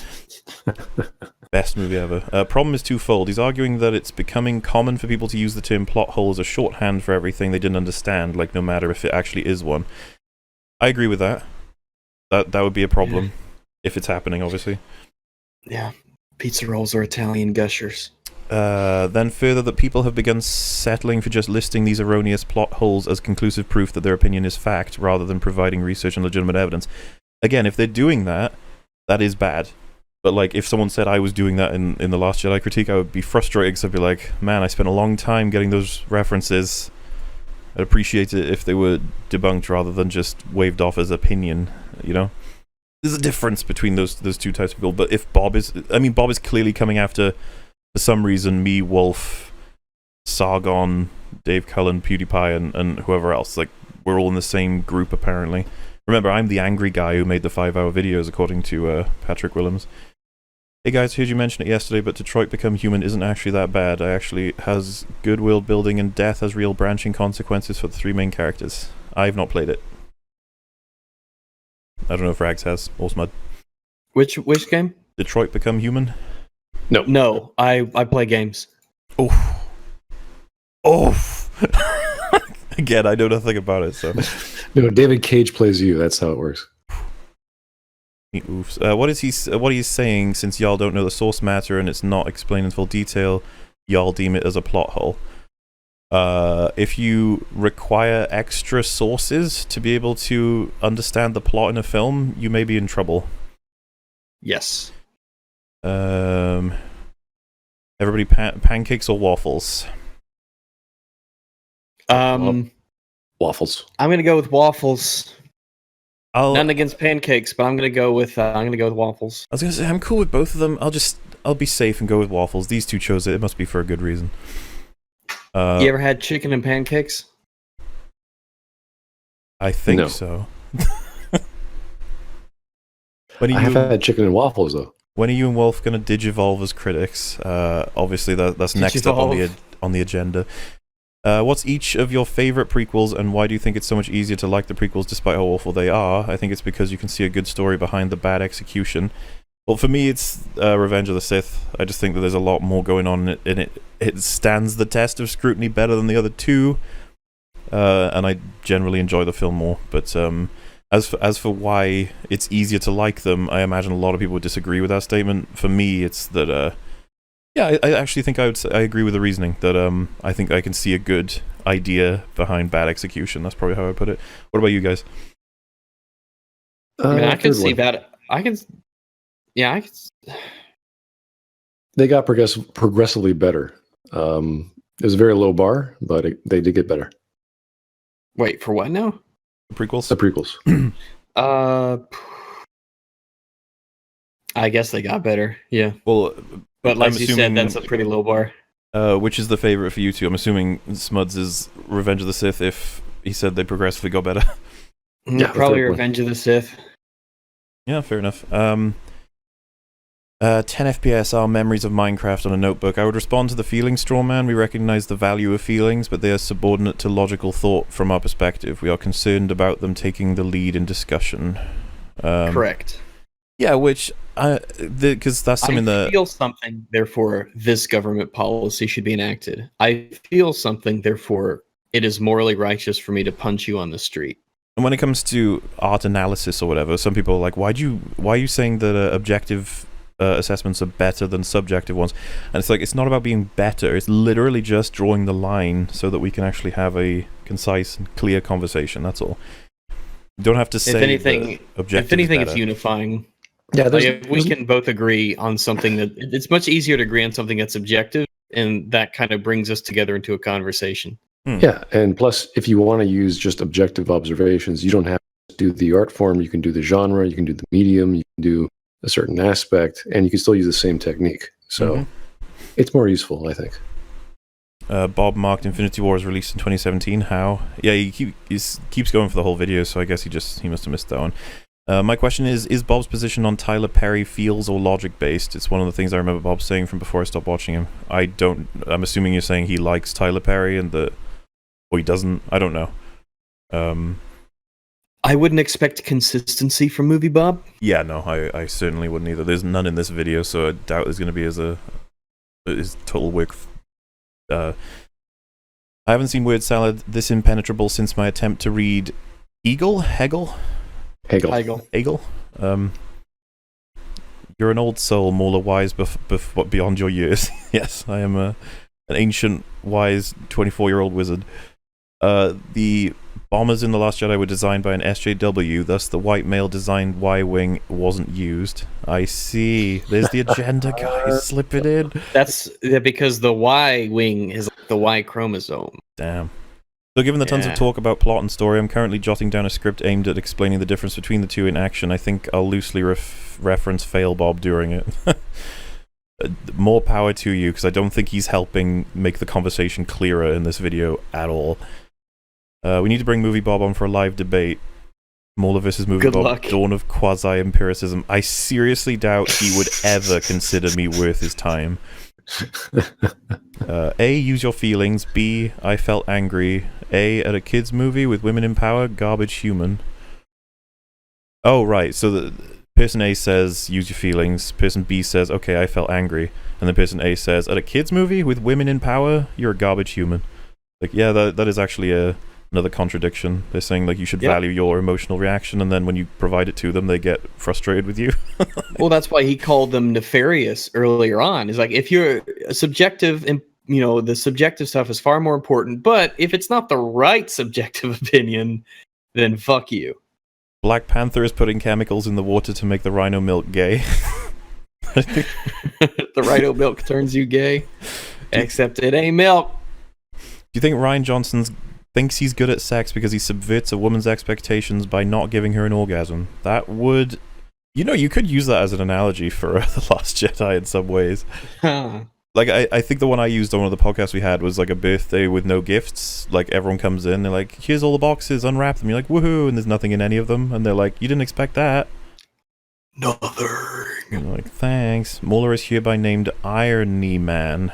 Best movie ever. Problem is twofold. He's arguing that it's becoming common for people to use the term plot hole as a shorthand for everything they didn't understand, like no matter if it actually is one. I agree with that. That would be a problem, if it's happening, obviously. Yeah. Pizza rolls are Italian gushers. Then further, that people have begun settling for just listing these erroneous plot holes as conclusive proof that their opinion is fact, rather than providing research and legitimate evidence. Again, if they're doing that, that is bad. But like, if someone said I was doing that in the Last Jedi critique, I would be frustrated, because I'd be like, man, I spent a long time getting those references. I'd appreciate it if they were debunked rather than just waved off as opinion, you know? There's a difference between those two types of people. But if Bob is clearly coming after, for some reason, me, Wolf, Sargon, Dave Cullen, PewDiePie, and whoever else. Like, we're all in the same group, apparently. Remember, I'm the angry guy who made the 5-hour videos, according to Patrick Willems. Hey guys, heard you mention it yesterday, but Detroit Become Human isn't actually that bad. It actually has good world building, and death has real branching consequences for the three main characters. I've not played it. I don't know if Rags has, or Smud. Which game? Detroit Become Human? No, I play games. Oh. Again, I know nothing about it, so. No, David Cage plays you. That's how it works. Oofs. What are you saying? Since y'all don't know the source matter and it's not explained in full detail, y'all deem it as a plot hole. If you require extra sources to be able to understand the plot in a film, you may be in trouble. Yes. Everybody, pancakes or waffles? Waffles. I'm gonna go with waffles. None against pancakes, but I'm gonna go with waffles. I was gonna say I'm cool with both of them. I'll be safe and go with waffles. These two chose it. It must be for a good reason. You ever had chicken and pancakes? I think No. so. I have had chicken and waffles though. When are you and Wolf gonna digivolve as critics? Obviously that's next up on the agenda. What's each of your favorite prequels, and why do you think it's so much easier to like the prequels despite how awful they are? I think it's because you can see a good story behind the bad execution. Well, for me, it's Revenge of the Sith. I just think that there's a lot more going on in it. It stands the test of scrutiny better than the other two, and I generally enjoy the film more. But as for why it's easier to like them, I imagine a lot of people would disagree with that statement. For me, it's that yeah, I actually think I agree with the reasoning that I think I can see a good idea behind bad execution. That's probably how I put it. What about you guys? I mean, I can see that. Yeah, They got progressively better. It was a very low bar, but they did get better. Wait, for what now? The prequels? The prequels. I guess they got better. Yeah. Well, but like you said, that's a pretty low bar. Which is the favorite for you two? I'm assuming Smuds is Revenge of the Sith. If he said they progressively got better. Yeah, probably Revenge of the Sith. Yeah, fair enough. 10 FPS are memories of Minecraft on a notebook. I would respond to the feelings straw man. We recognize the value of feelings, but they are subordinate to logical thought from our perspective. We are concerned about them taking the lead in discussion. Correct. Yeah, which because that's something I feel something, therefore this government policy should be enacted. I feel something, therefore it is morally righteous for me to punch you on the street. And when it comes to art analysis or whatever, some people are like, why are you saying that objective assessments are better than subjective ones? And it's like, it's not about being better, it's literally just drawing the line so that we can actually have a concise and clear conversation. That's all. You don't have to say if anything it's unifying. Yeah, if we can both agree on something that it's much easier to agree on something that's objective, and that kind of brings us together into a conversation. Yeah, and plus, if you want to use just objective observations, you don't have to do the art form. You can do the genre, you can do the medium, you can do a certain aspect, and you can still use the same technique. So it's more useful, I think. Bob marked Infinity War as released in 2017. How? Yeah, he keeps going for the whole video, so I guess he must have missed that one. My question is Bob's position on Tyler Perry feels or logic based? It's one of the things I remember Bob saying from before I stopped watching him. I'm assuming you're saying he likes Tyler Perry and or he doesn't. I don't know. I wouldn't expect consistency from MovieBob. Yeah, no, I certainly wouldn't either. There's none in this video, so I doubt there's going to be his total work. I haven't seen Word Salad this impenetrable since my attempt to read Hegel. You're an old soul, Mauler, wise beyond your years. Yes, I am an ancient, wise 24-year-old wizard. The bombers in The Last Jedi were designed by an SJW, thus the white male-designed Y-wing wasn't used. I see. There's the agenda, guys. Slip it in. That's because the Y-wing is like the Y chromosome. Damn. So given the tons of talk about plot and story, I'm currently jotting down a script aimed at explaining the difference between the two in action. I think I'll loosely reference Fail Bob during it. More power to you, because I don't think he's helping make the conversation clearer in this video at all. We need to bring MovieBob on for a live debate. Mauler vs. MovieBob, Dawn of Quasi-Empiricism. I seriously doubt he would ever consider me worth his time. A, use your feelings. B, I felt angry. A, at a kids movie with women in power, garbage human. Oh, right, so the person A says, use your feelings. Person B says, okay, I felt angry. And then person A says, at a kids movie with women in power, you're a garbage human. Like, yeah, that is actually another contradiction. They're saying, like, you should value your emotional reaction, and then when you provide it to them, they get frustrated with you. Well, that's why he called them nefarious earlier on. Is like, if you're subjective, and the subjective stuff is far more important, but if it's not the right subjective opinion, then fuck you. Black Panther is putting chemicals in the water to make the rhino milk gay. The rhino milk turns you gay, except it ain't milk. Do you think Ryan Johnson thinks he's good at sex because he subverts a woman's expectations by not giving her an orgasm? That would... you could use that as an analogy for The Last Jedi in some ways. Like, I think the one I used on one of the podcasts we had was like a birthday with no gifts. Like, everyone comes in, they're like, here's all the boxes, unwrap them. You're like, woohoo, and there's nothing in any of them. And they're like, you didn't expect that. Nothing. You're like, thanks. Mauler is hereby named Irony Man.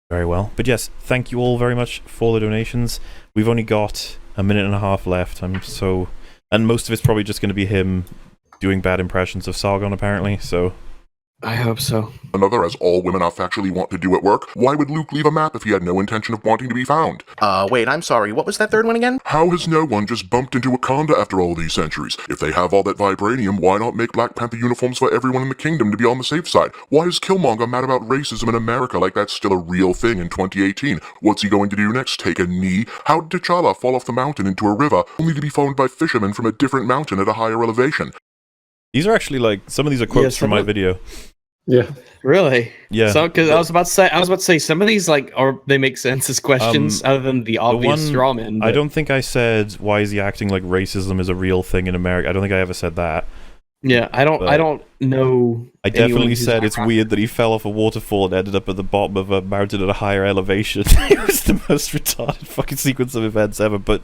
Very well. But yes, thank you all very much for the donations. We've only got a minute and a half left. And most of it's probably just going to be him doing bad impressions of Sargon, apparently, so... I hope so. Another, as all women are factually want to do at work. Why would Luke leave a map if he had no intention of wanting to be found? Wait, I'm sorry, what was that third one again? How has no one just bumped into Wakanda after all these centuries? If they have all that vibranium, why not make Black Panther uniforms for everyone in the kingdom to be on the safe side? Why is Killmonger mad about racism in America like that's still a real thing in 2018? What's he going to do next? Take a knee? How did T'Challa fall off the mountain into a river, only to be followed by fishermen from a different mountain at a higher elevation? These are actually some of these are quotes from my video. Yeah. Really? Yeah. So, because I was about to say some of these they make sense as questions other than the obvious straw man. I don't think I said why is he acting like racism is a real thing in America. I don't think I ever said that. Yeah, I don't know. I definitely said it's weird that he fell off a waterfall and ended up at the bottom of a mountain at a higher elevation. It was the most retarded fucking sequence of events ever, but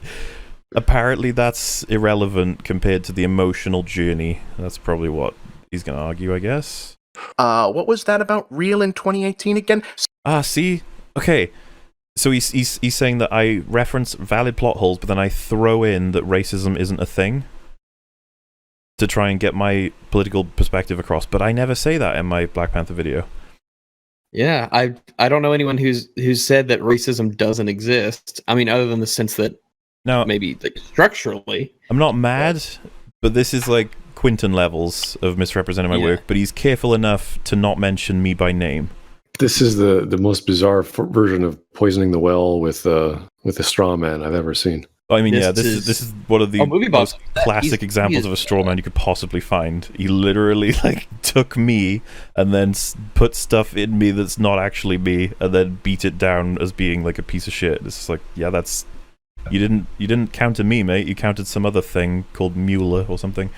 apparently that's irrelevant compared to the emotional journey. That's probably what he's going to argue, I guess. What was that about real in 2018 again? See? Okay. So he's saying that I reference valid plot holes, but then I throw in that racism isn't a thing to try and get my political perspective across. But I never say that in my Black Panther video. Yeah, I don't know anyone who's said that racism doesn't exist. I mean, other than the sense that maybe structurally. I'm not mad, but this is like Quinton levels of misrepresenting my work, but he's careful enough to not mention me by name. This is the most bizarre version of poisoning the well with a straw man I've ever seen. I mean, this is one of the most classic examples of a straw man you could possibly find. He literally took me and then put stuff in me that's not actually me, and then beat it down as being like a piece of shit. It's just like, yeah, that's you didn't counter me, mate. You counted some other thing called Mueller or something.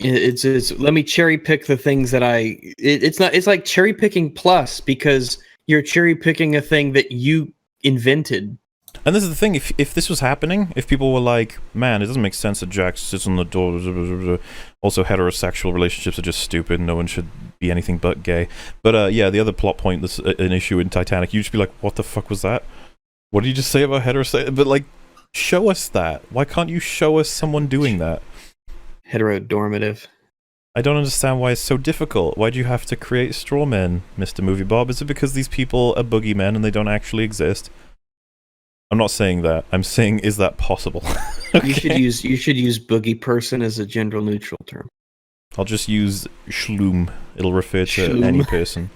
It's let me cherry pick the things that it's like cherry picking plus, because you're cherry picking a thing that you invented. And this is the thing, if this was happening, if people were like, man, it doesn't make sense that Jack sits on the door, also heterosexual relationships are just stupid, no one should be anything but gay. But yeah, the other plot point that's an issue in Titanic, you'd just be like, what the fuck was that? What did you just say about heterosexual? But like, show us that. Why can't you show us someone doing that? Heteronormative. I don't understand why it's so difficult. Why do you have to create straw men, Mr. MovieBob? Is it because these people are boogeymen and they don't actually exist? I'm not saying that. I'm saying, is that possible? Okay. You should use boogie person as a gender neutral term. I'll just use schloom. It'll refer to Schloom. any person.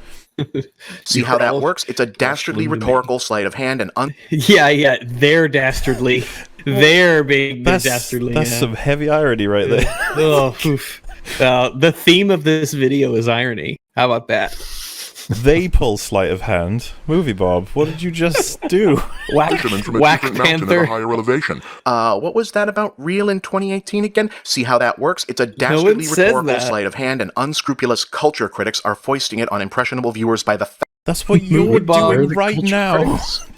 See how that works? It's a dastardly rhetorical sleight of hand and Yeah, they're dastardly. They're being dastardly. That's yeah. some heavy irony right there. Oh, oof. The theme of this video is irony. How about that? They pull sleight of hand. MovieBob, what did you just do? Fishermen from a Whack different mountain at a Panther. higher elevation. what was that about real in 2018 again? See how that works? It's a dastardly says rhetorical that. sleight of hand and unscrupulous culture critics are foisting it on impressionable viewers by the That's what you're MovieBob. doing right now.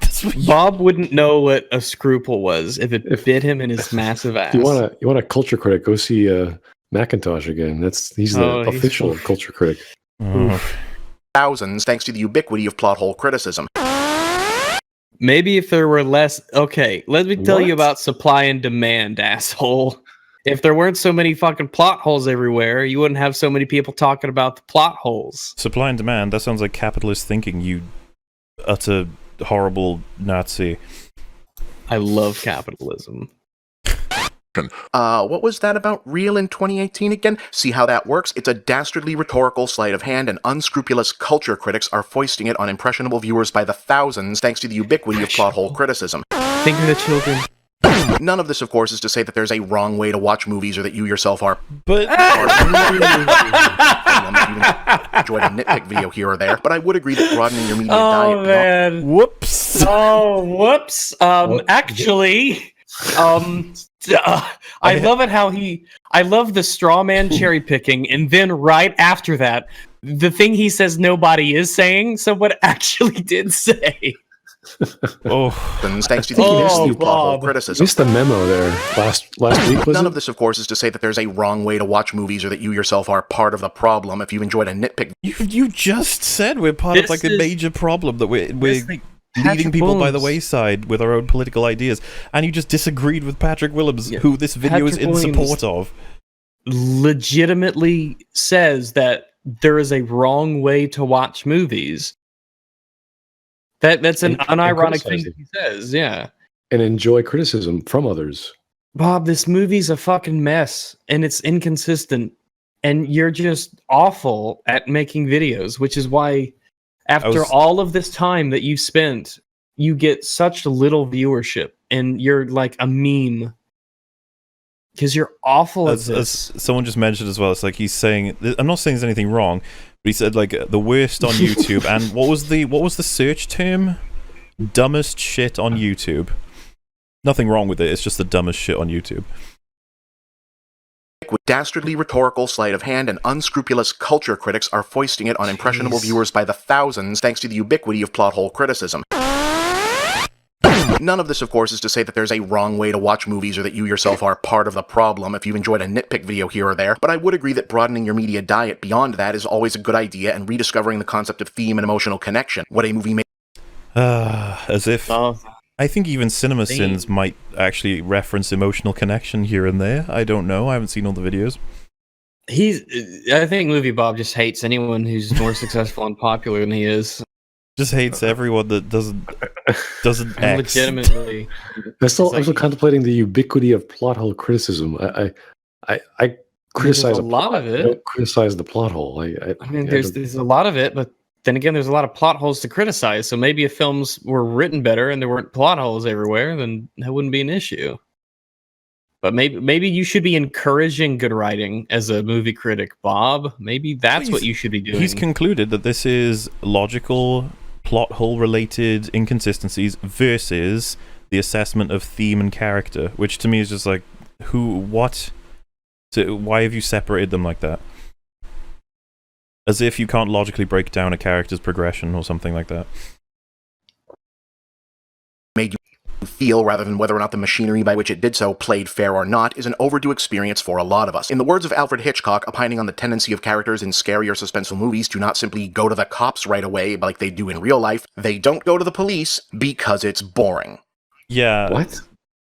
That's what Bob wouldn't know what a scruple was if it bit him in his massive ass. You want a culture critic? Go see Macintosh again. He's the official culture critic. thousands thanks to the ubiquity of plot hole criticism. Maybe if there were less... Okay, let me tell you What? about supply and demand, asshole. If there weren't so many fucking plot holes everywhere, you wouldn't have so many people talking about the plot holes. Supply and demand, that sounds like capitalist thinking, you utter horrible Nazi. I love capitalism. What was that about real in 2018 again? See how that works? It's a dastardly rhetorical sleight of hand and unscrupulous culture critics are foisting it on impressionable viewers by the thousands thanks to the ubiquity of plot hole criticism. Think of the children. None of this, of course, is to say that there's a wrong way to watch movies or that you yourself are But enjoyed a nitpick video here or there, but I would agree that broadening your media Oh, diet man. whoops. Oh, whoops. Actually, I love it how I love the straw man cherry picking, and then right after that, the thing he says nobody is saying, someone actually did say. Oh, thanks to the Oh, ubiquity of plot hole Bob. criticism. Missed the memo there last week. Was None it? of this, of course, is to say that there's a wrong way to watch movies or that you yourself are part of the problem. If you've enjoyed a nitpick you just said we're part of This like a is- major problem that we're leading Patrick people by the Williams. wayside with our own political ideas, and you just disagreed with Patrick Willems, Yeah. who this video is Patrick in Williams- support of. Legitimately says that there is a wrong way to watch movies. That's an And unironic criticize thing it. he says, yeah. And enjoy criticism from others. Bob, this movie's a fucking mess and it's inconsistent and you're just awful at making videos, which is why after all of this time that you've spent, you get such little viewership and you're like a meme because you're awful at As this. someone just mentioned as well, it's like he's saying, I'm not saying there's anything wrong, but he said like the worst on YouTube. And what was the search term? Dumbest shit on YouTube. Nothing wrong with it. It's just the dumbest shit on YouTube. with dastardly rhetorical sleight of hand and unscrupulous culture critics are foisting it on impressionable viewers by the thousands thanks to the ubiquity of plot hole criticism. None of this, of course, is to say that there's a wrong way to watch movies or that you yourself are part of the problem if you've enjoyed a nitpick video here or there, but I would agree that broadening your media diet beyond that is always a good idea and rediscovering the concept of theme and emotional connection. What a movie may As if I think even Cinema Sins might actually reference emotional connection here and there. I don't know. I haven't seen all the videos. I think MovieBob just hates anyone who's more successful and popular than he is. Just hates everyone that doesn't X. Legitimately. I'm still It's like- contemplating the ubiquity of plot hole criticism. I criticize a lot of it. I don't criticize the plot hole. I mean, there's a lot of it, but then again, there's a lot of plot holes to criticize. So maybe if films were written better and there weren't plot holes everywhere, then that wouldn't be an issue. But maybe you should be encouraging good writing as a movie critic, Bob. Maybe that's what you should be doing. He's concluded that this is logical, plot hole related inconsistencies versus the assessment of theme and character, which to me is just like, what? So why have you separated them like that? As if you can't logically break down a character's progression or something like that. made you feel rather than whether or not the machinery by which it did so played fair or not is an overdue experience for a lot of us. In the words of Alfred Hitchcock, opining on the tendency of characters in scary or suspenseful movies to not simply go to the cops right away like they do in real life, they don't go to the police because it's boring. Yeah. What?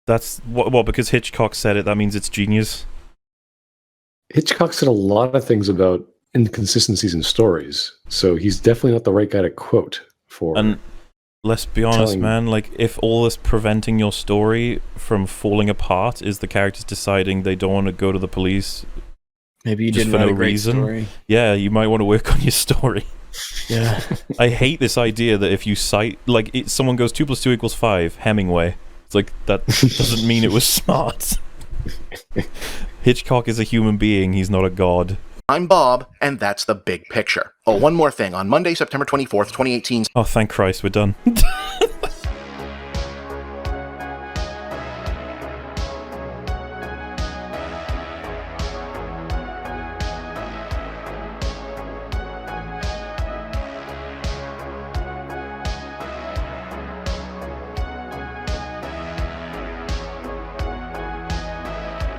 That's well, because Hitchcock said it, that means it's genius. Hitchcock said a lot of things about inconsistencies in stories, so he's definitely not the right guy to quote for. And let's be honest, man, like, if all this preventing your story from falling apart is the characters deciding they don't want to go to the police, maybe you just didn't for write no a great reason, story. yeah, you might want to work on your story. Yeah. I hate this idea that if you cite, like, someone goes 2 + 2 = 5, Hemingway. It's like, that doesn't mean it was smart. Hitchcock is a human being, he's not a god. I'm Bob, and that's the big picture. Oh, one more thing. On Monday, September 24th, 2018... Oh, thank Christ, we're done.